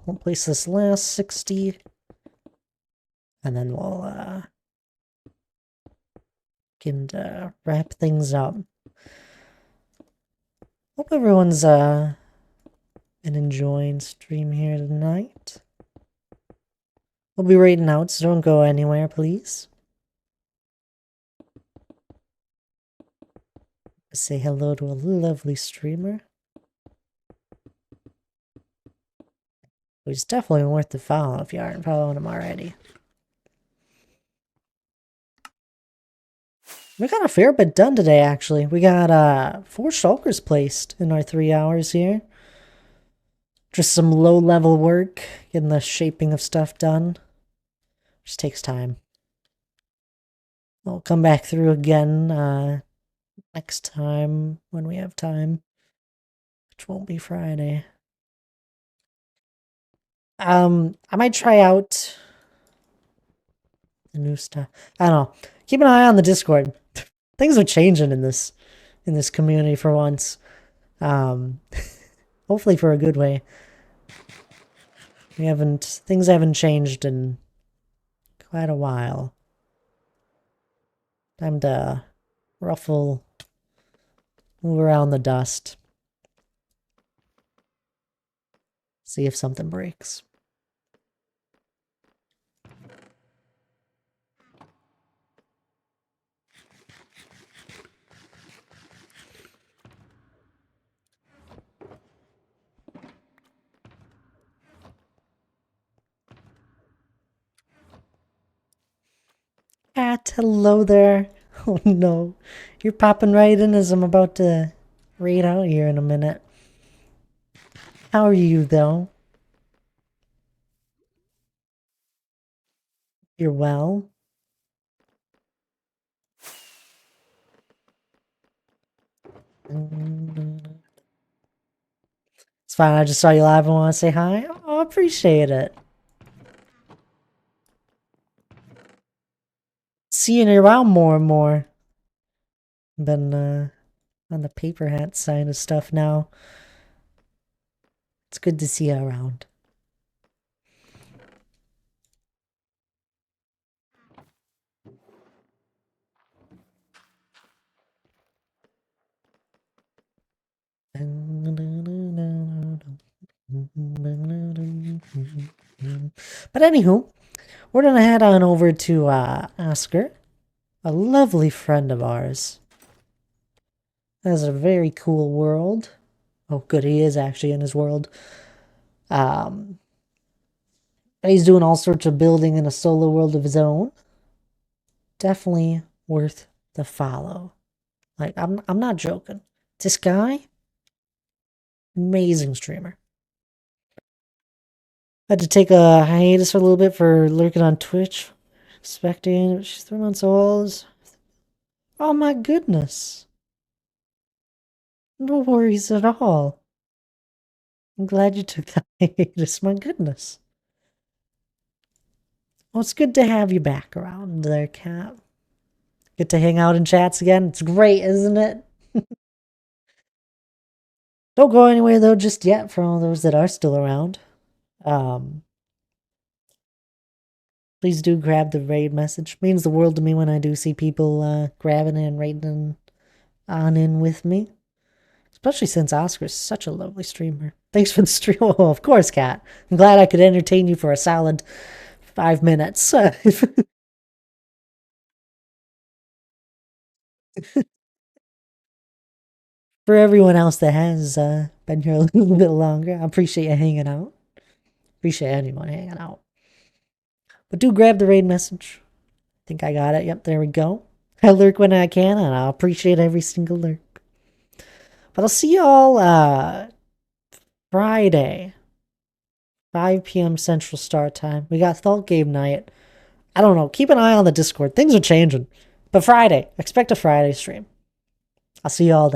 [SPEAKER 1] We'll place this last 60. And then we'll can wrap things up. Hope everyone's been enjoying stream here tonight. We'll be raiding out, so don't go anywhere, please. Say hello to a lovely streamer. Who's definitely worth the follow if you aren't following him already. We got a fair bit done today, actually. We got 4 shulkers placed in our 3 hours here. Just some low-level work, getting the shaping of stuff done. Just takes time. We'll come back through again next time when we have time, which won't be Friday. I might try out the new stuff. I don't know. Keep an eye on the Discord. Things are changing in this community for once. Hopefully for a good way. Things haven't changed in quite a while. Time to move around the dust. See if something breaks. Hello there. Oh no. You're popping right in as I'm about to raid out here in a minute. How are you, though? You're well? It's fine, I just saw you live and want to say hi. Oh, appreciate it. Seeing you around more and more. Been on the paper hat side of stuff now. It's good to see you around. But anywho, we're gonna head on over to Oscar, a lovely friend of ours. Has a very cool world. Oh, good, he is actually in his world. Um, he's doing all sorts of building in a solo world of his own. Definitely worth the follow. Like, I'm not joking. This guy, amazing streamer. Had to take a hiatus for a little bit for lurking on Twitch. Expecting, she's 3 months old. Oh my goodness. No worries at all. I'm glad you took that hiatus. My goodness. Well, it's good to have you back around there, Cat. Get to hang out in chats again. It's great, isn't it? Don't go anywhere though just yet for all those that are still around. Um, please do grab the raid message. It means the world to me when I do see people grabbing it and raiding on in with me. Especially since Oscar's such a lovely streamer. Thanks for the stream. Oh, of course, Cat. I'm glad I could entertain you for a solid 5 minutes. For everyone else that has been here a little bit longer, I appreciate you hanging out. Appreciate anyone hanging out. But do grab the raid message. I think I got it. Yep, there we go. I lurk when I can, and I appreciate every single lurk. But I'll see y'all Friday, 5 p.m. Central Star Time. We got Thalt Game Night. I don't know. Keep an eye on the Discord. Things are changing. But Friday, expect a Friday stream. I'll see y'all then.